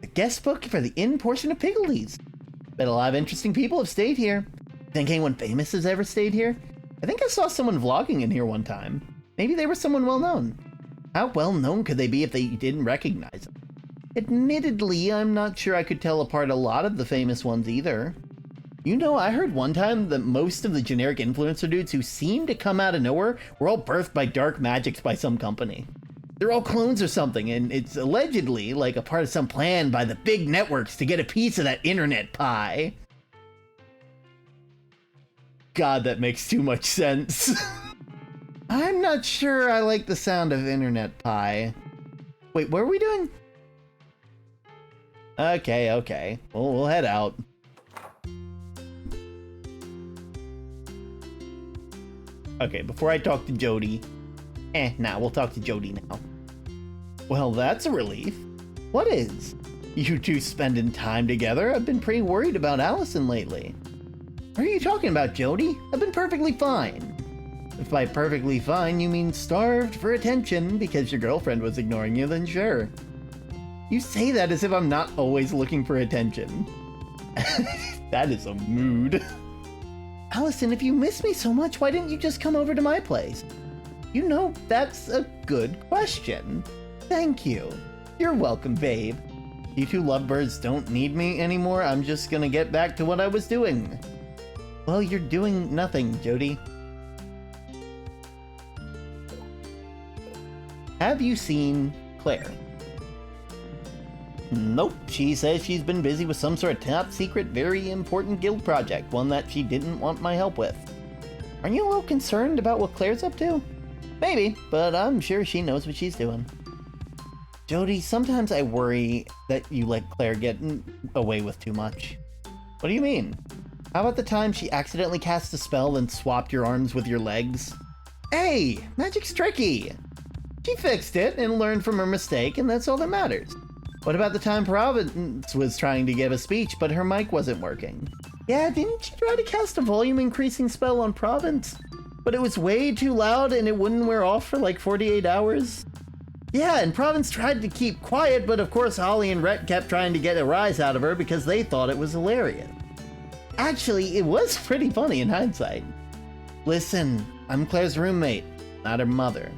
The guest book for the inn portion of Piggledees. Bet a lot of interesting people have stayed here. Think anyone famous has ever stayed here? I think I saw someone vlogging in here one time. Maybe they were someone well known. How well known could they be if they didn't recognize them? Admittedly, I'm not sure I could tell apart a lot of the famous ones either. You know, I heard one time that most of the generic influencer dudes who seem to come out of nowhere were all birthed by dark magics by some company. They're all clones or something, and it's allegedly like a part of some plan by the big networks to get a piece of that internet pie. God, that makes too much sense. I'm not sure I like the sound of internet pie. Wait, what are we doing? Okay. Well, we'll head out. Okay, before I talk to Jody. We'll talk to Jody now. Well, that's a relief. What is? You two spending time together? I've been pretty worried about Allison lately. What are you talking about, Jody? I've been perfectly fine. If by perfectly fine you mean starved for attention because your girlfriend was ignoring you, then sure. You say that as if I'm not always looking for attention. That is a mood. Allison, if you miss me so much, why didn't you just come over to my place? You know, that's a good question. Thank you. You're welcome, babe. You two lovebirds don't need me anymore. I'm just gonna get back to what I was doing. Well, you're doing nothing, Jody. Have you seen Claire? Nope, she says she's been busy with some sort of top secret, very important guild project, one that she didn't want my help with. Aren't you a little concerned about what Claire's up to? Maybe, but I'm sure she knows what she's doing. Jody, sometimes I worry that you let Claire get away with too much. What do you mean? How about the time she accidentally cast a spell and swapped your arms with your legs? Hey, magic's tricky! She fixed it and learned from her mistake, and that's all that matters. What about the time Providence was trying to give a speech, but her mic wasn't working? Yeah, didn't you try to cast a volume increasing spell on Providence? But it was way too loud and it wouldn't wear off for like 48 hours? Yeah, and Province tried to keep quiet, but of course Holly and Rhett kept trying to get a rise out of her because they thought it was hilarious. Actually, it was pretty funny in hindsight. Listen, I'm Claire's roommate, not her mother.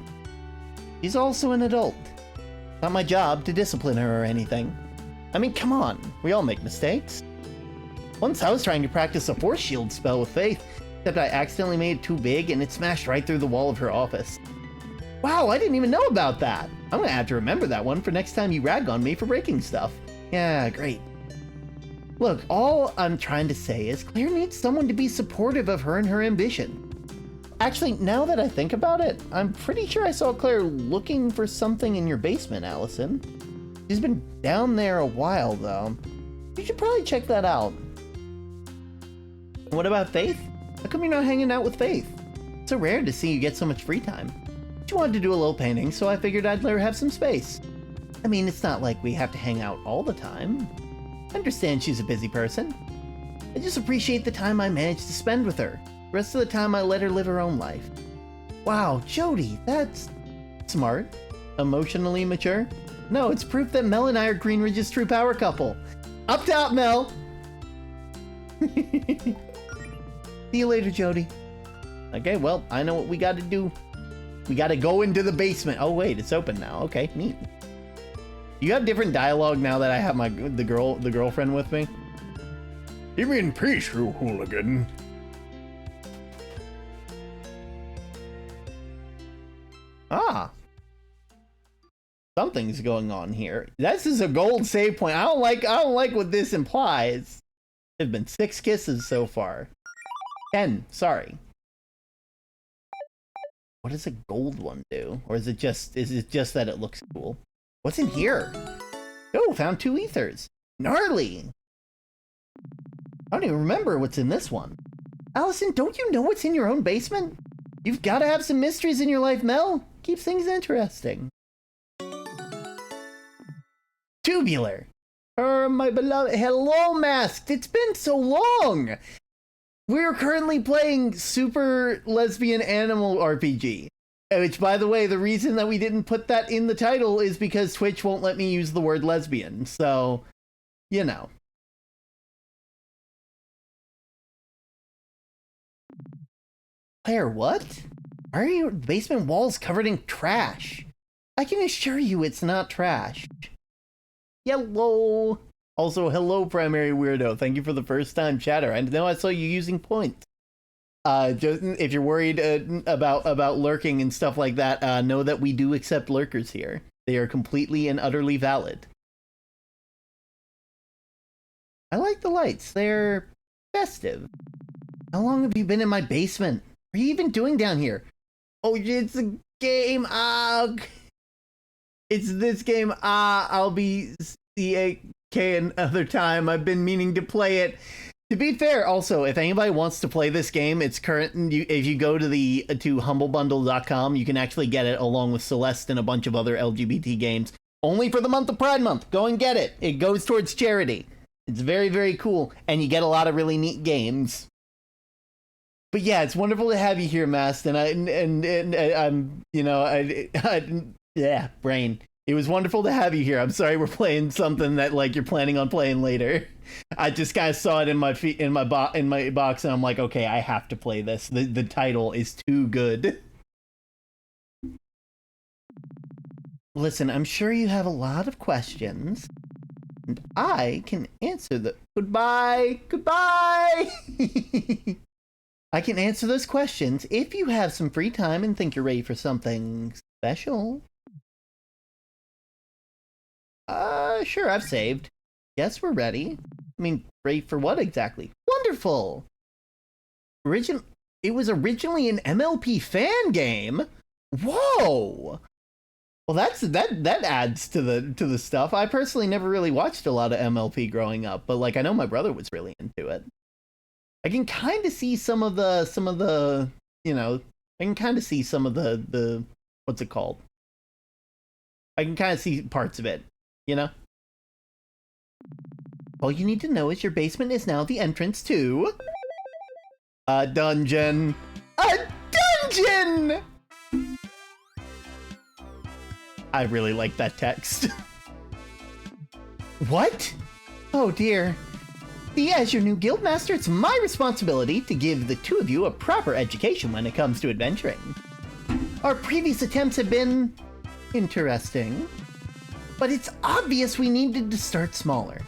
She's also an adult. Not my job to discipline her or anything. I mean, come on, we all make mistakes. Once I was trying to practice a force shield spell with Faith, except I accidentally made it too big and it smashed right through the wall of her office. Wow, I didn't even know about that. I'm gonna have to remember that one for next time you rag on me for breaking stuff. Yeah, great. Look, all I'm trying to say is Claire needs someone to be supportive of her and her ambition. Actually, now that I think about it, I'm pretty sure I saw Claire looking for something in your basement, Allison. She's been down there a while, though. You should probably check that out. What about Faith? How come you're not hanging out with Faith? It's so rare to see you get so much free time. She wanted to do a little painting, so I figured I'd let her have some space. I mean, it's not like we have to hang out all the time. I understand she's a busy person. I just appreciate the time I managed to spend with her. The rest of the time I let her live her own life. Wow, Jody, that's smart. Emotionally mature? No, it's proof that Mel and I are Greenridge's true power couple. Up top, Mel! See you later, Jody. Okay, well, I know what we gotta do. We gotta go into the basement. Oh wait, it's open now. Okay, neat. You have different dialogue now that I have the girlfriend with me? Give me in peace, you hooligan. Ah. Something's going on here. This is a gold save point. I don't like what this implies. There've been 6 kisses so far. 10, sorry. What does a gold one do? Or is it just that it looks cool? What's in here? Oh, found 2 ethers. Gnarly! I don't even remember what's in this one. Allison, don't you know what's in your own basement? You've got to have some mysteries in your life, Mel. Keeps things interesting. Tubular. My beloved. Hello, Masked. It's been so long. We're currently playing Super Lesbian Animal RPG. Which, by the way, the reason that we didn't put that in the title is because Twitch won't let me use the word lesbian. So, you know. Claire, what? Why are your basement walls covered in trash? I can assure you it's not trash. Hello. Also, hello, Primary Weirdo. Thank you for the first time chatter. I know I saw you using points. Just, if you're worried about lurking and stuff like that, know that we do accept lurkers here. They are completely and utterly valid. I like the lights. They're festive. How long have you been in my basement? What are you even doing down here? Oh, it's a game. It's this game. I'll be CAK another time. I've been meaning to play it. To be fair, also, if anybody wants to play this game, it's current. If you go to humblebundle.com, you can actually get it along with Celeste and a bunch of other LGBT games. Only for the month of Pride Month. Go and get it. It goes towards charity. It's very, very cool, and you get a lot of really neat games. But yeah, it's wonderful to have you here, Mast, and I'm, you know, yeah, brain. It was wonderful to have you here. I'm sorry we're playing something that like you're planning on playing later. I just kind of saw it in my box, and I'm like, okay, I have to play this. The title is too good. Listen, I'm sure you have a lot of questions, and I can answer the goodbye. I can answer those questions if you have some free time and think you're ready for something special. Sure, I've saved. Yes, we're ready. I mean, ready for what exactly? Wonderful! It was originally an MLP fan game? Whoa! Well, that adds to the stuff. I personally never really watched a lot of MLP growing up, but like I know my brother was really into it. I can kind of see some of the, you know, I can kind of see some of the, what's it called? I can kind of see parts of it, you know? All you need to know is your basement is now the entrance to a dungeon. A dungeon! I really like that text. What? Oh dear. See, as your new guildmaster, it's my responsibility to give the two of you a proper education when it comes to adventuring. Our previous attempts have been interesting, but it's obvious we needed to start smaller.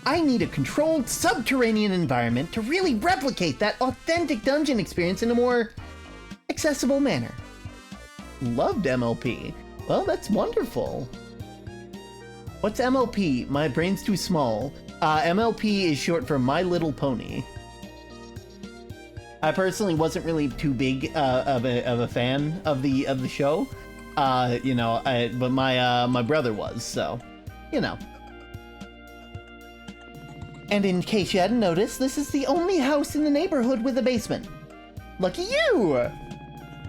I need a controlled subterranean environment to really replicate that authentic dungeon experience in a more accessible manner. Loved MLP. Well, that's wonderful. What's MLP? My brain's too small. MLP is short for My Little Pony. I personally wasn't really too big of a fan of the show, but my brother was, so you know. And in case you hadn't noticed, this is the only house in the neighborhood with a basement. Lucky you!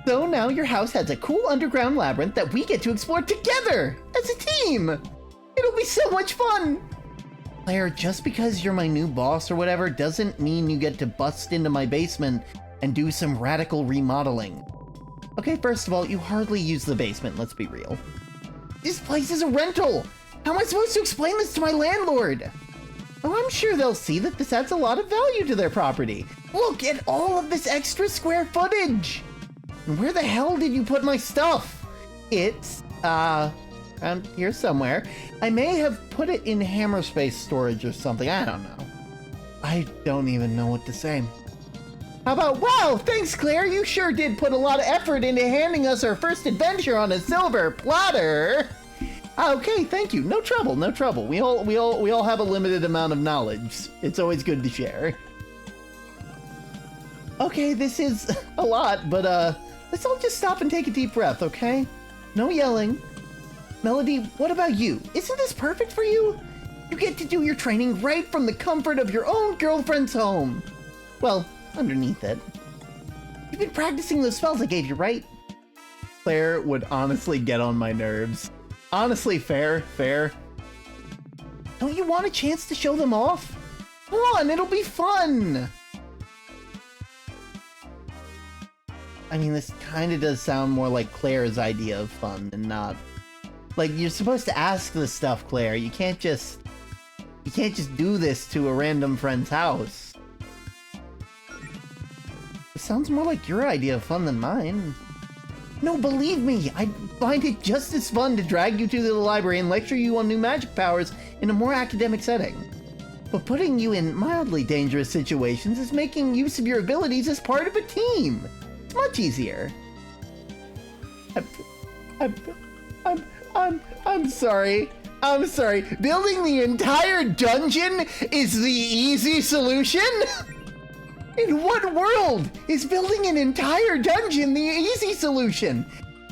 So now your house has a cool underground labyrinth that we get to explore together as a team. It'll be so much fun. Claire, just because you're my new boss or whatever doesn't mean you get to bust into my basement and do some radical remodeling. Okay, first of all, you hardly use the basement, let's be real. This place is a rental! How am I supposed to explain this to my landlord? Oh, I'm sure they'll see that this adds a lot of value to their property. Look at all of this extra square footage! And where the hell did you put my stuff? It's, around here somewhere. I may have put it in hammer space storage or something, I don't know. I don't even know what to say. How about, wow, thanks Claire, you sure did put a lot of effort into handing us our first adventure on a silver platter. Okay, thank you, no trouble, no trouble. We all have a limited amount of knowledge. It's always good to share. Okay, this is a lot, but let's all just stop and take a deep breath, okay? No yelling. Melody, what about you? Isn't this perfect for you? You get to do your training right from the comfort of your own girlfriend's home. Well, underneath it. You've been practicing those spells I gave you, right? Claire would honestly get on my nerves. Honestly, fair. Don't you want a chance to show them off? Come on, it'll be fun! I mean, this kind of does sound more like Claire's idea of fun than not. Like, you're supposed to ask this stuff, Claire. You can't just do this to a random friend's house. It sounds more like your idea of fun than mine. No, believe me, I'd find it just as fun to drag you to the library and lecture you on new magic powers in a more academic setting. But putting you in mildly dangerous situations is making use of your abilities as part of a team. It's much easier. I'm sorry. I'm sorry. Building the entire dungeon is the easy solution? In what world is building an entire dungeon the easy solution?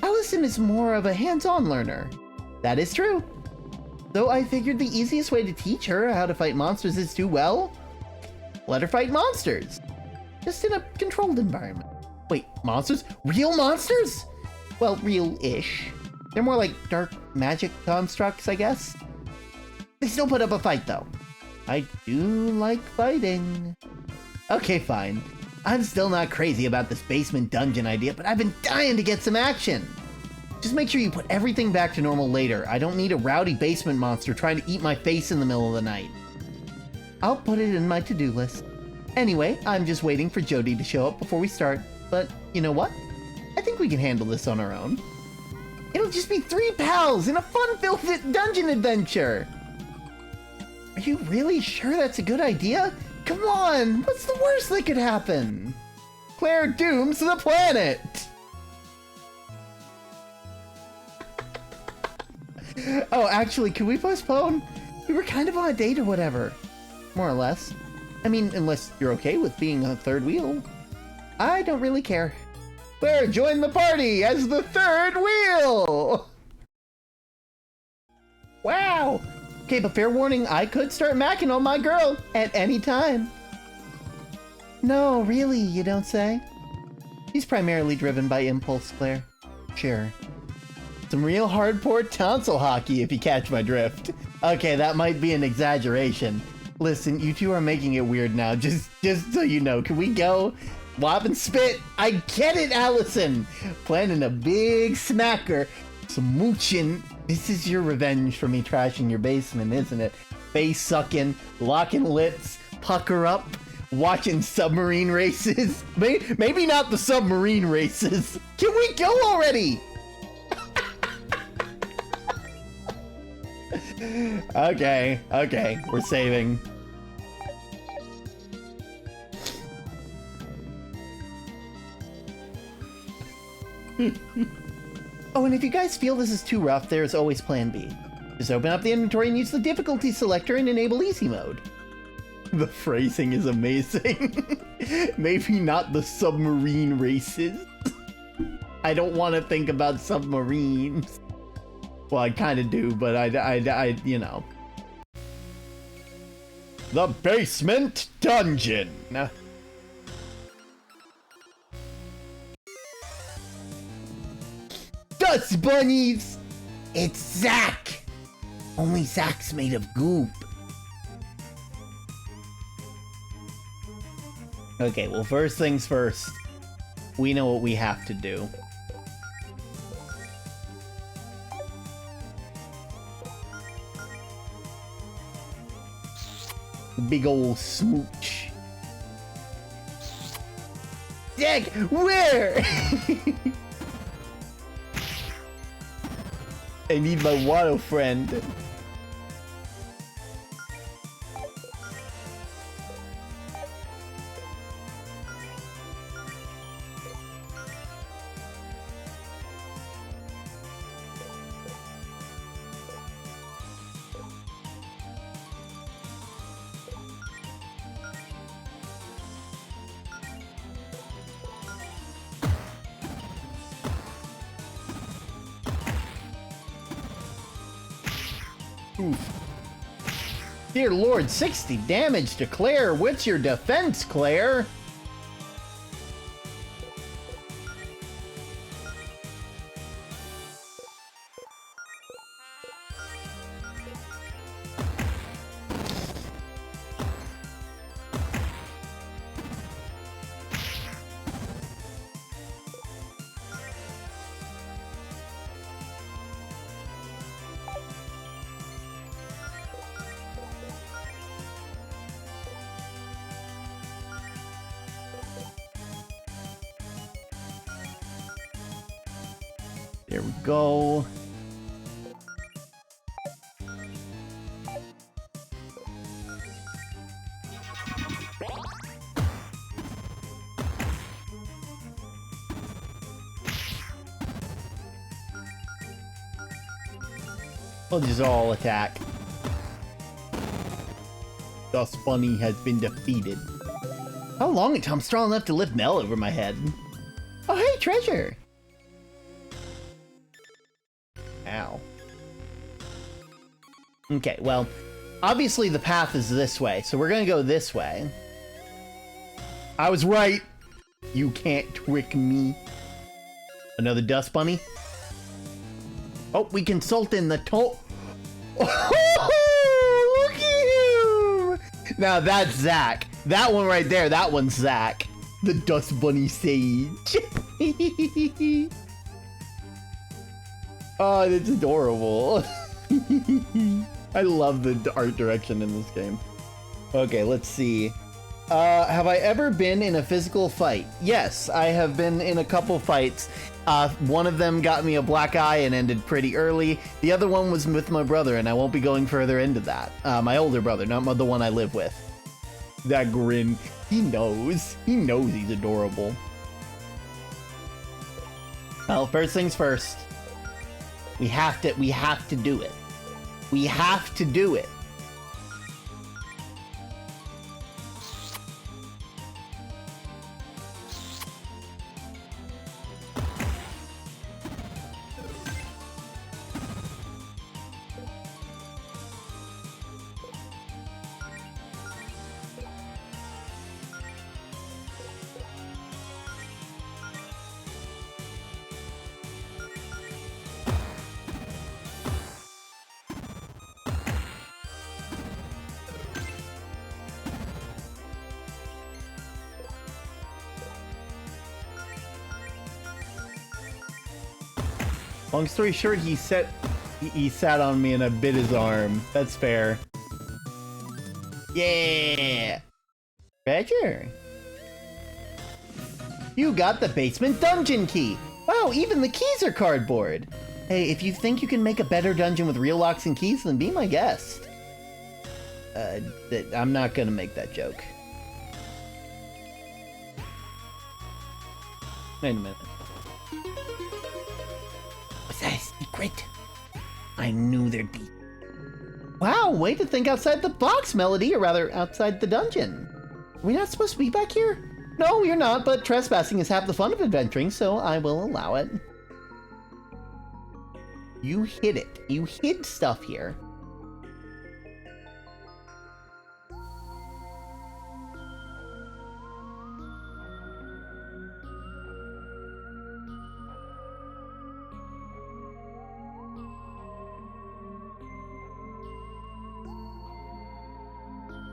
Allison is more of a hands-on learner. That is true. Though I figured the easiest way to teach her how to fight monsters is to, well, let her fight monsters. Just in a controlled environment. Wait, monsters? Real monsters? Well, real-ish. They're more like dark magic constructs, I guess. They still put up a fight, though. I do like fighting. Okay, fine. I'm still not crazy about this basement dungeon idea, but I've been dying to get some action. Just make sure you put everything back to normal later. I don't need a rowdy basement monster trying to eat my face in the middle of the night. I'll put it in my to-do list. Anyway, I'm just waiting for Jody to show up before we start. But you know what? I think we can handle this on our own. It'll just be 3 pals in a fun-filled dungeon adventure. Are you really sure that's a good idea? Come on, what's the worst that could happen? Claire dooms the planet! Oh, actually, can we postpone? We were kind of on a date or whatever. More or less. I mean, unless you're okay with being a third wheel. I don't really care. Claire, join the party as the third wheel! Wow! Okay, but fair warning, I could start macking on my girl at any time. No, really, you don't say? She's primarily driven by impulse, Claire. Sure. Some real hardcore tonsil hockey, if you catch my drift. Okay, that might be an exaggeration. Listen, you two are making it weird now, just so you know. Can we go? Wop and spit! I get it, Allison! Planning a big smacker. Smooching. This is your revenge for me trashing your basement, isn't it? Face sucking, locking lips, pucker up, watching submarine races. Maybe not the submarine races. Can we go already? Okay, we're saving. Oh, and if you guys feel this is too rough, there's always plan B. Just open up the inventory and use the difficulty selector and enable easy mode. The phrasing is amazing. Maybe not the submarine races. I don't want to think about submarines. Well, I kind of do, but I, you know. The basement dungeon. Dust bunnies! It's Zack! Only Zack's made of goop. Okay, well, first things first. We know what we have to do. Big ol' smooch. Zack, where? I need my water friend. Oof. Dear Lord, 60 damage to Claire. What's your defense, Claire? There we go. We'll just all attack. Dust Bunny has been defeated. How long until I'm strong enough to lift Mel over my head? Oh, hey, treasure! Ow. Okay, well, obviously the path is this way, so we're gonna go this way. I was right! You can't trick me. Another dust bunny? Oh, we consult in the Oh, look at him! Now that's Zack. That one right there, that one's Zack. The dust bunny sage. Oh, that's adorable. I love the art direction in this game. Okay, let's see. Have I ever been in a physical fight? Yes, I have been in a couple fights. One of them got me a black eye and ended pretty early. The other one was with my brother, and I won't be going further into that. My older brother, not the one I live with. That grin. He knows. He knows he's adorable. Well, first things first. We have to do it. We have to do it. Long story short, he sat on me and I bit his arm. That's fair. Yeah! Treasure! You got the basement dungeon key! Wow, even the keys are cardboard! Hey, if you think you can make a better dungeon with real locks and keys, then be my guest. I'm not gonna make that joke. Wait a minute. Was that a secret? I knew there'd be... Wow, way to think outside the box, Melody, or rather, outside the dungeon. Are we not supposed to be back here? No, you're not, but trespassing is half the fun of adventuring, so I will allow it. You hid it. You hid stuff here.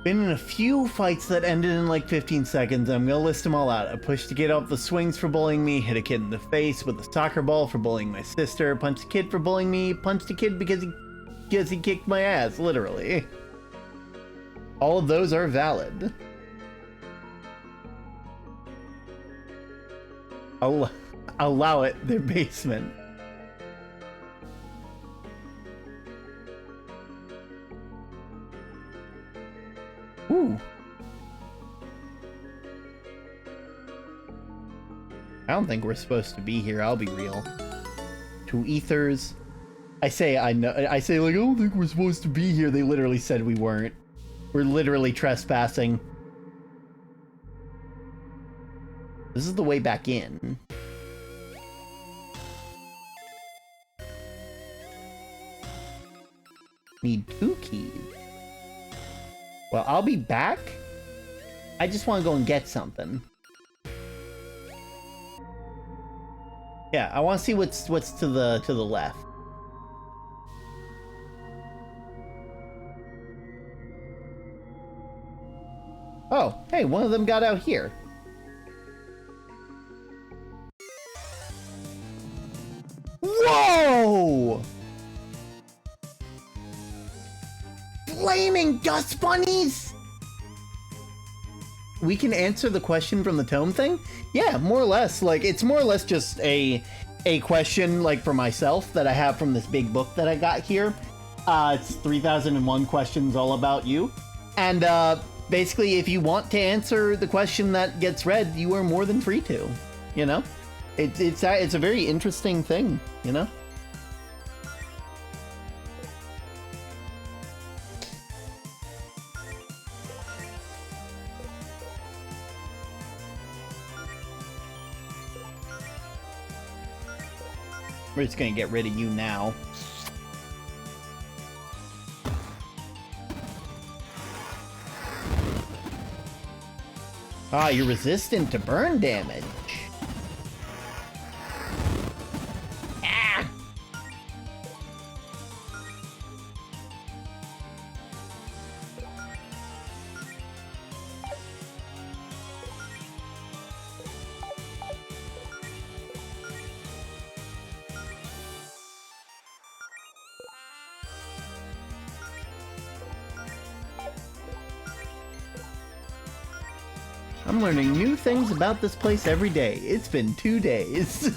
Been in a few fights that ended in like 15 seconds. I'm gonna list them all out. I pushed to get up the swings for bullying me, hit a kid in the face with a soccer ball for bullying my sister, punched a kid for bullying me, punched a kid because he kicked my ass, literally. All of those are valid. I'll allow it, their basement. Ooh. I don't think we're supposed to be here, I'll be real. Two ethers. I say like, I don't think we're supposed to be here. They literally said we weren't. We're literally trespassing. This is the way back in. Need 2 keys. Well, I'll be back. I just want to go and get something. Yeah, I want to see what's to the left. Oh, hey, one of them got out here. Whoa! Flaming dust bunnies? We can answer the question from the tome thing? Yeah, more or less. Like, it's more or less just a question, like, for myself that I have from this big book that I got here. It's 3001 questions all about you. And, basically, if you want to answer the question that gets read, you are more than free to, you know? It's a very interesting thing, you know? We're just gonna get rid of you now. Ah, you're resistant to burn damage. Ah! I'm learning new things about this place every day. It's been 2 days.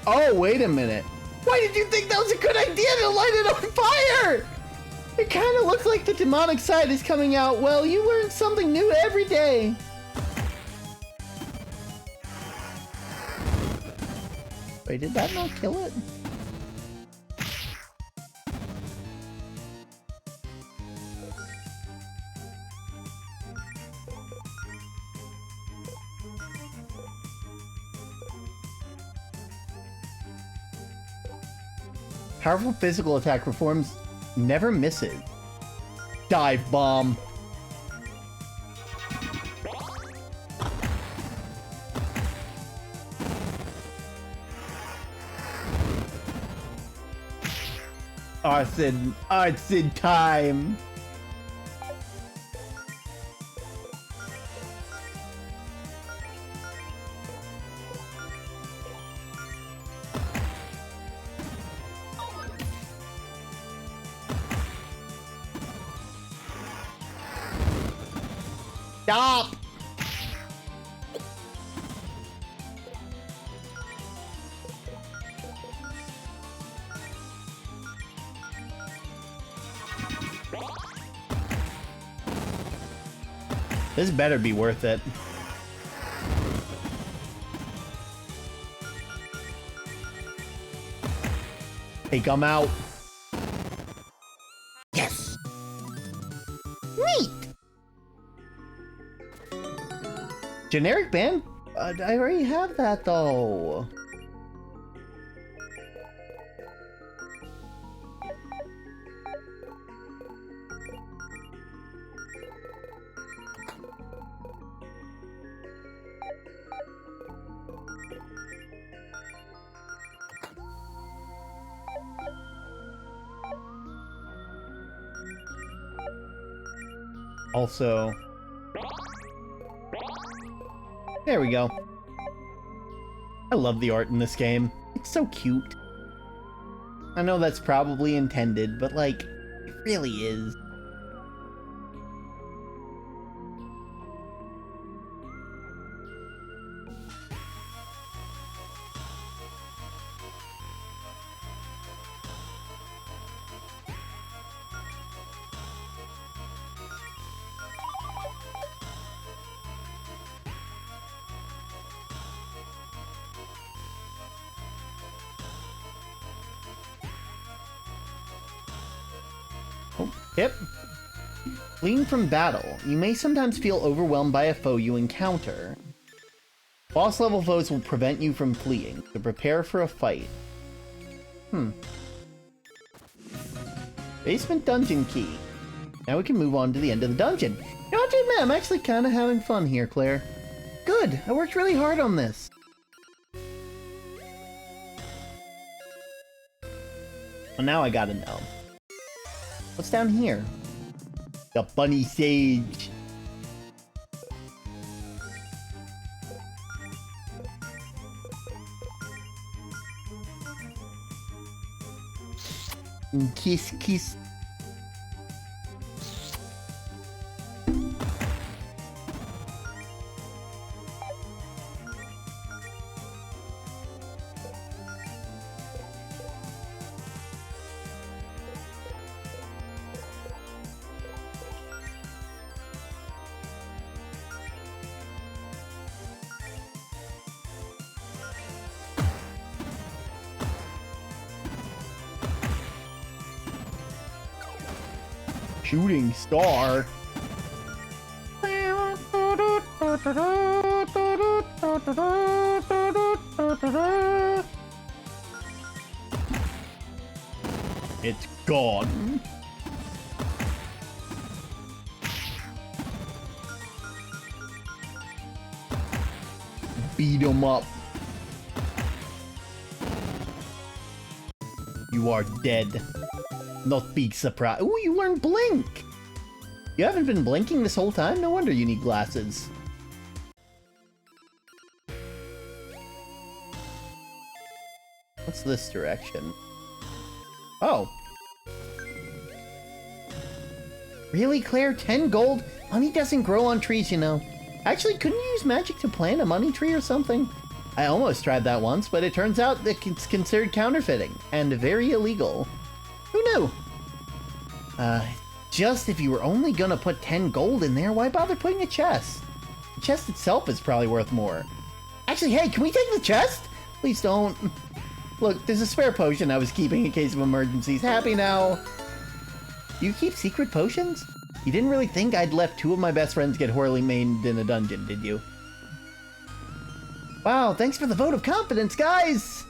Oh, wait a minute. Why did you think that was a good idea to light it on fire? It kind of looks like the demonic side is coming out. Well, you learn something new every day. Wait, did that not kill it? Powerful physical attack performs, never misses. Dive bomb. Arson time. Stop! This better be worth it. Hey, come out. Yes! Neat! Generic band? I already have that, though. Also, there we go. I love the art in this game. It's so cute. I know that's probably intended, but like, it really is. Oh, yep. Fleeing from battle. You may sometimes feel overwhelmed by a foe you encounter. Boss level foes will prevent you from fleeing, so prepare for a fight. Basement dungeon key. Now we can move on to the end of the dungeon. You have to admit, I'm actually kind of having fun here, Claire. Good, I worked really hard on this. Well, now I gotta know. What's down here? The bunny sage. Kiss, kiss. Shooting star. It's gone. Beat him up. You are dead. Not big surprise. Ooh, you learned blink! You haven't been blinking this whole time? No wonder you need glasses. What's this direction? Oh. Really, Claire? 10 gold? Money doesn't grow on trees, you know. Actually, couldn't you use magic to plant a money tree or something? I almost tried that once, but it turns out that it's considered counterfeiting and very illegal. Who knew? Just if you were only gonna put 10 gold in there, why bother putting a chest? The chest itself is probably worth more. Actually, hey, can we take the chest? Please don't. Look, there's a spare potion I was keeping in case of emergencies. Happy now. You keep secret potions? You didn't really think I'd left 2 of my best friends get horribly maimed in a dungeon, did you? Wow, thanks for the vote of confidence, guys!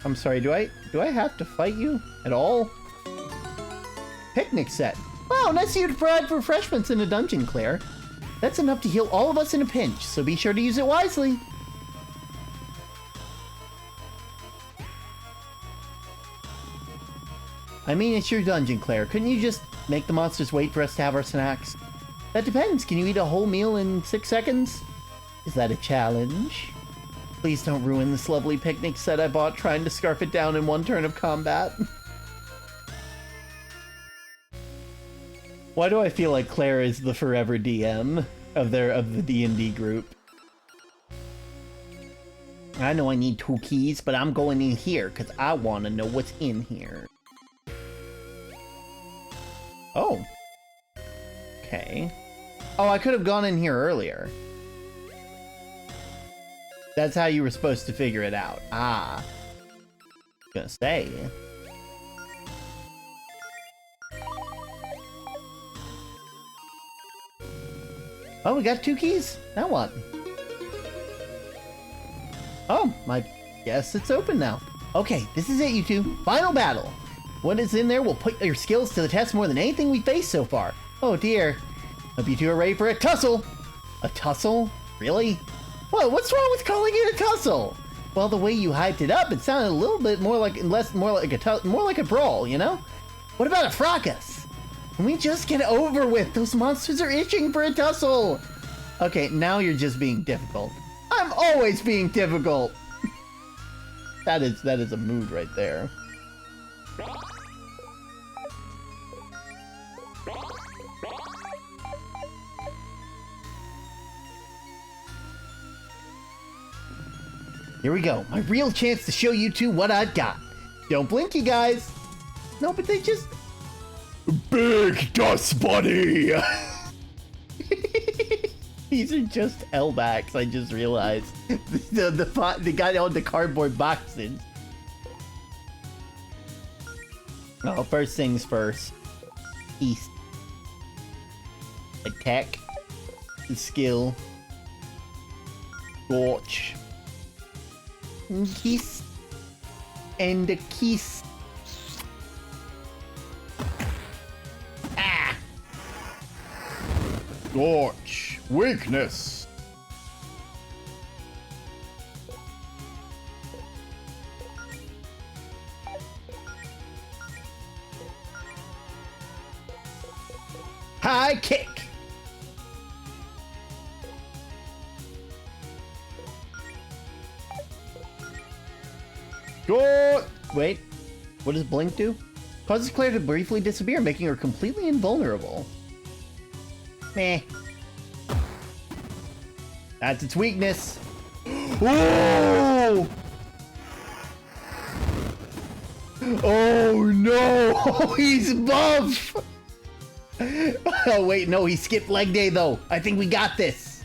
I'm sorry, do I have to fight you at all? Picnic set. Wow, nice of you to provide refreshments in a dungeon, Claire. That's enough to heal all of us in a pinch, so be sure to use it wisely. I mean, it's your dungeon, Claire. Couldn't you just make the monsters wait for us to have our snacks? That depends. Can you eat a whole meal in 6 seconds? Is that a challenge? Please don't ruin this lovely picnic set I bought trying to scarf it down in one turn of combat. Why do I feel like Claire is the forever DM of the D&D group? I know I need 2 keys, but I'm going in here because I want to know what's in here. Oh. Okay. Oh, I could have gone in here earlier. That's how you were supposed to figure it out. Ah. Gonna say. Oh, we got 2 keys? Now what? Oh, I guess it's open now. Okay, this is it, you two. Final battle. What is in there will put your skills to the test more than anything we faced so far. Oh dear. Hope you two are ready for a tussle. A tussle? Really? Well, what's wrong with calling it a tussle? Well, the way you hyped it up, it sounded a little bit more like a brawl, you know? What about a fracas? Can we just get it over with? Those monsters are itching for a tussle. Okay, now you're just being difficult. I'm always being difficult. That is a mood right there. Here we go. My real chance to show you two what I've got. Don't blink, you guys. No, but they just... Big Dust Bunny! These are just L-backs, I just realized. The guy on the cardboard boxes. Oh, first things first. East. Attack. Skill. Scorch. Kiss. And a kiss. Ah! Scorch. Weakness. High kick. Scorch. Wait, what does Blink do? Causes Claire to briefly disappear, making her completely invulnerable. Meh. That's its weakness. Oh! Oh no! He's buff! Oh wait, no, he skipped leg day though. I think we got this.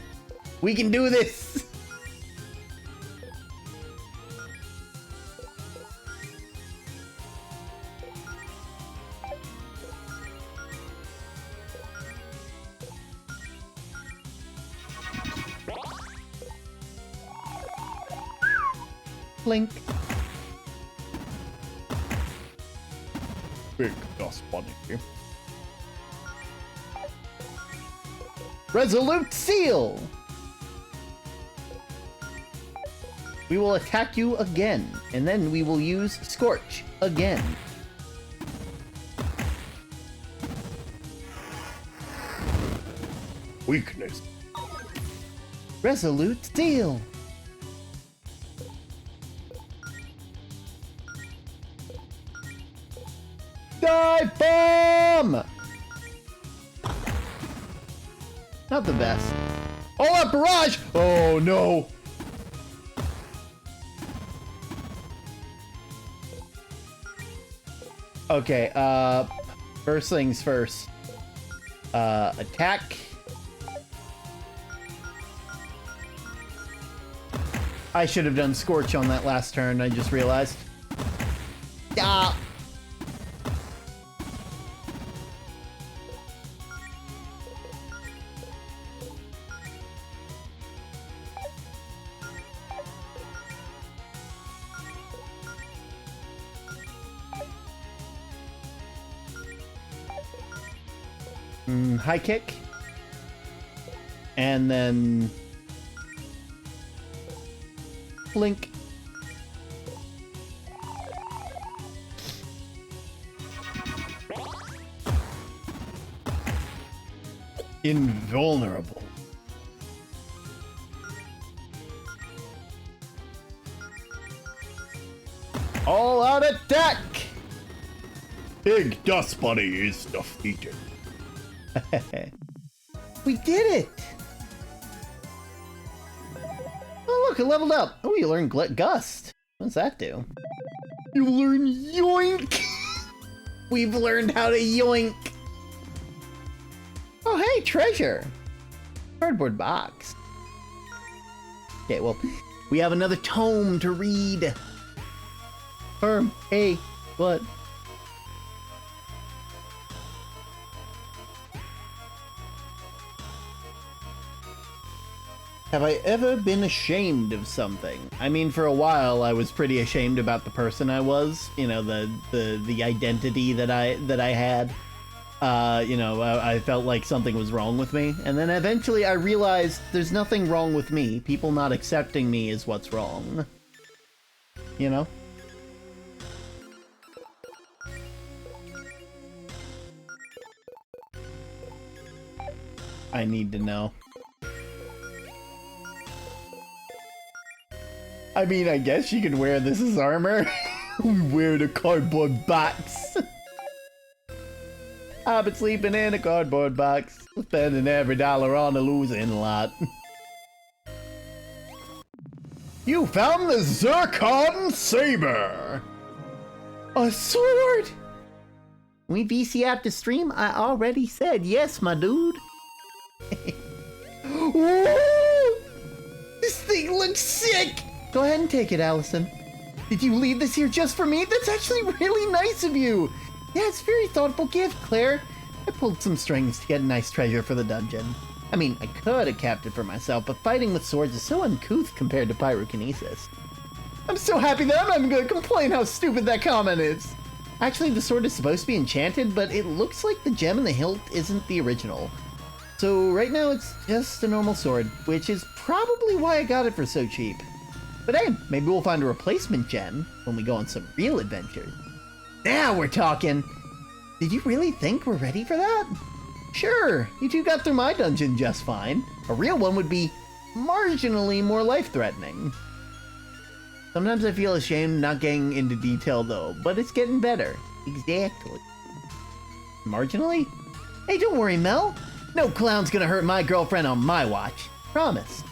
We can do this. Blink. Big Dust Bunny. Resolute Seal! We will attack you again, and then we will use Scorch again. Weakness. Resolute Seal! Dive Bomb! Not the best. All out barrage! Oh no! Okay, first things first. Attack. I should have done Scorch on that last turn, I just realized. Ah! High kick. And then blink. Invulnerable. deck! Big Dust Bunny is defeated. We did it! Oh look, it leveled up. Oh, you learned Gust. What's that do? You learn Yoink! We've learned how to yoink! Oh hey, treasure! Cardboard box. Okay, well, we have another tome to read. Hey, what? Have I ever been ashamed of something? I mean, for a while, I was pretty ashamed about the person I was. You know, the identity that I had. You know, I felt like something was wrong with me. And then eventually I realized there's nothing wrong with me. People not accepting me is what's wrong. You know? I need to know. I mean, I guess you could wear this as armor. Wear the cardboard box. I've been sleeping in a cardboard box, spending every dollar on a losing lot. You found the Zircon Saber! A sword! We VC after stream? I already said yes, my dude. Whoa! This thing looks sick! Go ahead and take it, Allison. Did you leave this here just for me? That's actually really nice of you. Yeah, it's a very thoughtful gift, Claire. I pulled some strings to get a nice treasure for the dungeon. I mean, I could have kept it for myself, but fighting with swords is so uncouth compared to pyrokinesis. I'm so happy that I'm not gonna complain how stupid that comment is. Actually, the sword is supposed to be enchanted, but it looks like the gem in the hilt isn't the original. So right now it's just a normal sword, which is probably why I got it for so cheap. But hey, maybe we'll find a replacement gem when we go on some real adventures. Now we're talking! Did you really think we're ready for that? Sure, you two got through my dungeon just fine. A real one would be marginally more life-threatening. Sometimes I feel ashamed not getting into detail though, but it's getting better. Exactly. Marginally? Hey, don't worry, Mel. No clown's gonna hurt my girlfriend on my watch. Promise.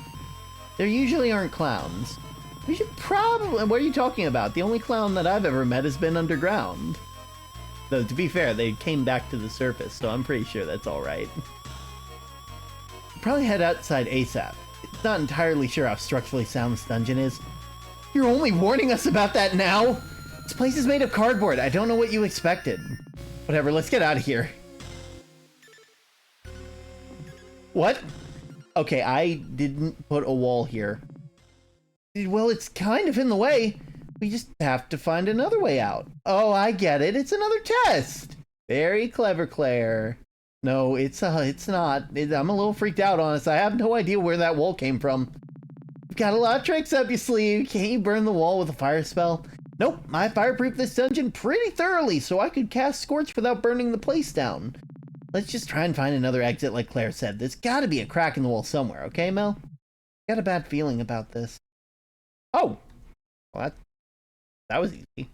There usually aren't clowns. We should probably... What are you talking about? The only clown that I've ever met has been underground. Though, to be fair, they came back to the surface, so I'm pretty sure that's alright. Probably head outside ASAP. It's not entirely sure how structurally sound this dungeon is. You're only warning us about that now? This place is made of cardboard. I don't know what you expected. Whatever, let's get out of here. What? Okay, I didn't put a wall here. Well, it's kind of in the way. We just have to find another way out. Oh, I get it. It's another test. Very clever, Claire. No, it's not. I'm a little freaked out, honest. I have no idea where that wall came from. You've got a lot of tricks up your sleeve. Can't you burn the wall with a fire spell? Nope, I fireproofed this dungeon pretty thoroughly, so I could cast Scorch without burning the place down. Let's just try and find another exit like Claire said. There's gotta be a crack in the wall somewhere, okay, Mel? Got a bad feeling about this. Oh! Well, that was easy.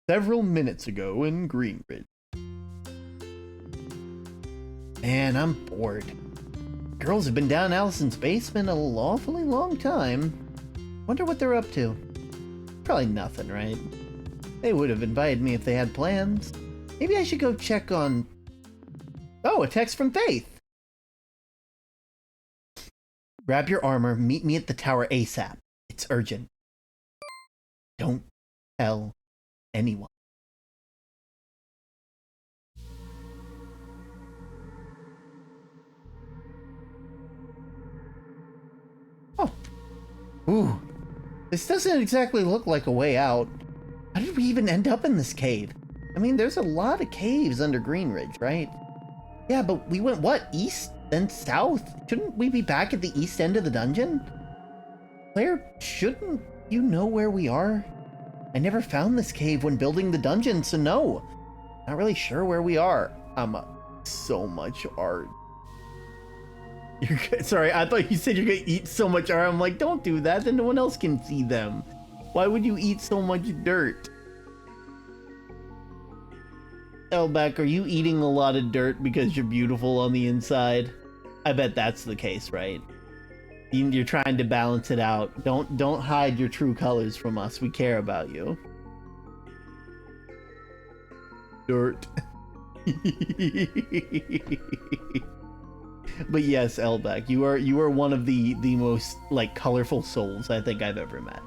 Several minutes ago in Greenridge. Man, I'm bored. Girls have been down Allison's basement a lawfully long time. Wonder what they're up to. Probably nothing, right? They would have invited me if they had plans. Maybe I should go check on... Oh, a text from Faith. Grab your armor, meet me at the tower ASAP. It's urgent. Don't tell anyone. Oh. Ooh. This doesn't exactly look like a way out. How did we even end up in this cave? I mean, there's a lot of caves under Greenridge, right? Yeah, but we went what? East? Then south? Shouldn't we be back at the east end of the dungeon? Claire, shouldn't you know where we are? I never found this cave when building the dungeon, so no. Not really sure where we are. So much art. Sorry, I thought you said you're gonna eat so much art. I'm like, don't do that, then no one else can see them. Why would you eat so much dirt? Elbeck, are you eating a lot of dirt because you're beautiful on the inside? I bet that's the case, right? You're trying to balance it out. Don't hide your true colors from us. We care about you. Dirt. But yes, Elbeck, you are one of the most like colorful souls I think I've ever met.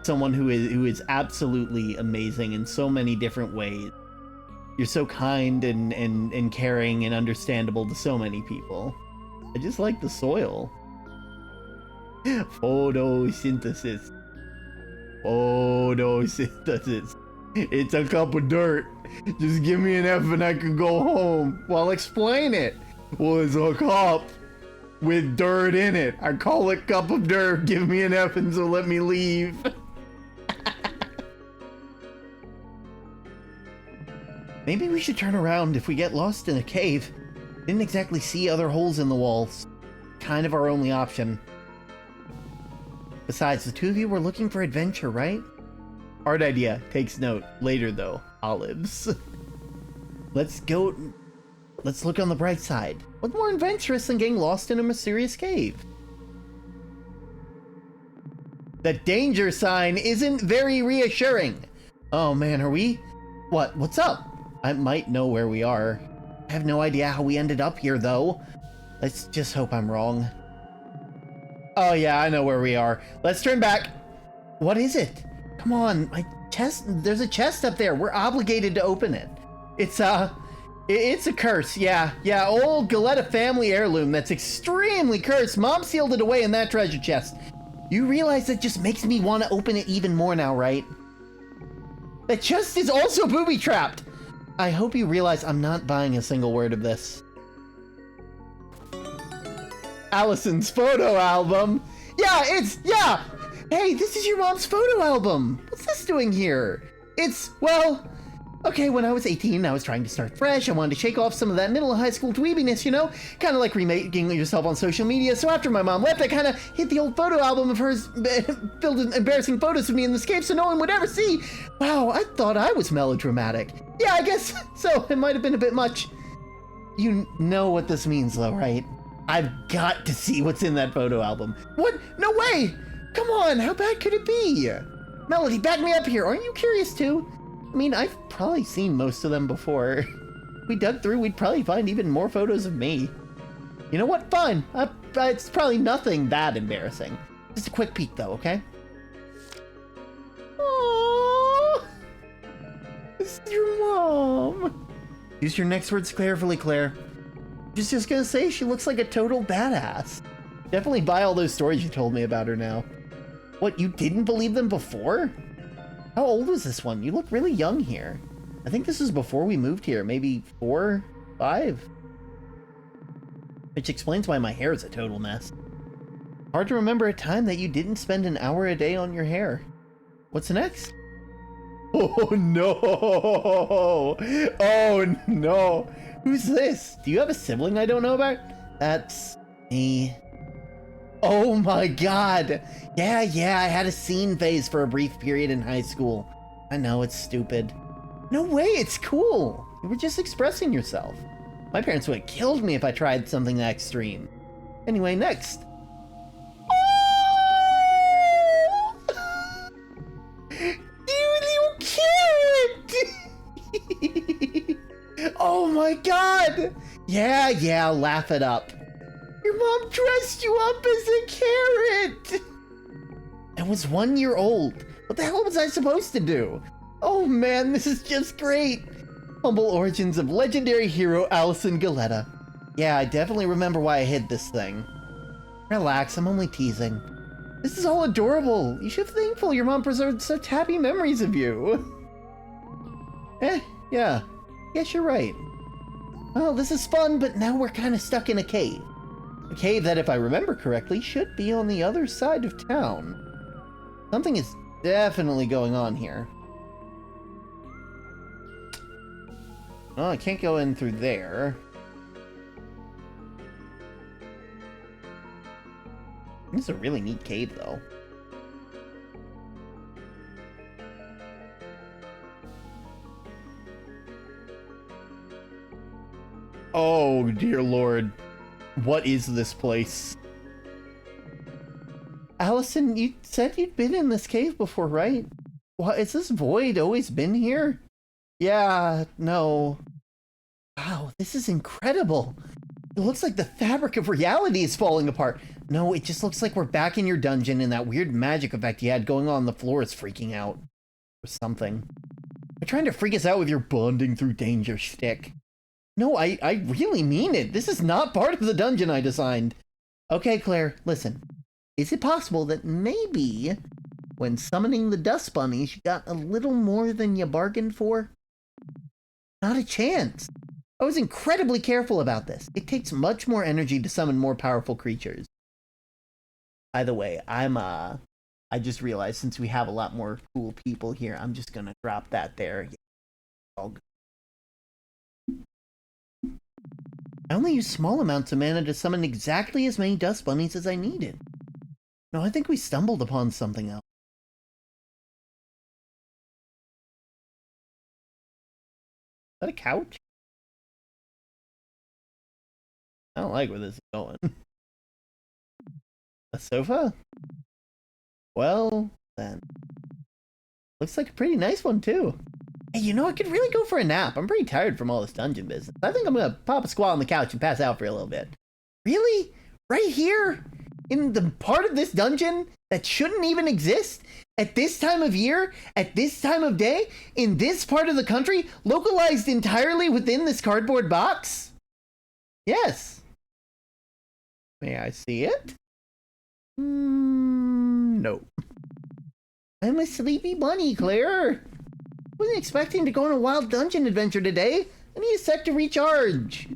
Someone who is absolutely amazing in so many different ways. You're so kind and caring and understandable to so many people. I just like the soil. Photosynthesis. Photosynthesis. It's a cup of dirt. Just give me an F and I can go home. Well, explain it. Well, it's a cup with dirt in it. I call it cup of dirt. Give me an F and so let me leave. Maybe we should turn around if we get lost in a cave. Didn't exactly see other holes in the walls. Kind of our only option. Besides, the two of you were looking for adventure, right? Hard idea. Takes note. Later, though. Olives. Let's go. Let's look on the bright side. What's more adventurous than getting lost in a mysterious cave? The danger sign isn't very reassuring. Oh man, are we? What's up? I might know where we are. I have no idea how we ended up here, though. Let's just hope I'm wrong. Oh yeah, I know where we are. Let's turn back. What is it? Come on, my chest. There's a chest up there. We're obligated to open it. It's a curse. Yeah, old Galetta family heirloom that's extremely cursed. Mom sealed it away in that treasure chest. You realize that just makes me want to open it even more now, right? The chest is also booby-trapped. I hope you realize I'm not buying a single word of this. Allison's photo album. Yeah. Hey, this is your mom's photo album. What's this doing here? Well, okay, when I was 18, I was trying to start fresh. I wanted to shake off some of that middle of high school dweebiness, you know? Kind of like remaking yourself on social media. So after my mom left, I kind of hit the old photo album of hers, filled with embarrassing photos of me in the scape so no one would ever see. Wow, I thought I was melodramatic. Yeah, I guess so. It might have been a bit much. You know what this means, though, right? I've got to see what's in that photo album. What? No way! Come on, how bad could it be? Melody, back me up here. Aren't you curious, too? I mean, I've probably seen most of them before. If we dug through, we'd probably find even more photos of me. You know what? Fine. It's probably nothing that embarrassing. Just a quick peek, though, okay? Aww. This is your mom. Use your next words carefully, Claire. Just gonna say she looks like a total badass. Definitely buy all those stories you told me about her now. What, you didn't believe them before? How old was this one? You look really young here. I think this is before we moved here, maybe 4, 5. Which explains why my hair is a total mess. Hard to remember a time that you didn't spend an hour a day on your hair. What's next? Oh no! Oh no! Who's this? Do you have a sibling I don't know about? That's me. Oh my god! Yeah, I had a scene phase for a brief period in high school. I know, it's stupid. No way, it's cool! You were just expressing yourself. My parents would have killed me if I tried something that extreme. Anyway, next. Oh! You little carrot! Oh my god! Yeah, laugh it up. Your mom dressed you up as a carrot! I was 1 year old. What the hell was I supposed to do? Oh man, this is just great. Humble origins of legendary hero Allison Galetta. Yeah, I definitely remember why I hid this thing. Relax, I'm only teasing. This is all adorable. You should be thankful your mom preserved such happy memories of you. Yeah. Guess you're right. Well, this is fun, but now we're kind of stuck in a cave. A cave that, if I remember correctly, should be on the other side of town. Something is definitely going on here. Oh, I can't go in through there. This is a really neat cave, though. Oh, dear Lord. What is this place? Allison, you said you'd been in this cave before, right? What, is this void always been here? Yeah, no. Wow, this is incredible. It looks like the fabric of reality is falling apart. No, it just looks like we're back in your dungeon and that weird magic effect you had going on the floor is freaking out. Or something. You're trying to freak us out with your bonding through danger shtick. No, I really mean it. This is not part of the dungeon I designed. Okay, Claire, listen. Is it possible that maybe when summoning the dust bunnies, you got a little more than you bargained for? Not a chance. I was incredibly careful about this. It takes much more energy to summon more powerful creatures. By the way, I just realized since we have a lot more cool people here, I'm just gonna drop that there. All good. I only used small amounts of mana to summon exactly as many dust bunnies as I needed. No, I think we stumbled upon something else. Is that a couch? I don't like where this is going. A sofa? Well, then. Looks like a pretty nice one, too. Hey, you know, I could really go for a nap. I'm pretty tired from all this dungeon business. I think I'm gonna pop a squat on the couch and pass out for a little bit. Really? Right here? In the part of this dungeon that shouldn't even exist? At this time of year? At this time of day? In this part of the country? Localized entirely within this cardboard box? Yes. May I see it? No. I'm a sleepy bunny, Claire. Wasn't expecting to go on a wild dungeon adventure today. I need a sec to recharge.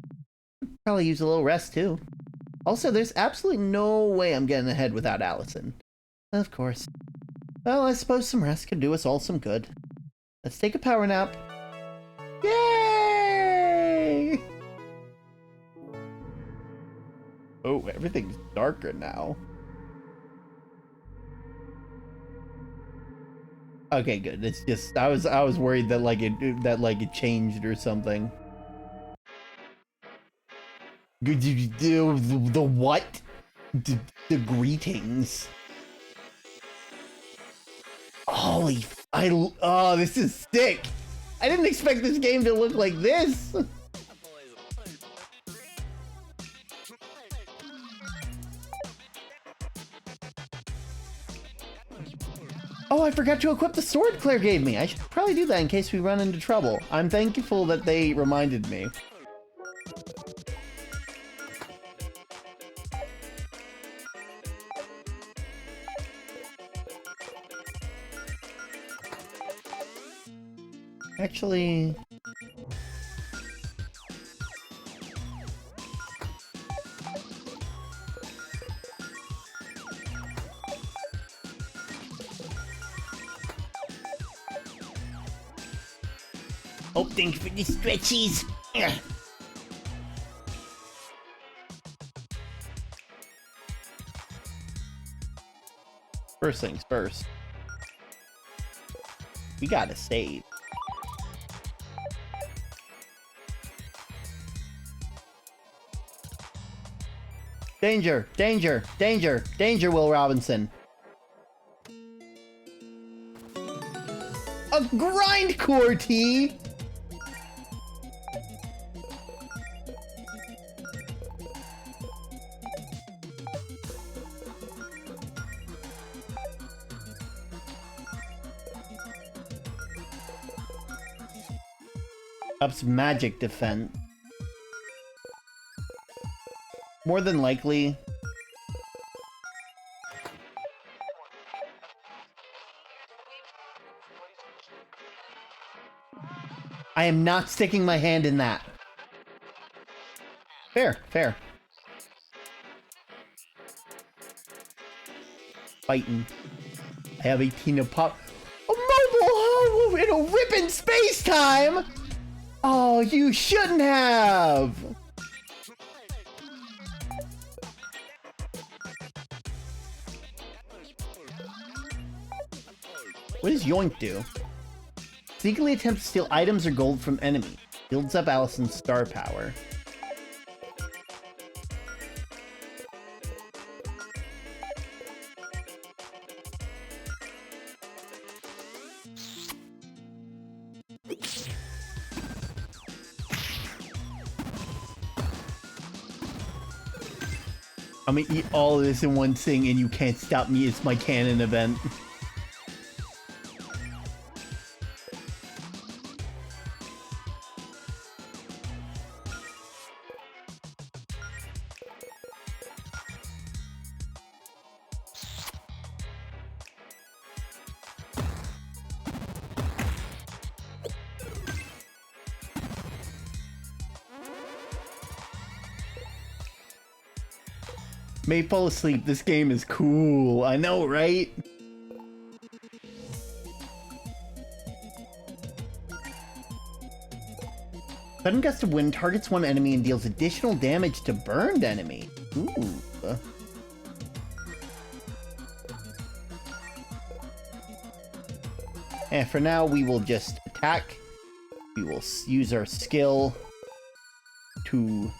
Probably use a little rest too. Also, there's absolutely no way I'm getting ahead without Allison. Of course. Well, I suppose some rest could do us all some good. Let's take a power nap. Yay! Oh, everything's darker now. Okay, good. It's just I was worried that it changed or something. The what? The greetings. Holy! Oh, this is sick. I didn't expect this game to look like this. Oh, I forgot to equip the sword Claire gave me. I should probably do that in case we run into trouble. I'm thankful that they reminded me. Actually... Oh, thanks for the stretchies. Ugh. First things first. We gotta save. Danger! Danger! Danger! Danger, Will Robinson! A grindcore tea! Ups magic defense. More than likely. I am not sticking my hand in that. Fair, fair. Fighting. I have 18 of pop. A mobile home in a ripping space time! Oh, you shouldn't have! What does yoink do? Sneakily attempt to steal items or gold from enemies. Builds up Allison's star power. I'm gonna eat all of this in one sing and you can't stop me. It's my canon event. May fall asleep. This game is cool. I know, right? Sudden gust of wind targets one enemy and deals additional damage to burned enemy. Ooh. And for now, we will just attack. We will use our skill to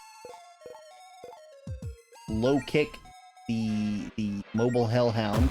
low kick the mobile hellhound.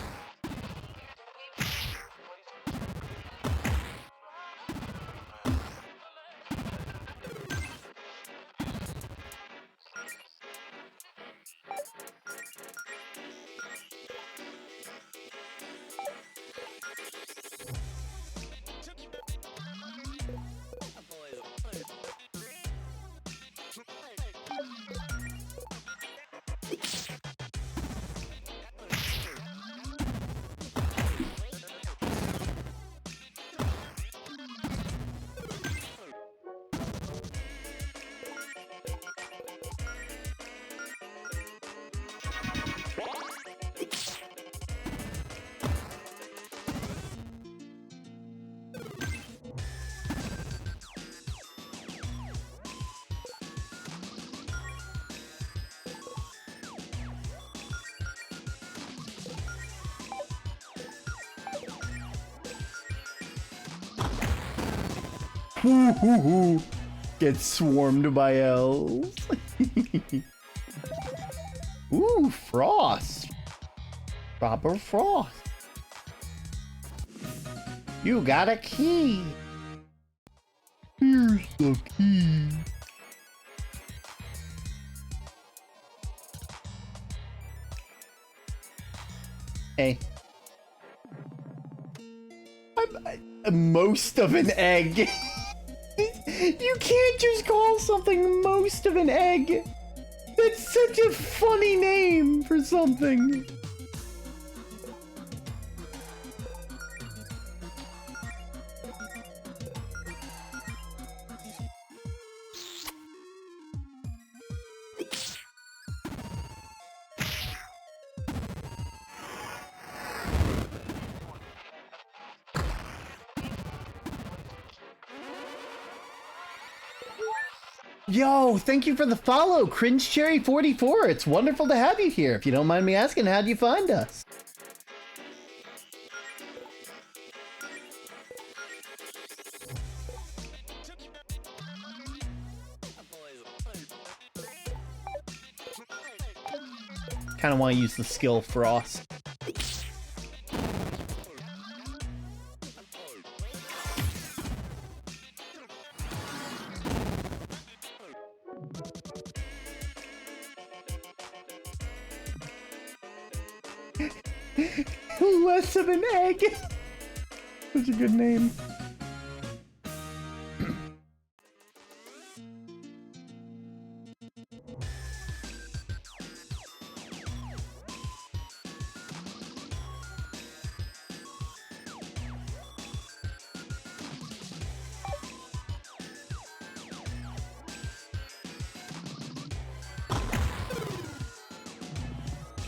Get swarmed by elves. Ooh, frost. Proper frost. You got a key. Here's the key. Hey. I'm most of an egg. You can't just call something most of an egg. That's such a funny name for something. Yo, thank you for the follow, CringeCherry44. It's wonderful to have you here. If you don't mind me asking, how'd you find us? Kind of want to use the skill Frost. Less of an egg. Such a good name.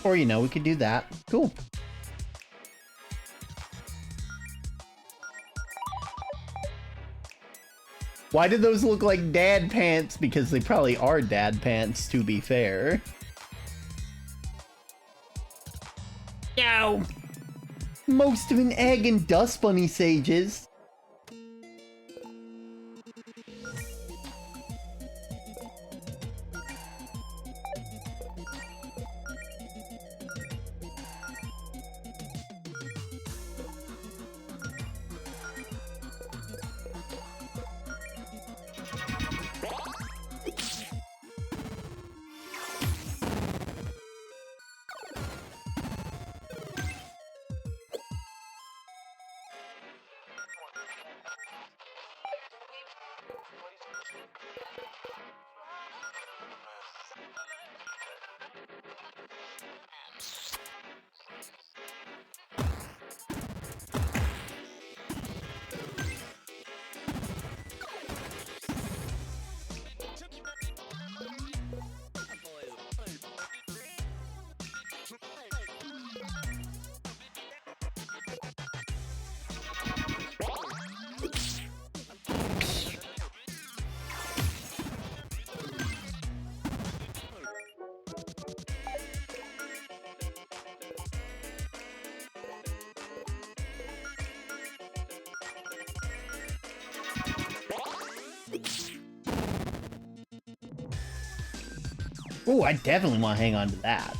Or, you know, we could do that. Cool. Why did those look like dad pants? Because they probably are dad pants, to be fair. No! most of an egg and dust bunny sages. Oh, I definitely want to hang on to that.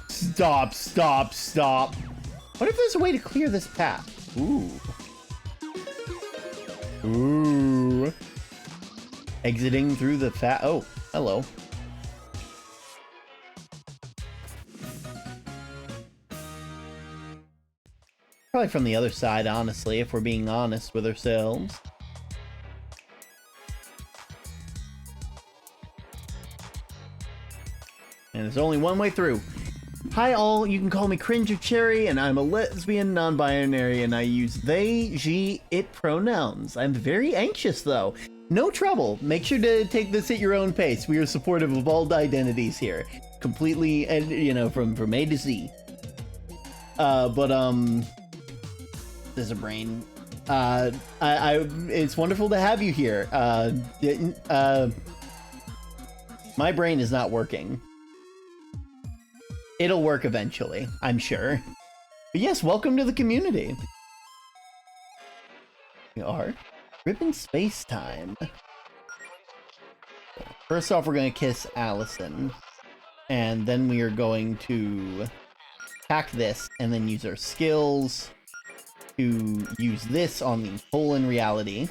Stop, stop, stop. What if there's a way to clear this path? Ooh. Ooh. Exiting through the oh, hello. Probably from the other side, honestly, if we're being honest with ourselves. And there's only one way through. Hi all, you can call me Cringe or Cherry, and I'm a lesbian, non-binary, and I use they, she, it pronouns. I'm very anxious though. No trouble. Make sure to take this at your own pace. We are supportive of all identities here. Completely, and you know, from A to Z. There's a brain. It's wonderful to have you here. My brain is not working. It'll work eventually, I'm sure. But yes, welcome to the community. We are Ribbon Space Time. First off, we're going to kiss Allison. And then we are going to hack this and then use our skills to use this on the hole in reality.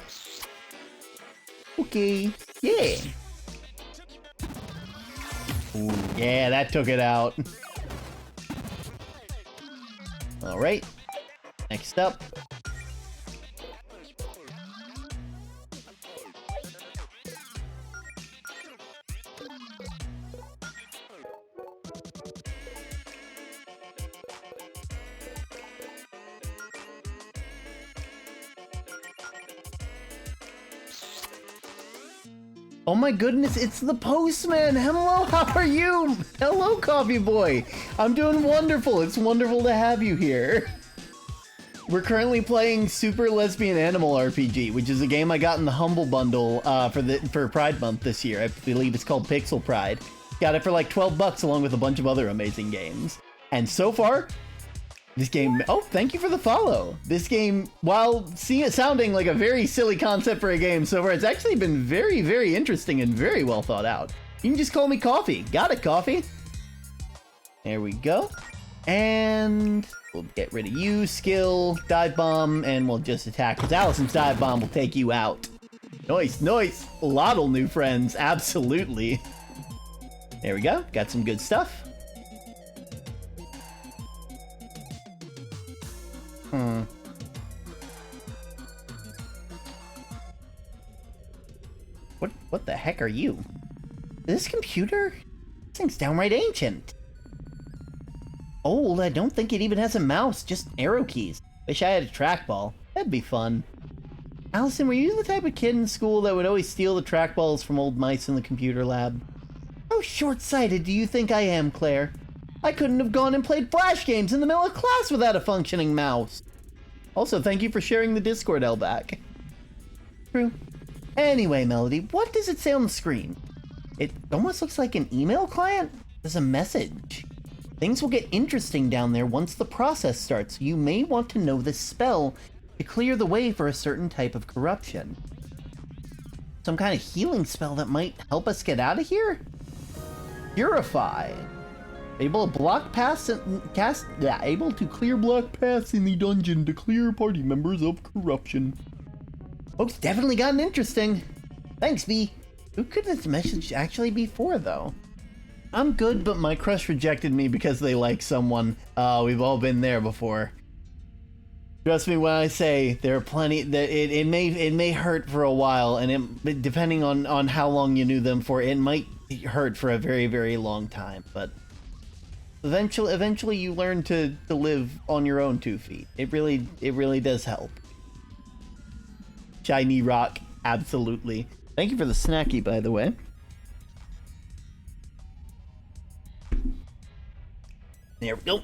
Okay, yeah. Ooh, yeah, that took it out. All right, next up. Oh my goodness, it's the postman! Hello, how are you? Hello, Coffee Boy! I'm doing wonderful, it's wonderful to have you here. We're currently playing Super Lesbian Animal RPG, which is a game I got in the Humble Bundle for Pride Month this year. I believe it's called Pixel Pride. Got it for like 12 bucks along with a bunch of other amazing games. And so far, this game, oh, thank you for the follow. This game, while sounding like a very silly concept for a game so far, it's actually been very, very interesting and very well thought out. You can just call me Coffee. Got it, Coffee. There we go. And we'll get rid of you, skill, dive bomb, and we'll just attack, because Allison's dive bomb will take you out. Nice, nice. A lot of new friends, absolutely. There we go, got some good stuff. What the heck are you? This computer? This thing's downright ancient. Old, I don't think it even has a mouse, just arrow keys. Wish I had a trackball. That'd be fun. Allison, were you the type of kid in school that would always steal the trackballs from old mice in the computer lab? How short-sighted do you think I am, Claire? I couldn't have gone and played Flash games in the middle of class without a functioning mouse. Also, thank you for sharing the Discord, Elback. True. Anyway, Melody, what does it say on the screen? It almost looks like an email client. There's a message. Things will get interesting down there once the process starts. You may want to know this spell to clear the way for a certain type of corruption. Some kind of healing spell that might help us get out of here? Purify. Able to block paths and able to clear block paths in the dungeon to clear party members of corruption. Folks, definitely gotten interesting. Thanks, V. Who could this message actually be for, though? I'm good, but my crush rejected me because they like someone. We've all been there before. Trust me when I say there are plenty that it may hurt for a while, and it depending on how long you knew them for, it might hurt for a very, very long time. But eventually you learn to live on your own 2 feet. It really does help. Shiny rock, absolutely. Thank you for the snacky, by the way. There we go.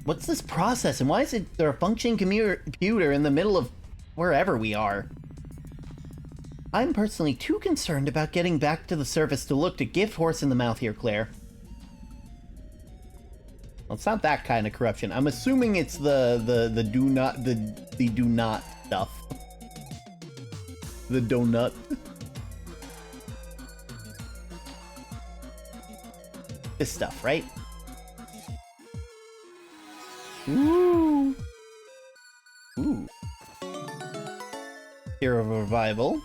What's this process, and why is there a functioning computer in the middle of wherever we are? I'm personally too concerned about getting back to the surface to look to gift horse in the mouth here, Claire. Well, it's not that kind of corruption. I'm assuming it's the do not stuff. The donut. This stuff, right? Ooh. Ooh. Hero of Revival.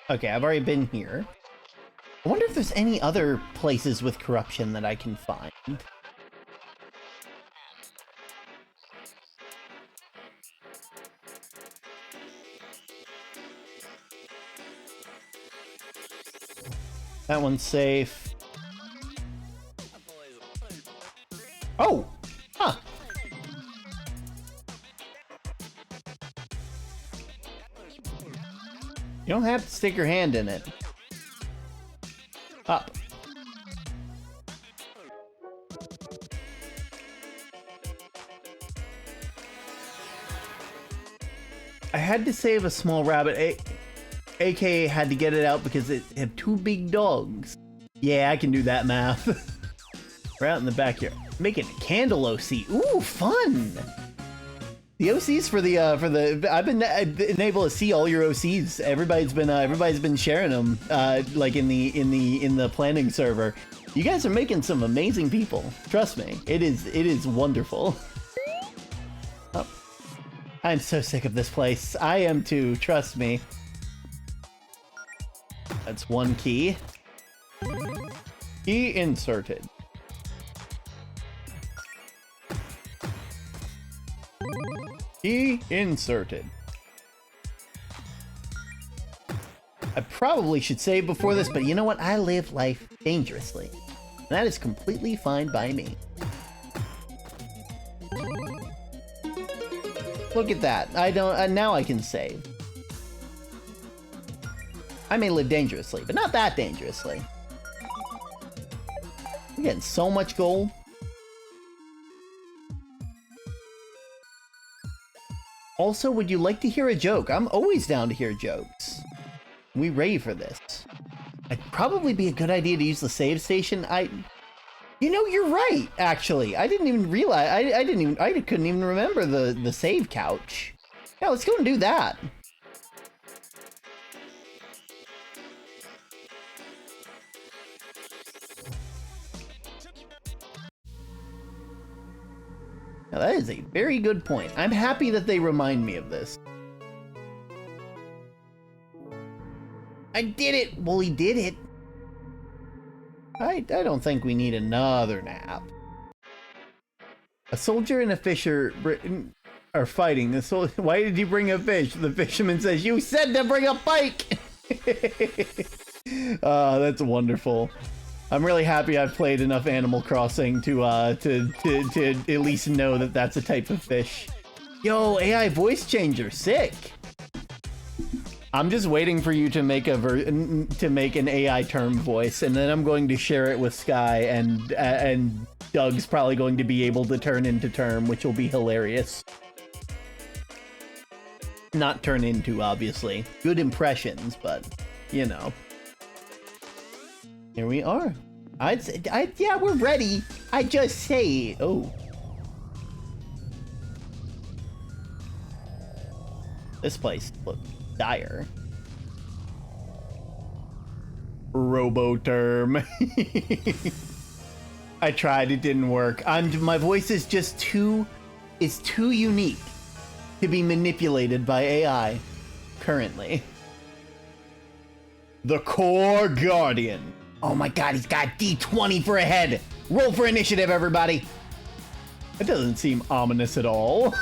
Okay, I've already been here. I wonder if there's any other places with corruption that I can find. That one's safe. Oh! Huh. You don't have to stick your hand in it. Up. I had to save a small rabbit, aka had to get it out because it had 2 big dogs. Yeah, I can do that math. We're out in the backyard. Making a candle OC. Ooh, fun! The OCs for the I've been able to see all your OCs. Everybody's been sharing them like in the planning server. You guys are making some amazing people. Trust me, it is wonderful. Oh, I'm so sick of this place. I am too. Trust me. That's 1 key. Key inserted. Key inserted. I probably should save before this, but you know what? I live life dangerously. And that is completely fine by me. Look at that. I don't. Now I can save. I may live dangerously, but not that dangerously. I'm getting so much gold. Also, would you like to hear a joke? I'm always down to hear jokes. We rave for this. I'd probably be a good idea to use the save station. You know, you're right, actually. I didn't even realize, I couldn't even remember the save couch. Yeah, let's go and do that. Now that is a very good point. I'm happy that they remind me of this. I did it! Well, he did it. I don't think we need another nap. A soldier and a fisher are fighting. Why did you bring a fish? The fisherman says, "You said to bring a pike!" That's wonderful. I'm really happy I've played enough Animal Crossing to at least know that that's a type of fish. Yo, AI voice changer, sick. I'm just waiting for you to make an AI term voice, and then I'm going to share it with Sky, and Doug's probably going to be able to turn into term, which will be hilarious. Not turn into, obviously. Good impressions, but you know. Here we are. Yeah, we're ready. I just say, oh. This place looks dire. Roboterm. I tried, it didn't work. My voice is just too unique to be manipulated by AI currently. The Core Guardian. Oh my god, he's got D20 for a head. Roll for initiative, everybody. That doesn't seem ominous at all.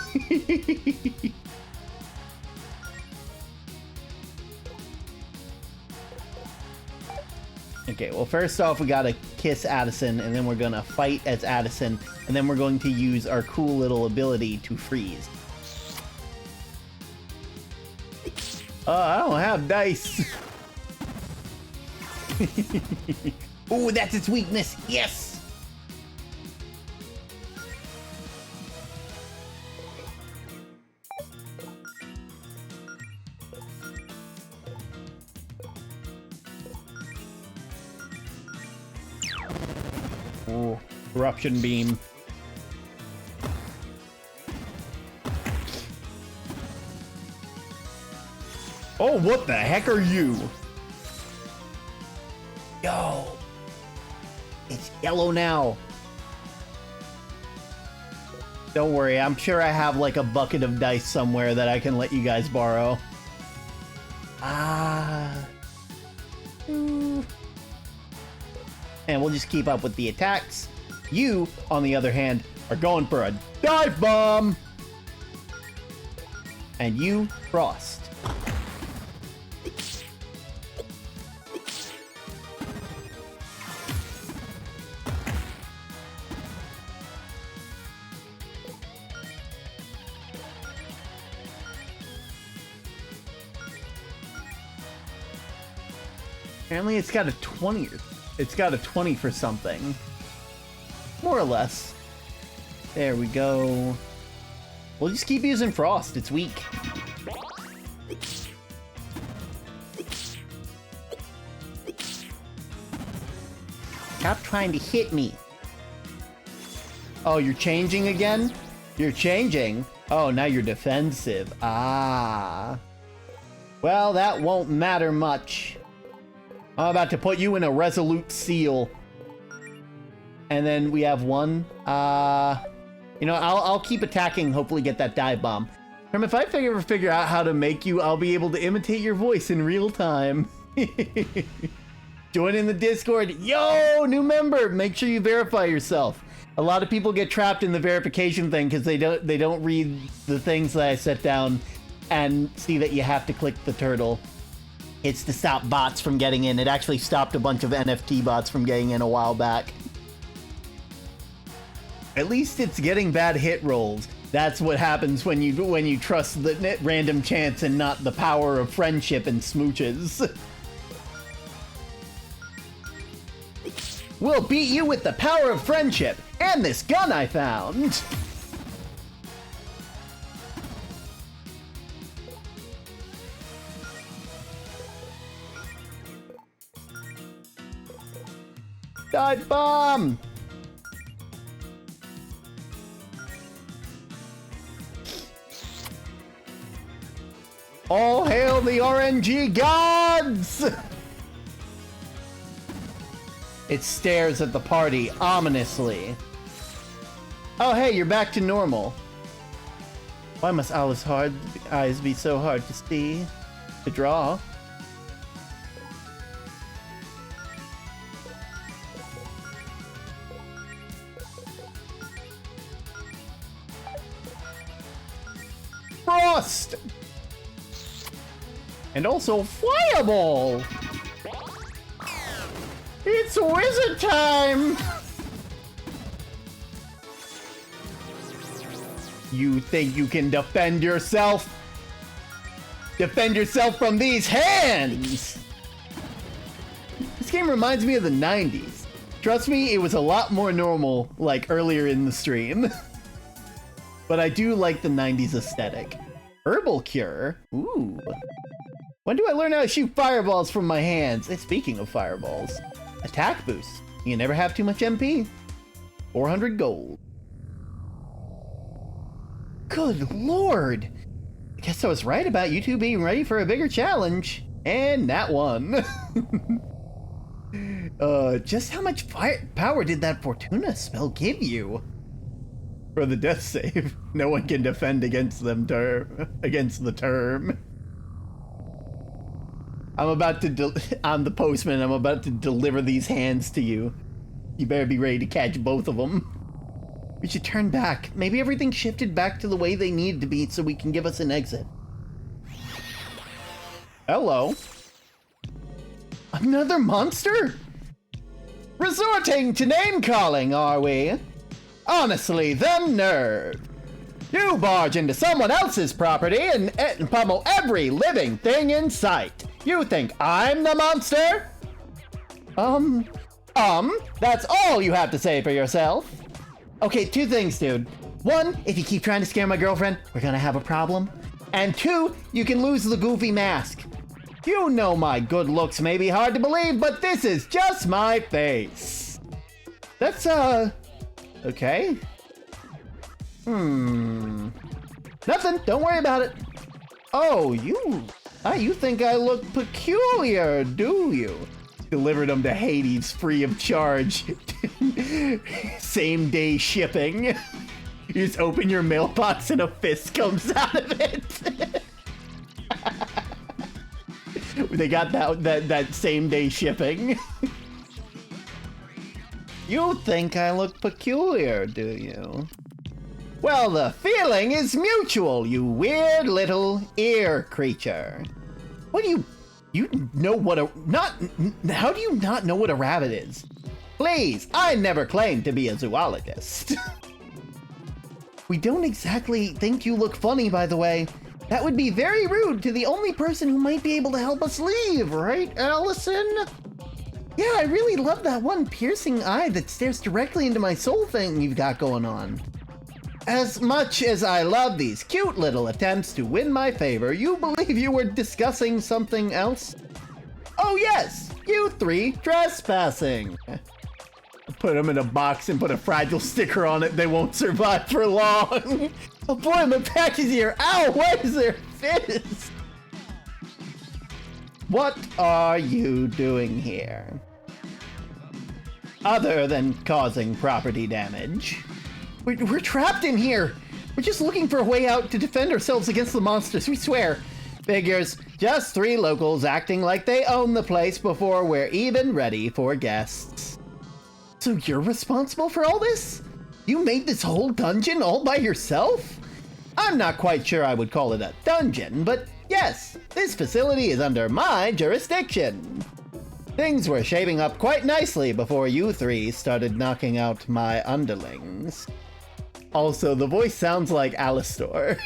Okay, well, first off, we gotta kiss Addison, and then we're gonna fight as Addison, and then we're going to use our cool little ability to freeze. I don't have dice. Ooh, that's its weakness. Yes! Ooh, Corruption Beam. Oh, what the heck are you? Yo. It's yellow now. Don't worry, I'm sure I have like a bucket of dice somewhere that I can let you guys borrow. And we'll just keep up with the attacks. You, on the other hand, are going for a dive bomb! And you, Frost. Apparently it's got a 20. It's got a 20 for something. More or less. There we go. We'll just keep using Frost. It's weak. Stop trying to hit me. Oh, you're changing again? You're changing? Oh, now you're defensive. Ah. Well, that won't matter much. I'm about to put you in a resolute seal. And then we have one. You know, I'll keep attacking, hopefully get that dive bomb. If I ever figure out how to make you, I'll be able to imitate your voice in real time. Join in the Discord. Yo, new member. Make sure you verify yourself. A lot of people get trapped in the verification thing because they don't read the things that I set down and see that you have to click the turtle. It's to stop bots from getting in. It actually stopped a bunch of NFT bots from getting in a while back. At least it's getting bad hit rolls. That's what happens when you trust the random chance and not the power of friendship and smooches. We'll beat you with the power of friendship and this gun I found. Dive bomb! All hail the RNG gods! It stares at the party ominously. Oh hey, you're back to normal. Why must Alice's hard eyes be so hard to see? To draw? Frost! And also Fireball! It's wizard time! You think you can defend yourself? Defend yourself from these hands! This game reminds me of the 90s. Trust me, it was a lot more normal, like, earlier in the stream. But I do like the 90s aesthetic. Herbal Cure? Ooh. When do I learn how to shoot fireballs from my hands? Speaking of fireballs, attack boost. You can never have too much MP. 400 gold. Good lord. I guess I was right about you two being ready for a bigger challenge. And that one. Just how much power did that Fortuna spell give you? For the death save, no one can defend against them against the term. I'm the postman. I'm about to deliver these hands to you. You better be ready to catch both of them. We should turn back. Maybe everything shifted back to the way they needed to be so we can give us an exit. Hello. Another monster? Resorting to name-calling, are we? Honestly, the nerve. You barge into someone else's property and pummel every living thing in sight. You think I'm the monster? That's all you have to say for yourself. Okay, two things, dude. One, if you keep trying to scare my girlfriend, we're gonna have a problem. And two, you can lose the goofy mask. You know my good looks may be hard to believe, but this is just my face. That's, okay. Nothing, don't worry about it. Oh, you think I look peculiar, do you? Delivered them to Hades free of charge. Same day shipping. You just open your mailbox and a fist comes out of it. They got that same day shipping. You think I look peculiar, do you? Well, the feeling is mutual, you weird little ear creature. What do you know what how do you not know what a rabbit is? Please, I never claimed to be a zoologist. We don't exactly think you look funny, by the way. That would be very rude to the only person who might be able to help us leave, right, Allison? Yeah, I really love that one piercing eye that stares directly into my soul thing you've got going on. As much as I love these cute little attempts to win my favor, you believe you were discussing something else? Oh yes, you three trespassing. Put them in a box and put a fragile sticker on it, they won't survive for long. Oh boy, my back is here. Ow, why is there fizz? What are you doing here? Other than causing property damage. We're trapped in here. We're just looking for a way out to defend ourselves against the monsters, we swear. Figures, just three locals acting like they own the place before we're even ready for guests. So you're responsible for all this? You made this whole dungeon all by yourself? I'm not quite sure I would call it a dungeon, but yes, this facility is under my jurisdiction. Things were shaping up quite nicely before you three started knocking out my underlings. Also, the voice sounds like Alistor.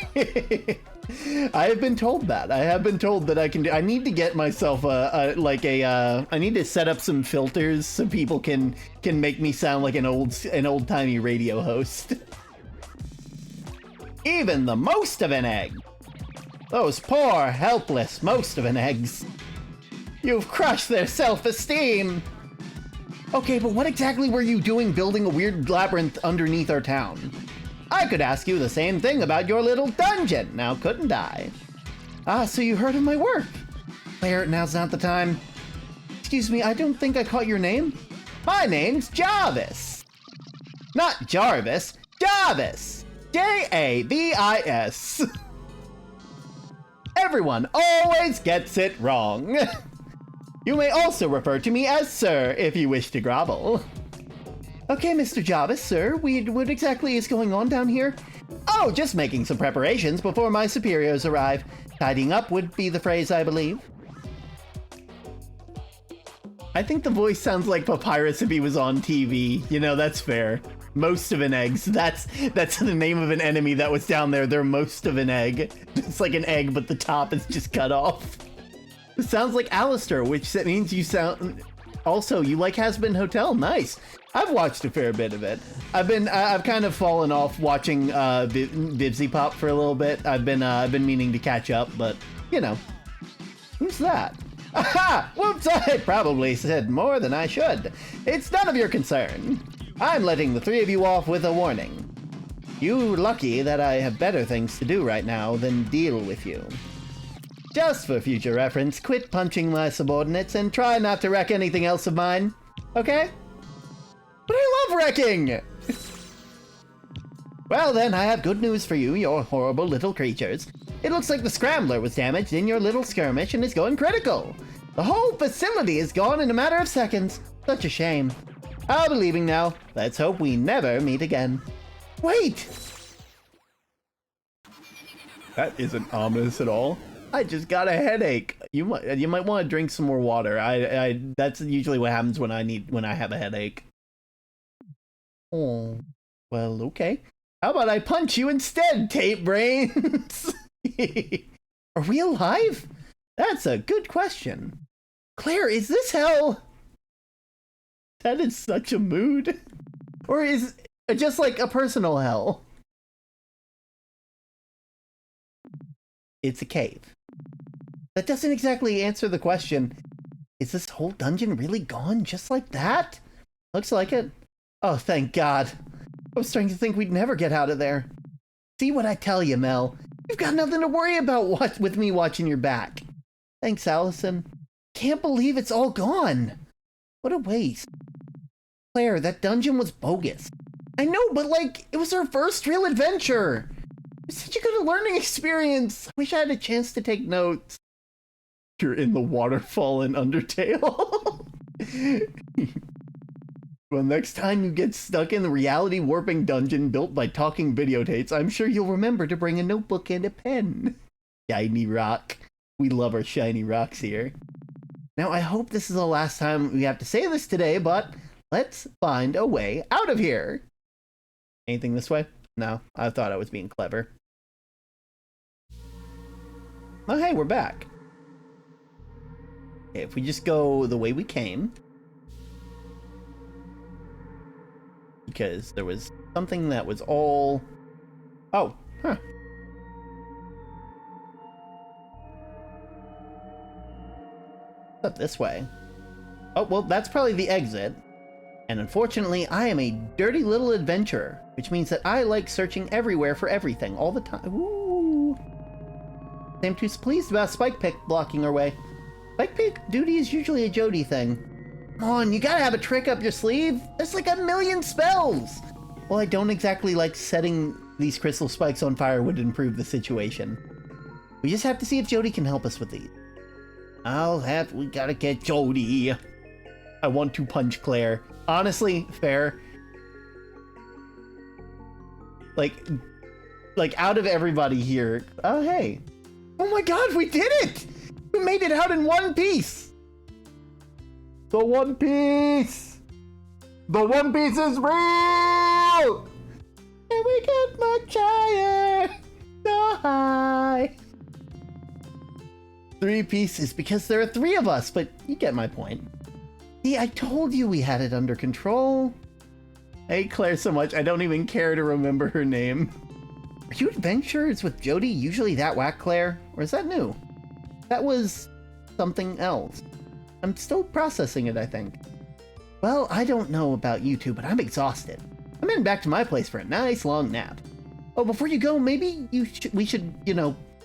I have been told that. I have been told that I need to get myself I need to set up some filters so people can make me sound like an old-timey radio host. Even the most of an egg. Those poor, helpless most of an eggs. You've crushed their self-esteem. Okay, but what exactly were you doing building a weird labyrinth underneath our town? I could ask you the same thing about your little dungeon, now couldn't I? Ah, so you heard of my work. Claire, now's not the time. Excuse me, I don't think I caught your name. My name's Jarvis. Not Jarvis, Jarvis. J-A-V-I-S. Everyone always gets it wrong. You may also refer to me as Sir if you wish to grovel. Okay, Mr. Jarvis, sir, what exactly is going on down here? Oh, just making some preparations before my superiors arrive. Tidying up would be the phrase, I believe. I think the voice sounds like Papyrus if he was on TV. You know, that's fair. Most of an eggs. That's the name of an enemy that was down there. They're most of an egg. It's like an egg, but the top is just cut off. It sounds like Alistair, which means you sound... Also, you like Has-Been Hotel? Nice. I've watched a fair bit of it. I've kind of fallen off watching Vivzy Pop for a little bit. I've been meaning to catch up, but you know, that? Aha! Whoops, I probably said more than I should. It's none of your concern. I'm letting the three of you off with a warning. You're lucky that I have better things to do right now than deal with you. Just for future reference, quit punching my subordinates and try not to wreck anything else of mine. Okay? But I love wrecking! Well then, I have good news for you, you horrible little creatures. It looks like the scrambler was damaged in your little skirmish and is going critical. The whole facility is gone in a matter of seconds. Such a shame. I'll be leaving now. Let's hope we never meet again. Wait! That isn't ominous at all. I just got a headache. You might want to drink some more water. That's usually what happens when I have a headache. Oh, well, okay. How about I punch you instead, tape brains? Are we alive? That's a good question. Claire, is this hell? That is such a mood. Or is it just like a personal hell? It's a cave. That doesn't exactly answer the question. Is this whole dungeon really gone just like that? Looks like it. Oh, thank God. I was starting to think we'd never get out of there. See what I tell you, Mel. You've got nothing to worry about with me watching your back. Thanks, Allison. Can't believe it's all gone. What a waste. Claire, that dungeon was bogus. I know, but like, it was our first real adventure. It was such a good learning experience. I wish I had a chance to take notes. You're in the waterfall in Undertale. Well, next time you get stuck in the reality warping dungeon built by talking videotapes, I'm sure you'll remember to bring a notebook and a pen. Shiny rock. We love our shiny rocks here. Now, I hope this is the last time we have to say this today, but let's find a way out of here. Anything this way? No, I thought I was being clever. Oh, hey, we're back. Okay, if we just go the way we came. Because there was something that was all... Oh, huh. Up this way. Oh, well, that's probably the exit. And unfortunately, I am a dirty little adventurer, which means that I like searching everywhere for everything all the time. Ooh. I'm too pleased about Spike Pick blocking our way. Spike Pick duty is usually a Jody thing. Come on, you gotta have a trick up your sleeve. There's like a million spells. Well, I don't exactly like setting these crystal spikes on fire would improve the situation. We just have to see if Jody can help us with these. We gotta get Jody. I want to punch Claire. Honestly, fair. Like out of everybody here. Oh, hey. Oh my God, we did it! We made it out in one piece. The One Piece! The One Piece is real! And we get much higher, so high. 3 pieces because there are 3 of us, but you get my point. See, I told you we had it under control. I hate Claire so much, I don't even care to remember her name. Are you adventurers with Jody usually that whack, Claire? Or is that new? That was something else. I'm still processing it, I think. Well, I don't know about you two, but I'm exhausted. I'm heading back to my place for a nice long nap. Oh, before you go, maybe we should,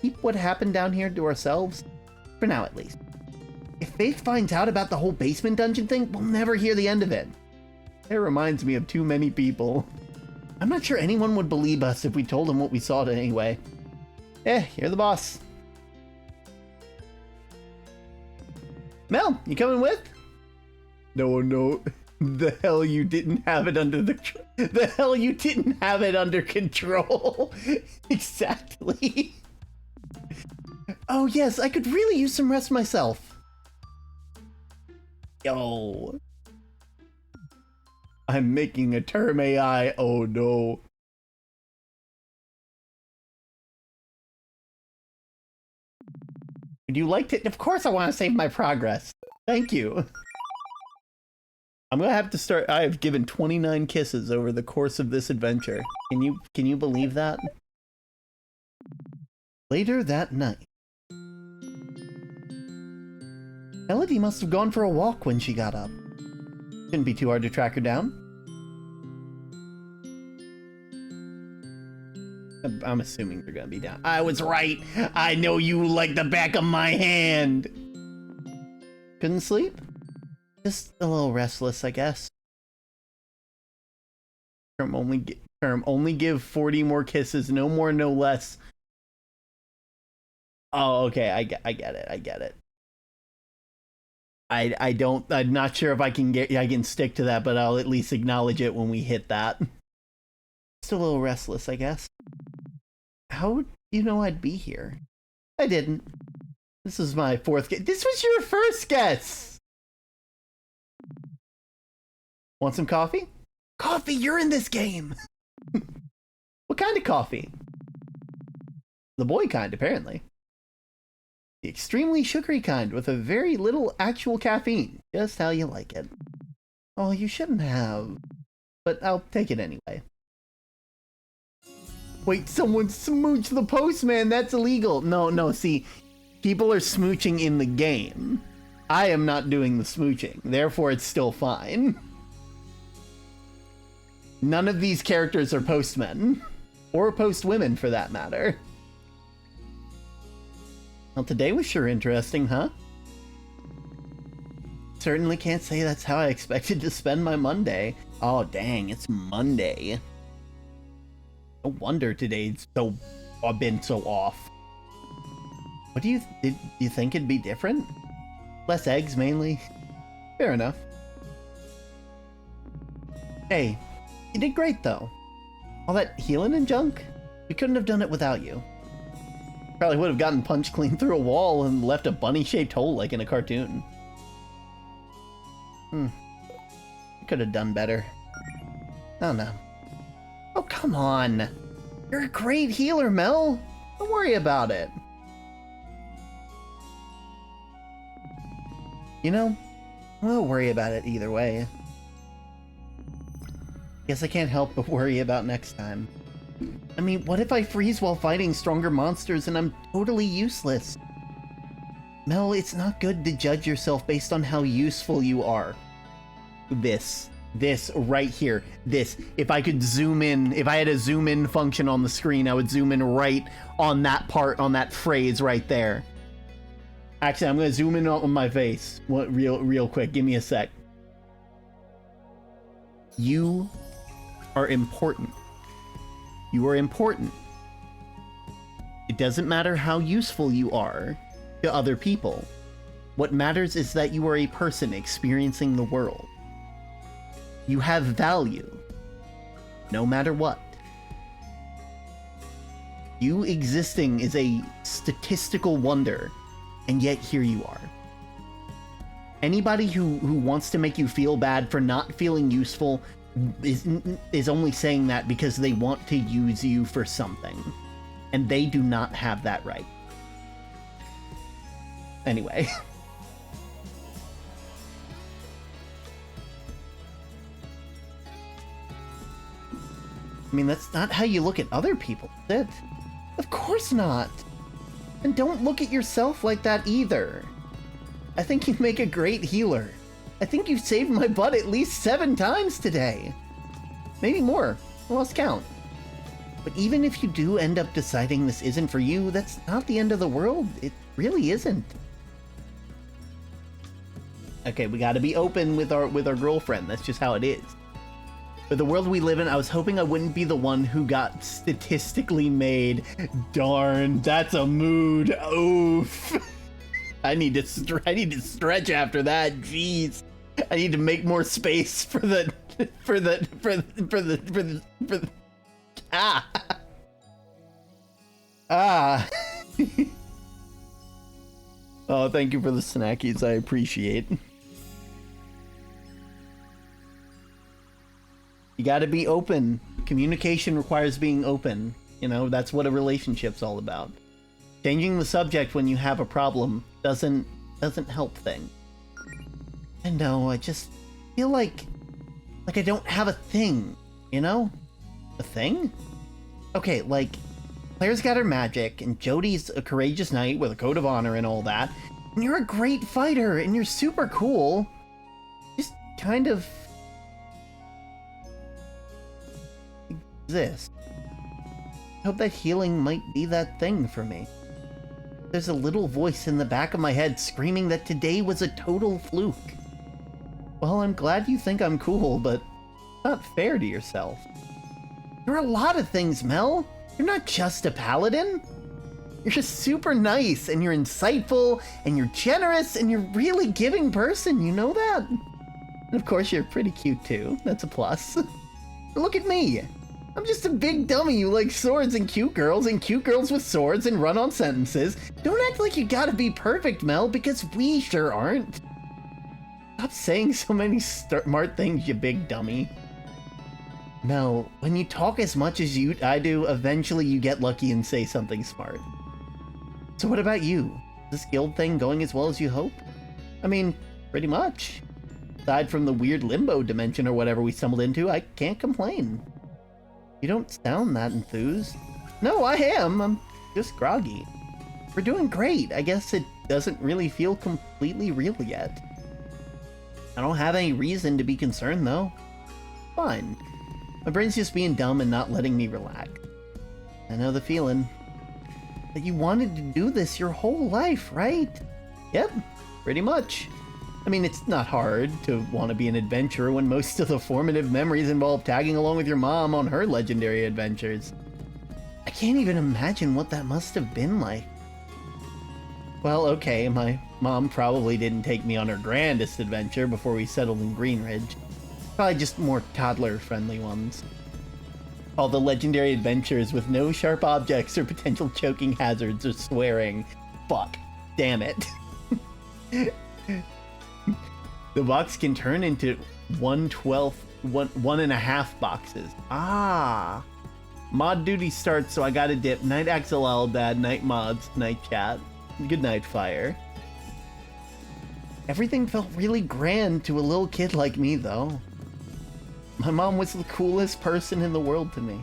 keep what happened down here to ourselves. For now, at least. If Faith finds out about the whole basement dungeon thing, we'll never hear the end of it. It reminds me of too many people. I'm not sure anyone would believe us if we told them what we saw anyway. You're the boss. Mel, you coming with? No. The hell you didn't have it under the hell you didn't have it under control. Exactly. Oh yes, I could really use some rest myself. Yo. I'm making a term AI. Oh no. Would you like to? Of course I want to save my progress. Thank you. I'm gonna have to start. I have given 29 kisses over the course of this adventure. Can you believe that? Later that night. Melody must have gone for a walk when she got up. Shouldn't be too hard to track her down. I'm assuming they're gonna be down. I was right. I know you like the back of my hand. Couldn't sleep? Just a little restless, I guess. Term only give 40 more kisses, no more, no less. Oh, okay, I get it. I'm not sure if I can stick to that, but I'll at least acknowledge it when we hit that. Just a little restless, I guess. How would you know I'd be here? I didn't. This is my fourth guess. This was your first guess! Want some coffee? Coffee, you're in this game! What kind of coffee? The boy kind, apparently. The extremely sugary kind with a very little actual caffeine. Just how you like it. Oh, you shouldn't have. But I'll take it anyway. Wait, someone smooched the postman. That's illegal. No, see, people are smooching in the game. I am not doing the smooching. Therefore, it's still fine. None of these characters are postmen. Or postwomen, for that matter. Well, today was sure interesting, huh? Certainly can't say that's how I expected to spend my Monday. Oh, dang, it's Monday. No wonder today's been so off. What did you think it'd be different? Less eggs, mainly. Fair enough. Hey, you did great, though. All that healing and junk? We couldn't have done it without you. Probably would have gotten punched clean through a wall and left a bunny-shaped hole like in a cartoon. You could have done better. Oh no. Oh, come on. You're a great healer, Mel. Don't worry about it. You know, we'll worry about it either way. Guess I can't help but worry about next time. I mean, what if I freeze while fighting stronger monsters and I'm totally useless? Mel, it's not good to judge yourself based on how useful you are. This right here, if I could zoom in, if I had a zoom in function on the screen, I would zoom in right on that part, on that phrase right there. Actually, I'm gonna zoom in on my face real quick. Give me a sec. You are important. You are important. It doesn't matter how useful you are to other people. What matters is that you are a person experiencing the world. You have value, no matter what. You existing is a statistical wonder, and yet here you are. Anybody who wants to make you feel bad for not feeling useful is only saying that because they want to use you for something. And they do not have that right. Anyway. I mean, that's not how you look at other people, is it? Of course not. And don't look at yourself like that either. I think you make a great healer. I think you've saved my butt at least 7 times today. Maybe more. I lost count. But even if you do end up deciding this isn't for you, that's not the end of the world. It really isn't. Okay, we gotta be open with our girlfriend. That's just how it is. But the world we live in, I was hoping I wouldn't be the one who got statistically made. Darn, that's a mood. Oof. I need to stretch after that. Jeez. I need to make more space for the Oh, thank you for the snackies. I appreciate. You gotta be open. Communication requires being open. You know, that's what a relationship's all about. Changing the subject when you have a problem doesn't help things. I know, I just feel like I don't have a thing, you know? A thing? Okay, like, Claire's got her magic, and Jodie's a courageous knight with a code of honor and all that, And you're a great fighter, and you're super cool. Just kind of exist. I hope that healing might be that thing for me. There's a little voice in the back of my head screaming that today was a total fluke. Well, I'm glad you think I'm cool, but not fair to yourself. You're a lot of things, Mel. You're not just a paladin. You're just super nice, and you're insightful, and you're generous, and you're a really giving person, you know that? And of course, you're pretty cute too. That's a plus. Look at me. I'm just a big dummy who likes swords and cute girls with swords and run-on sentences. Don't act like you gotta be perfect, Mel, because we sure aren't. Stop saying so many smart things, you big dummy. Mel, when you talk as much as I do, eventually you get lucky and say something smart. So what about you? Is this guild thing going as well as you hope? I mean, pretty much. Aside from the weird limbo dimension or whatever we stumbled into, I can't complain. You don't sound that enthused. No, I am. I'm just groggy. We're doing great. I guess it doesn't really feel completely real yet. I don't have any reason to be concerned, though. Fine. My brain's just being dumb and not letting me relax. I know the feeling. But you wanted to do this your whole life, right? Yep, pretty much. I mean, it's not hard to want to be an adventurer when most of the formative memories involve tagging along with your mom on her legendary adventures. I can't even imagine what that must have been like. Well, okay, my mom probably didn't take me on her grandest adventure before we settled in Greenridge. Probably just more toddler-friendly ones. All the legendary adventures with no sharp objects or potential choking hazards or swearing. Fuck. Damn it. The box can turn into 1/12, 1.5 boxes. Ah. Mod duty starts, so I gotta dip. Night Axel Dad, night mods, night chat. Good night, fire. Everything felt really grand to a little kid like me, though. My mom was the coolest person in the world to me.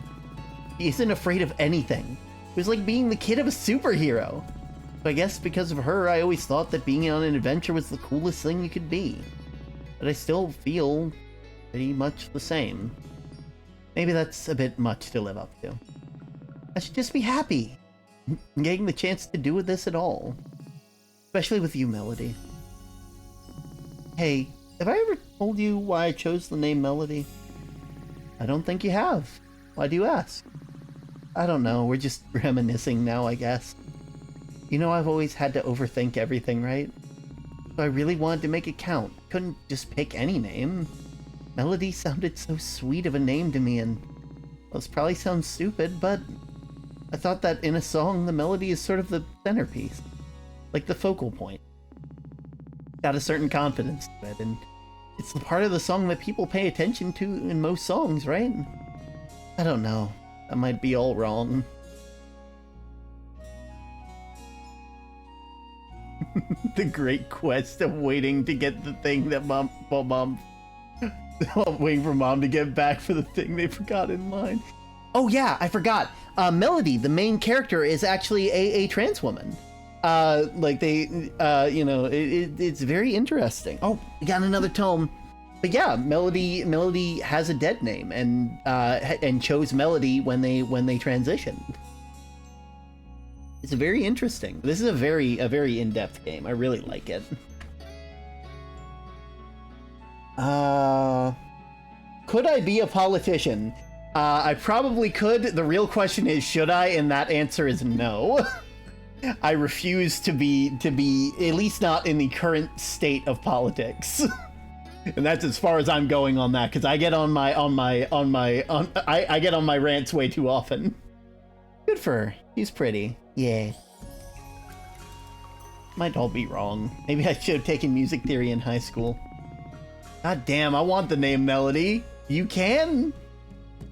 She isn't afraid of anything. It was like being the kid of a superhero. So I guess because of her, I always thought that being on an adventure was the coolest thing you could be. But I still feel pretty much the same. Maybe that's a bit much to live up to. I should just be happy getting the chance to do this at all. Especially with you, Melody. Hey, have I ever told you why I chose the name Melody? I don't think you have. Why do you ask? I don't know, we're just reminiscing now, I guess. You know, I've always had to overthink everything, right? So I really wanted to make it count. Couldn't just pick any name. Melody sounded so sweet of a name to me, and well, this probably sounds stupid, but I thought that in a song, the melody is sort of the centerpiece. Like the focal point. Got a certain confidence to it, and it's the part of the song that people pay attention to in most songs, right? I don't know. That might be all wrong. The great quest of waiting to get the thing that mom waiting for mom to get back for the thing they forgot in line. Oh yeah, I forgot. Melody, the main character, is actually a trans woman. Like they, you know, it's very interesting. Oh, we got another tome. But yeah, Melody has a dead name and chose Melody when they transitioned. It's very interesting. This is a very in-depth game. I really like it. Could I be a politician? I probably could. The real question is, should I? And that answer is no. I refuse to be at least not in the current state of politics. And that's as far as I'm going on that, because I get on my I get on my rants way too often. Good for her. She's pretty. Yeah. Might all be wrong. Maybe I should have taken music theory in high school. God damn, I want the name Melody. You can.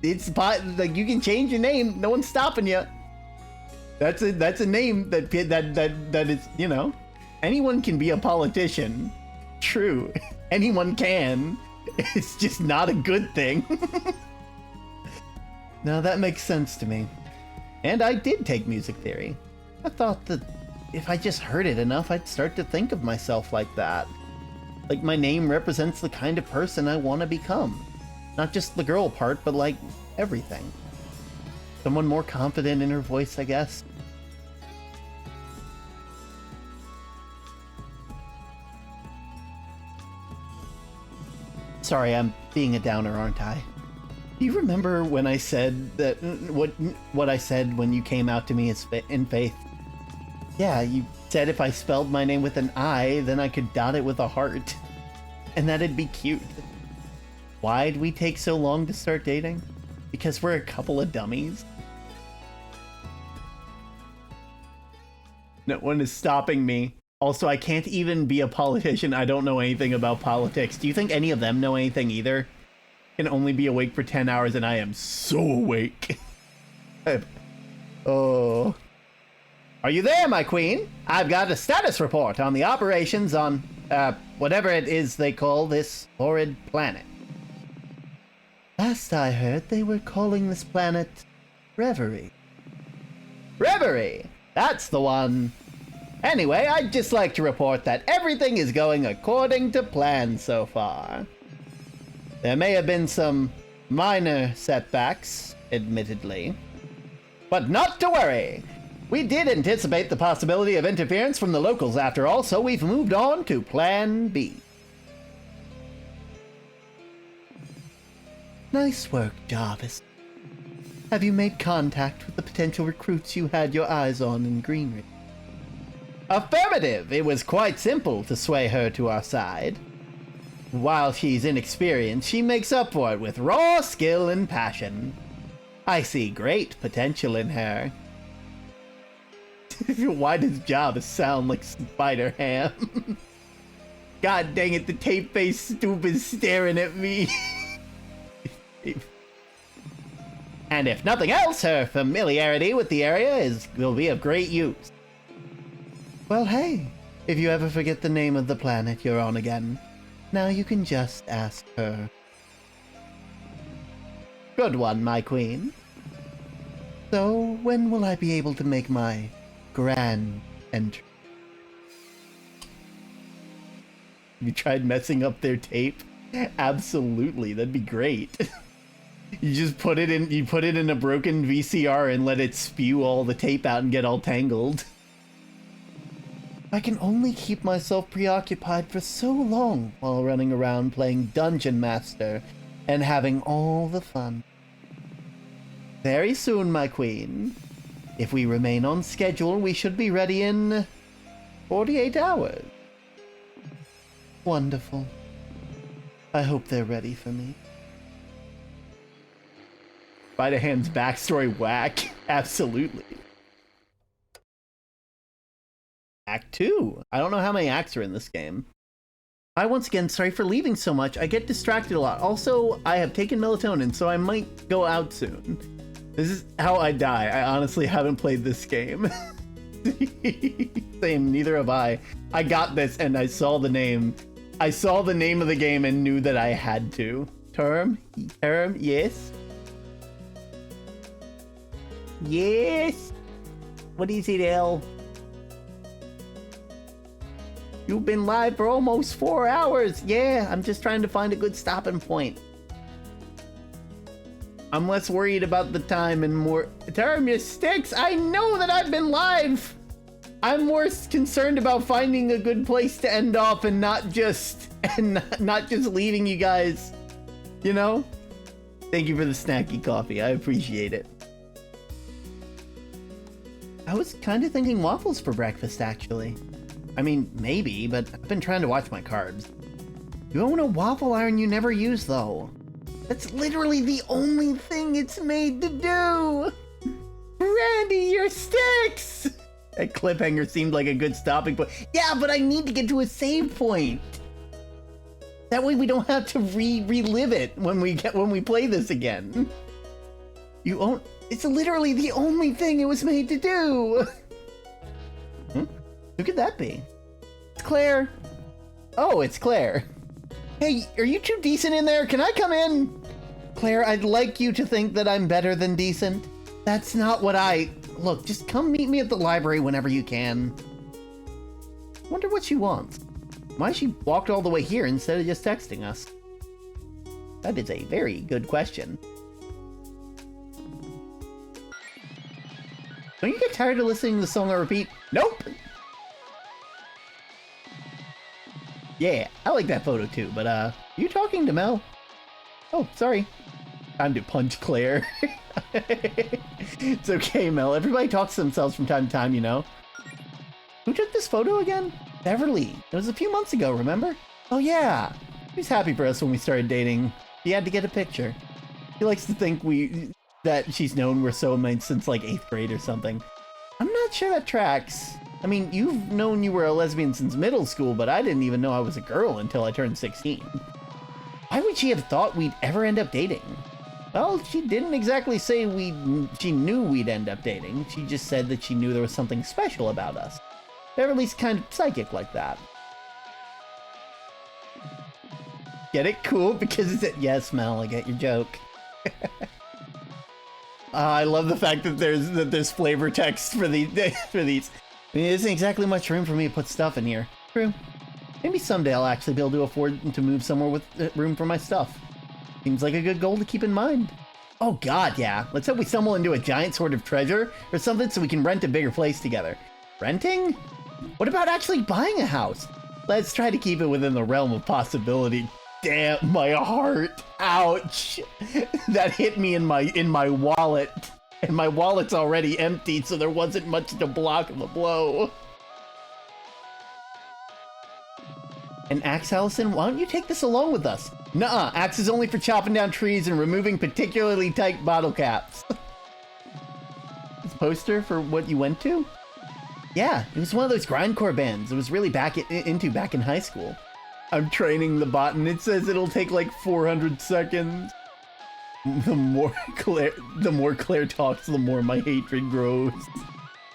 It's like you can change your name. No one's stopping you. That's a name that is, you know, anyone can be a politician. True. Anyone can. It's just not a good thing. No, that makes sense to me. And I did take music theory. I thought that if I just heard it enough, I'd start to think of myself like that. Like, my name represents the kind of person I want to become. Not just the girl part, but like everything. Someone more confident in her voice, I guess. Sorry, I'm being a downer, aren't I? Do you remember when I said that what I said when you came out to me in faith? Yeah, you said if I spelled my name with an I, then I could dot it with a heart. And that'd be cute. Why'd we take so long to start dating? Because we're a couple of dummies? No one is stopping me. Also, I can't even be a politician. I don't know anything about politics. Do you think any of them know anything either? Can only be awake for 10 hours and I am so awake. Oh. Are you there, my queen? I've got a status report on the operations on, whatever it is they call this horrid planet. Last I heard, they were calling this planet Reverie. Reverie! That's the one. Anyway, I'd just like to report that everything is going according to plan so far. There may have been some minor setbacks, admittedly. But not to worry! We did anticipate the possibility of interference from the locals after all, so we've moved on to Plan B. Nice work, Jarvis. Have you made contact with the potential recruits you had your eyes on in Greenridge? Affirmative! It was quite simple to sway her to our side. While she's inexperienced, she makes up for it with raw skill and passion. I see great potential in her. Why does Jarvis sound like Spider-Ham? God dang it, the tape face stupid staring at me. And if nothing else, her familiarity with the area will be of great use. Well, hey, if you ever forget the name of the planet you're on again, now you can just ask her. Good one, my queen. So, when will I be able to make my grand entry? Have you tried messing up their tape? Absolutely, that'd be great. You just put it in a broken VCR and let it spew all the tape out and get all tangled. I can only keep myself preoccupied for so long while running around playing Dungeon Master and having all the fun. Very soon, my queen. If we remain on schedule, we should be ready in 48 hours. Wonderful. I hope they're ready for me. Spider-Ham's backstory whack. Absolutely. Act 2. I don't know how many acts are in this game. Hi once again, sorry for leaving so much. I get distracted a lot. Also, I have taken melatonin, so I might go out soon. This is how I die. I honestly haven't played this game. Same, neither have I. I got this and I saw the name. I saw the name of the game and knew that I had to. Term, yes. Yes. What is it, L? You've been live for almost 4 hours. Yeah, I'm just trying to find a good stopping point. I'm less worried about the time and more... Term your sticks! I know that I've been live! I'm more concerned about finding a good place to end off and not just leaving you guys, you know? Thank you for the snacky coffee. I appreciate it. I was kind of thinking waffles for breakfast, actually. I mean, maybe, but I've been trying to watch my carbs. You own a waffle iron you never use, though. That's literally the only thing it's made to do! Randy, your sticks! That cliffhanger seemed like a good stopping point. Yeah, but I need to get to a save point! That way we don't have to relive it when we play this again. You own... It's literally the only thing it was made to do! Who could that be? It's Claire. Oh, it's Claire. Hey, are you two decent in there? Can I come in? Claire, I'd like you to think that I'm better than decent. That's not what I... Look, just come meet me at the library whenever you can. Wonder what she wants. Why she walked all the way here instead of just texting us? That is a very good question. Don't you get tired of listening to the song on repeat? Nope! Yeah, I like that photo too, but you talking to Mel? Oh, sorry. Time to punch Claire. It's okay, Mel. Everybody talks to themselves from time to time, you know. Who took this photo again? Beverly. It was a few months ago, remember? Oh yeah. She was happy for us when we started dating. She had to get a picture. She likes to think that she's known we're soulmates since like 8th grade or something. I'm not sure that tracks. I mean, you've known you were a lesbian since middle school, but I didn't even know I was a girl until I turned 16. Why would she have thought we'd ever end up dating? Well, she didn't exactly say she knew we'd end up dating. She just said that she knew there was something special about us. Beverly's kind of psychic like that. Get it? Cool? Because it's yes, Mel, I get your joke. I love the fact that there's flavor text for these. I mean, there isn't exactly much room for me to put stuff in here. True. Maybe someday I'll actually be able to afford to move somewhere with room for my stuff. Seems like a good goal to keep in mind. Oh god, yeah. Let's hope we stumble into a giant sort of treasure or something so we can rent a bigger place together. Renting? What about actually buying a house? Let's try to keep it within the realm of possibility. Damn, my heart. Ouch. That hit me in my wallet. And my wallet's already empty, so there wasn't much to block the blow. And Axe Allison, why don't you take this along with us? Nuh-uh, Axe is only for chopping down trees and removing particularly tight bottle caps. This poster for what you went to? Yeah, it was one of those grindcore bands. It was really back in high school. I'm training the bot and it says it'll take like 400 seconds. The more Claire talks, the more my hatred grows.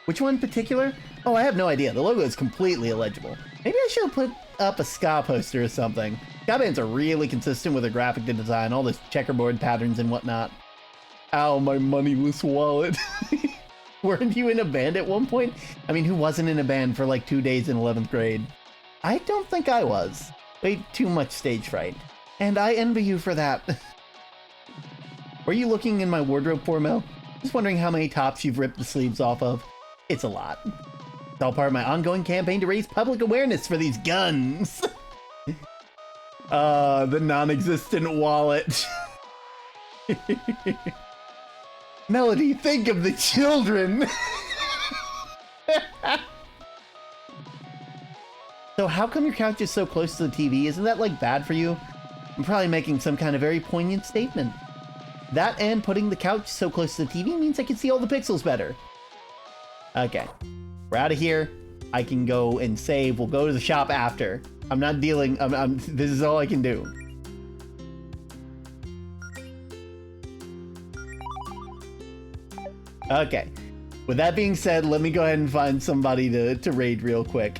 Which one in particular? Oh, I have no idea. The logo is completely illegible. Maybe I should put up a ska poster or something. Ska bands are really consistent with their graphic design, all those checkerboard patterns and whatnot. Ow, my moneyless wallet. Weren't you in a band at one point? I mean, who wasn't in a band for like 2 days in 11th grade? I don't think I was. Way too much stage fright. And I envy you for that. Were you looking in my wardrobe for, Mel? Just wondering how many tops you've ripped the sleeves off of. It's a lot. It's all part of my ongoing campaign to raise public awareness for these guns. The non-existent wallet. Melody, think of the children. So how come your couch is so close to the TV? Isn't that like bad for you? I'm probably making some kind of very poignant statement. That and putting the couch so close to the TV means I can see all the pixels better. Okay, we're out of here. I can go and save. We'll go to the shop after. I'm not dealing. This is all I can do. Okay. With that being said, let me go ahead and find somebody to raid real quick.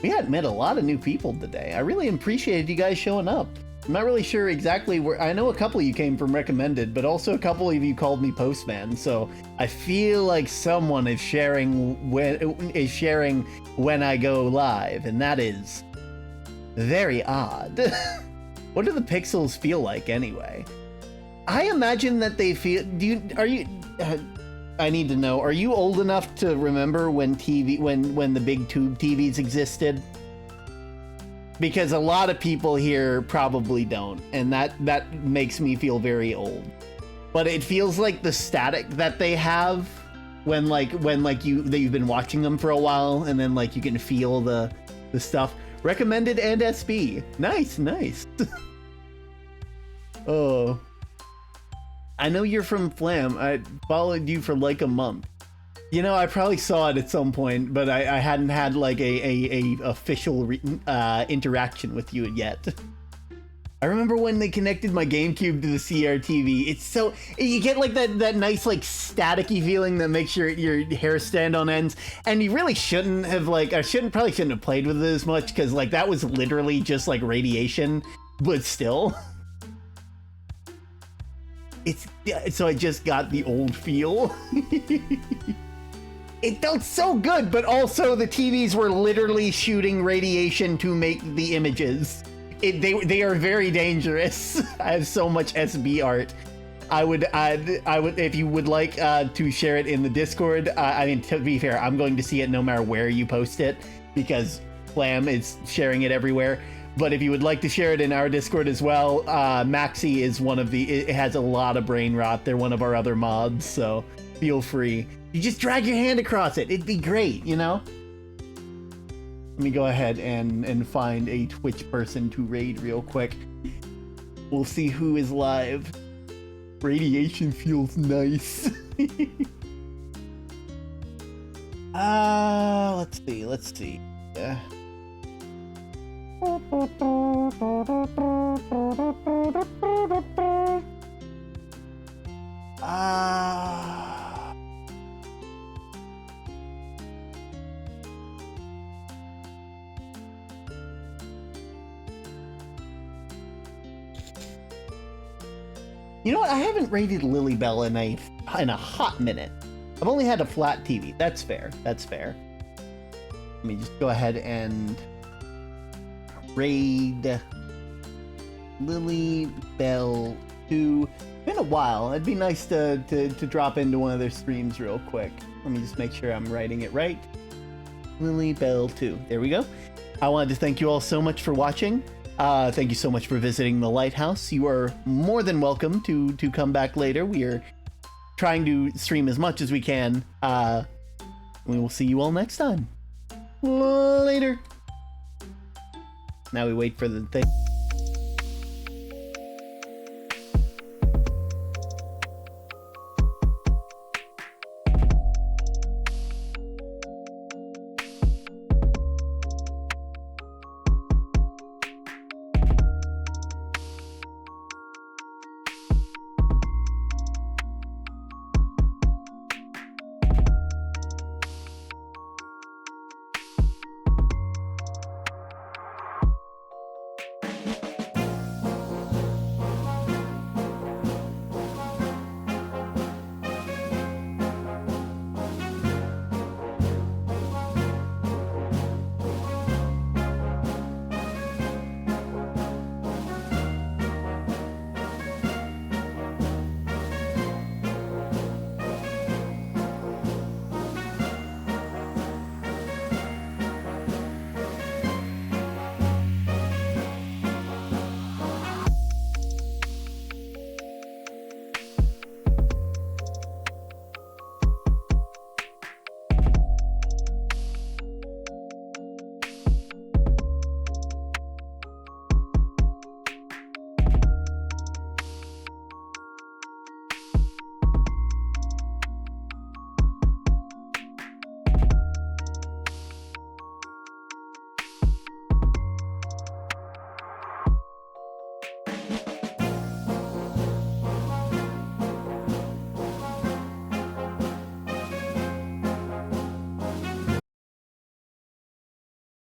We had met a lot of new people today. I really appreciated you guys showing up. I'm not really sure exactly where. I know a couple of you came from recommended, but also a couple of you called me postman. So I feel like someone is sharing when I go live, and that is very odd. What do the pixels feel like anyway? I imagine that they feel. I need to know. Are you old enough to remember when the big tube TVs existed? Because a lot of people here probably don't, and that makes me feel very old. But it feels like the static that they have when you've been watching them for a while, and then like you can feel the stuff. Recommended and SB. Nice. Oh. I know you're from Flam. I followed you for like a month. You know, I probably saw it at some point, but I hadn't had like a official interaction with you yet. I remember when they connected my GameCube to the CRTV. It's so, you get like that nice like staticky feeling that makes your hair stand on ends. And you really shouldn't have probably shouldn't have played with it as much, because like that was literally just like radiation, but still. So I just got the old feel. it felt so good, but also the TVs were literally shooting radiation to make the images. They are very dangerous. I have so much SB art. I would if you would like to share it in the Discord. I mean, to be fair, I'm going to see it no matter where you post it because Flam is sharing it everywhere. But if you would like to share it in our Discord as well, Maxi is one of the. It has a lot of brain rot. They're one of our other mods, so feel free. You just drag your hand across it. It'd be great, you know? Let me go ahead and find a Twitch person to raid real quick. We'll see who is live. Radiation feels nice. Let's see. Yeah. You know what? I haven't rated Lilybell in a hot minute. I've only had a flat TV. That's fair. That's fair. Let me just go ahead and raid Lilybell 2. It's been a while. It'd be nice to drop into one of their streams real quick. Let me just make sure I'm writing it right. Lilybell 2. There we go. I wanted to thank you all so much for watching. Thank you so much for visiting the Lighthouse. You are more than welcome to come back later. We are trying to stream as much as we can. We will see you all next time. Later. Now we wait for the thing.